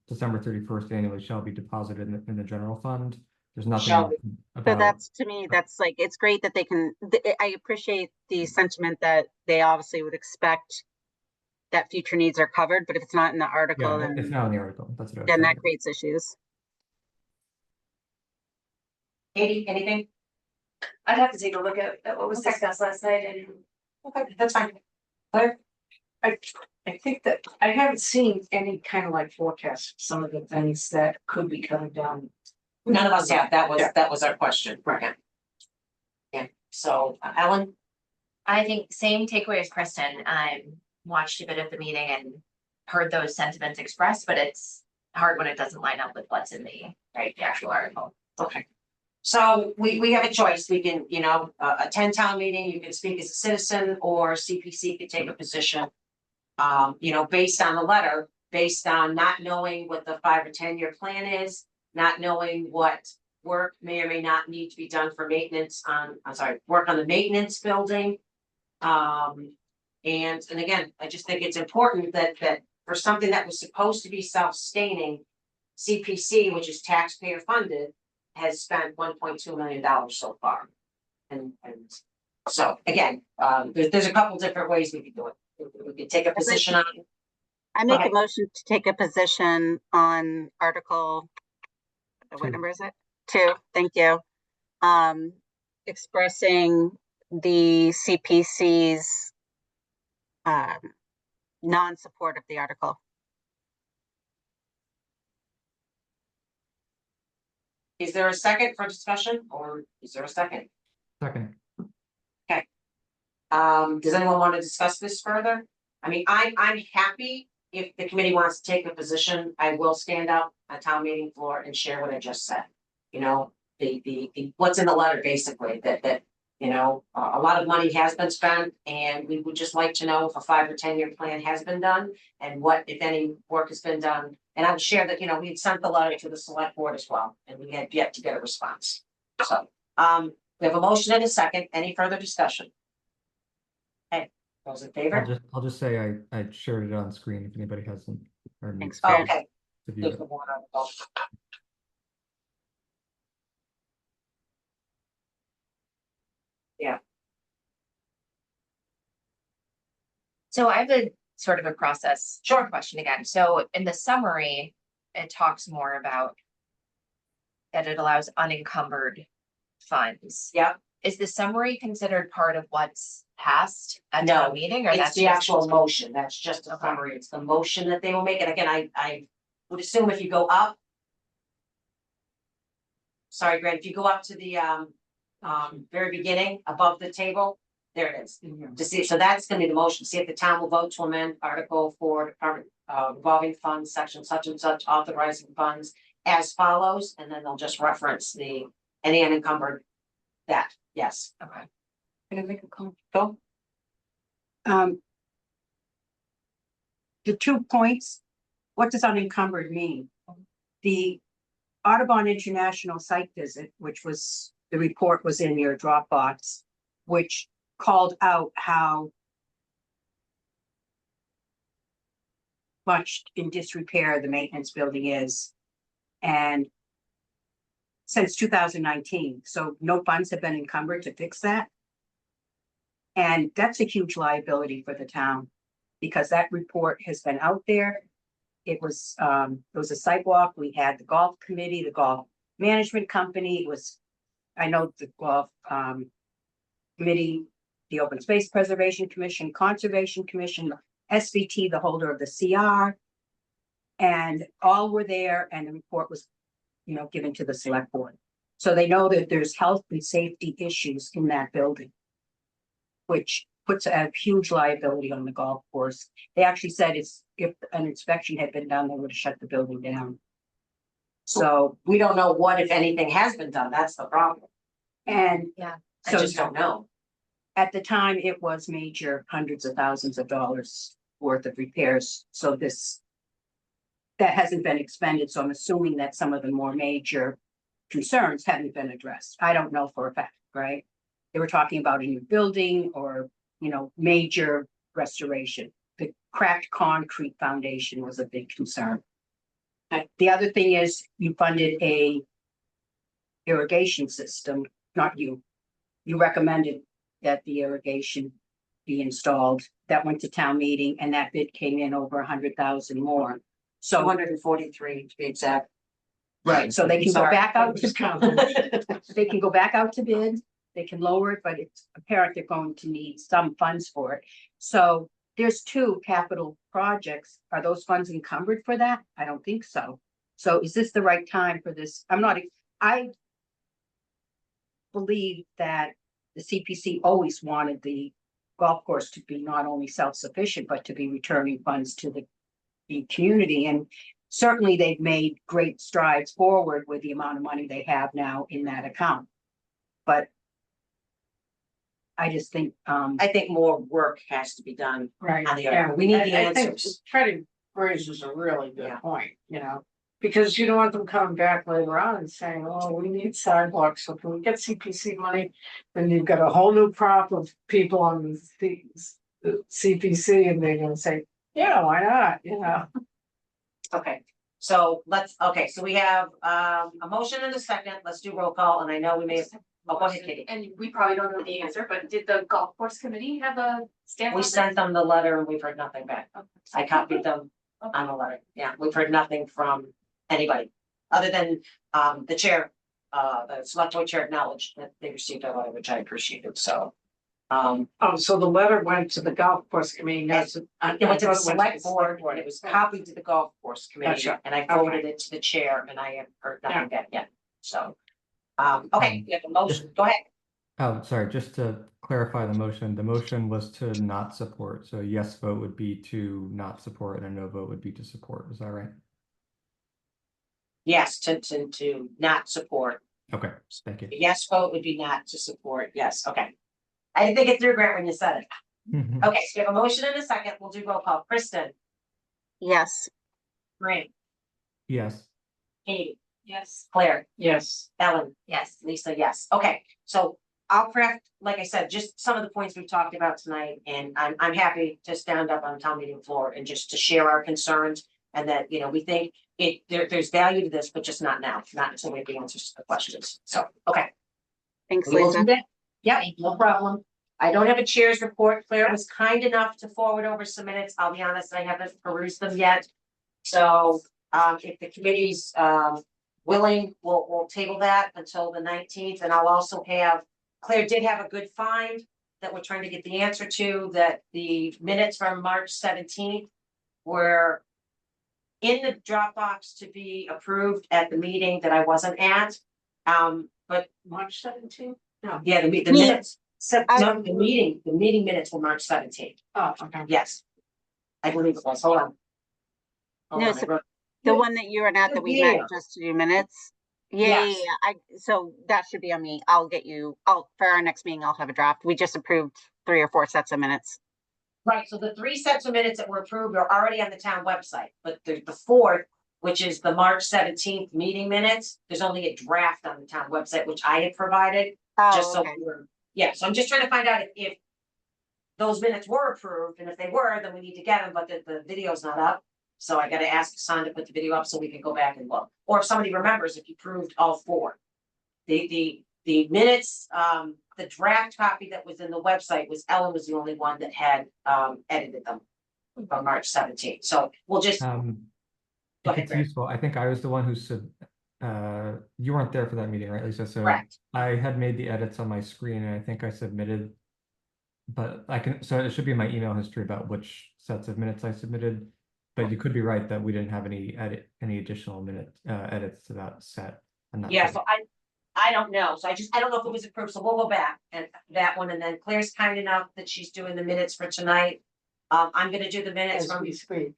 December 31st annually shall be deposited in the general fund. There's nothing Shall be. So about, that's, to me, that's like, it's great that they can, I appreciate the sentiment that they obviously would expect that future needs are covered, but if it's not in the article, yeah, it's then, not in the article. That's what I was then that saying. creates issues. Katie, anything? I'd have to take a look at what was Okay. discussed last night and Okay, that's fine. Claire? I think that I haven't seen any kind of like forecast, for some of the things that could be coming down. None of us have. Yeah. That was our question. Right. Yeah, so Ellen? I think same takeaway as Kristen. I watched a bit of the meeting and heard those sentiments expressed, but it's hard when it doesn't line up with what's in the actual article. Okay. So we have a choice. We can, attend town meeting, you can speak as a citizen, or CPC could take a position. Based on the letter, based on not knowing what the 5 or 10-year plan is, not knowing what work may or may not need to be done for maintenance work on the maintenance building. And again, I just think it's important that for something that was supposed to be self-sustaining, CPC, which is taxpayer funded, has spent $1.2 million so far. And so again, there's a couple different ways we could do it. We could take a position on. I make a ahead. motion to take a position on Article, what 2. number is it? 2, thank you. Expressing the CPC's non-support of the article. Is there a second for discussion, or is there a second? Second. Does anyone want to discuss this further? I mean, I'm happy if the committee wants to take a position. I will stand up at town meeting floor and share what I just said. The what's in the letter, basically, that a lot of money has been spent, and we would just like to know if a 5 or 10-year plan has been done, and what, if any, work has been done. And I would share that, we had sent the letter to the select board as well, and we had yet to get a response. So, we have a motion and a second. Any further discussion? Okay, those in favor? I'll just say I shared it on screen if anybody hasn't. Or needs Thanks, to Fran. Okay. to view There's it. the warrant article. So I have a sort of a process. Sure. Question again. So in the summary, it talks more about that it allows unencumbered funds. Yep. Is the summary considered part of what's passed at No, town meeting, or It's that's the just- actual motion, that's just a Okay. summary, it's the motion that they will make, and again, I would assume if you go up. Sorry, Greg, if you go up to the very beginning, above the table, there it is. To see, so that's gonna be the motion, see if the town will vote to amend Article 4, Department revolving funds, section such and such, authorizing funds as follows, and then they'll just reference any unencumbered that, yes. Okay. Can I make a comment? Go. The 2 points, what does unencumbered mean? The Audubon International site visit, which was, the report was in your Dropbox, which called out how much in disrepair the maintenance building is. And since 2019, so no funds have been encumbered to fix that. And that's a huge liability for the town, because that report has been out there. It was a sidewalk, we had the golf committee, the golf management company, it was, I know the golf committee, the Open Space Preservation Commission, Conservation Commission, SVT, the holder of the CR. And all were there, and the report was, given to the select board. So they know that there's health and safety issues in that building, which puts a huge liability on the golf course. They actually said if an inspection had been done, they would have shut the building down. So, We don't know what, if anything, has been done, that's the problem, and I so just don't know. at the time, it was major, hundreds of thousands of dollars worth of repairs. So that hasn't been expended, so I'm assuming that some of the more major concerns haven't been addressed. I don't know for a fact, right? They were talking about a new building or, major restoration. the cracked concrete foundation was a big concern. The other thing is you funded a irrigation system, not you. You recommended that the irrigation be installed. That went to town meeting and that bid came in over 100,000 more. Two So, hundred and forty-three to be exact. right, so they can go Sorry. back out to, they can go back out to bid, they can lower it, but it's apparent they're going to need some funds for it. So there's two capital projects. Are those funds encumbered for that? I don't think so. So is this the right time for this? I believe that the CPC always wanted the golf course to be not only self-sufficient, but to be returning funds to the community. And certainly they've made great strides forward with the amount of money they have now in that account. But I just think, I think more work has to be done Right. on the other. We need the I think answers. Freddie raises a really good Yeah. point, you know, because you don't want them coming back later on and saying, oh, we need sidewalks, so can we get CPC money? Then you've got a whole new crop of people on the CPC and they're gonna say, yeah, why not, you know? Okay, so so we have a motion and a second. Let's do roll call, and I know we may have, oh, go ahead, Katie. And we probably don't know the answer, but did the golf course committee have a stamp on We this? sent them the letter and we've heard nothing back. I copied them on the letter. Yeah, we've heard nothing from anybody, other than the chair, the select board chair acknowledged that they received a letter, which I appreciated, so. Oh, so the letter went to the golf course committee, not to. It went to the select board, and it was copied to the golf course committee, Gotcha. and I forwarded it to the chair, and I have heard nothing back yet, so. Okay, you have a motion, go ahead. Oh, sorry, just to clarify the motion was to not support. So a yes vote would be to not support and a no vote would be to support. Is that right? Yes, to not support. Okay, thank you. A yes vote would be not to support, yes, okay. I didn't think it through, Grant, when you said it. Mhm. Okay, so we have a motion and a second, we'll do roll call. Kristen, Yes, Maureen, Yes. Katie, Yes. Claire, Yes, Ellen, Yes. Lisa, yes, okay, so I'll craft, like I said, just some of the points we've talked about tonight, and I'm happy to stand up on town meeting floor and just to share our concerns. And that, you know, we think there's value to this, but just not now, not until we have the answers to the questions, so, okay. thanks, We will do Lisa. that. Yeah, no problem. I don't have a chair's report. Claire was kind enough to forward over some minutes. I'll be honest, I haven't perused them yet. So, if the committee's, willing, we'll table that until the 19th, and I'll also have, Claire did have a good find that we're trying to get the answer to, that the minutes from March 17th were in the Dropbox to be approved at the meeting that I wasn't at. But March 17th? yeah, the Yeah. minutes, no, the meeting minutes were March 17th. Oh, okay. Yes. I believe it was, hold on. Hold No, on, I so- wrote- The one that you were at that we Yeah. met just to do minutes. Yeah, Yes. so that should be on me. For our next meeting, I'll have a draft. We just approved 3 or 4 sets of minutes. Right, so the 3 sets of minutes that were approved are already on the town website, but the 4th, which is the March 17th meeting minutes, there's only a draft on the town website, which I had provided, just Oh, so okay. yeah, so I'm just trying to find out if those minutes were approved, and if they were, then we need to get them, but the video's not up. So I gotta ask Hassan to put the video up so we can go back and look, or if somebody remembers if you proved all 4. The minutes, the draft copy that was in the website was Ellen was the only one that had edited them from March 17th, so we'll just, Go If ahead, it's Greg. useful, I think I was the one who said, you weren't there for that meeting, right, Lisa? So correct. I had made the edits on my screen and I think I submitted. But so it should be in my email history about which sets of minutes I submitted. But you could be right that we didn't have any additional edits to that set. I'm not Yeah, sure. so I don't know, so I don't know if it was approved, so we'll go back and that one, and then Claire's kind enough that she's doing the minutes for tonight. I'm gonna do the minutes As from, we speak.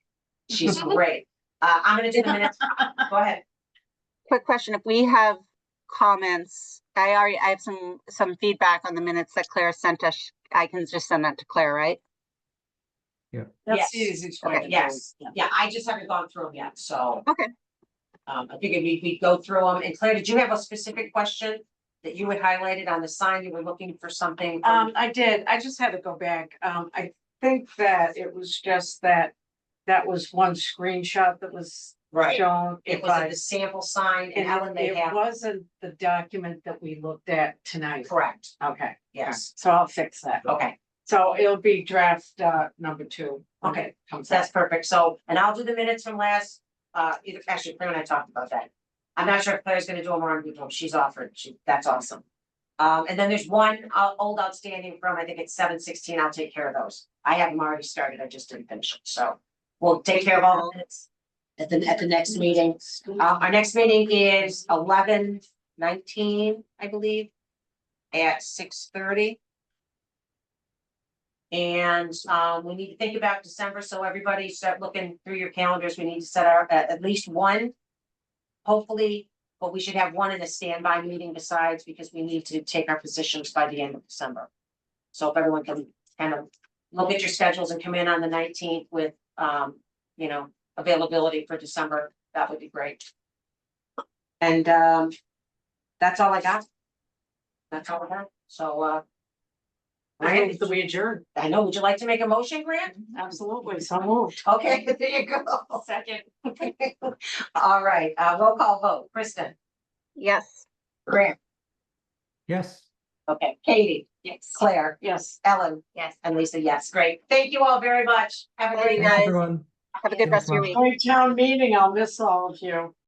she's great, I'm gonna do the minutes, go ahead. Quick question, if we have comments, I have some feedback on the minutes that Claire sent us. I can just send that to Claire, right? That's the Yes. easiest way to do it. Yes, yeah, I just haven't gone through them yet, so. Okay. I figured we'd go through them, and Claire, did you have a specific question that you had highlighted on the sign, you were looking for something? I did, I just had to go back, think that it was just that was one screenshot that was Right. shown. It If was I- the sample sign and And Ellen may it have, wasn't the document that we looked at tonight. correct, Okay, yes, so I'll fix that. okay, So it'll be draft number 2. when Okay, it comes that's out. perfect. So, and I'll do the minutes from last, either, actually, Claire and I talked about that. I'm not sure if Claire's gonna do them or I'm gonna do them. She's offered, that's awesome. And then there's one old outstanding from, I think it's 7/16. I'll take care of those. I have them already started, I just didn't finish it, so we'll take care of all the minutes at the next meeting. Our next meeting is 11/19, I believe, at 6:30. And we need to think about December, so everybody start looking through your calendars. We need to set our, at least one. Hopefully, but we should have one in a standby meeting besides, because we need to take our positions by the end of December. So if everyone can kind of look at your schedules and come in on the 19th with, you know, availability for December, that would be great. And that's all I got. That's all I have, so I think that we adjourn. I know, would you like to make a motion, Grant? Absolutely, so moved. Okay, there you go. Second. All right, roll call vote, Kristen, Yes. Grant, Yes. okay, Katie, Yes. Claire, Yes. Ellen, Yes. and Lisa, yes, great. Thank you all very much. Have a Bye, great guys. night. Everyone. Have a good Thanks, rest of your Mom. week. Great town meeting. I'll miss all of you.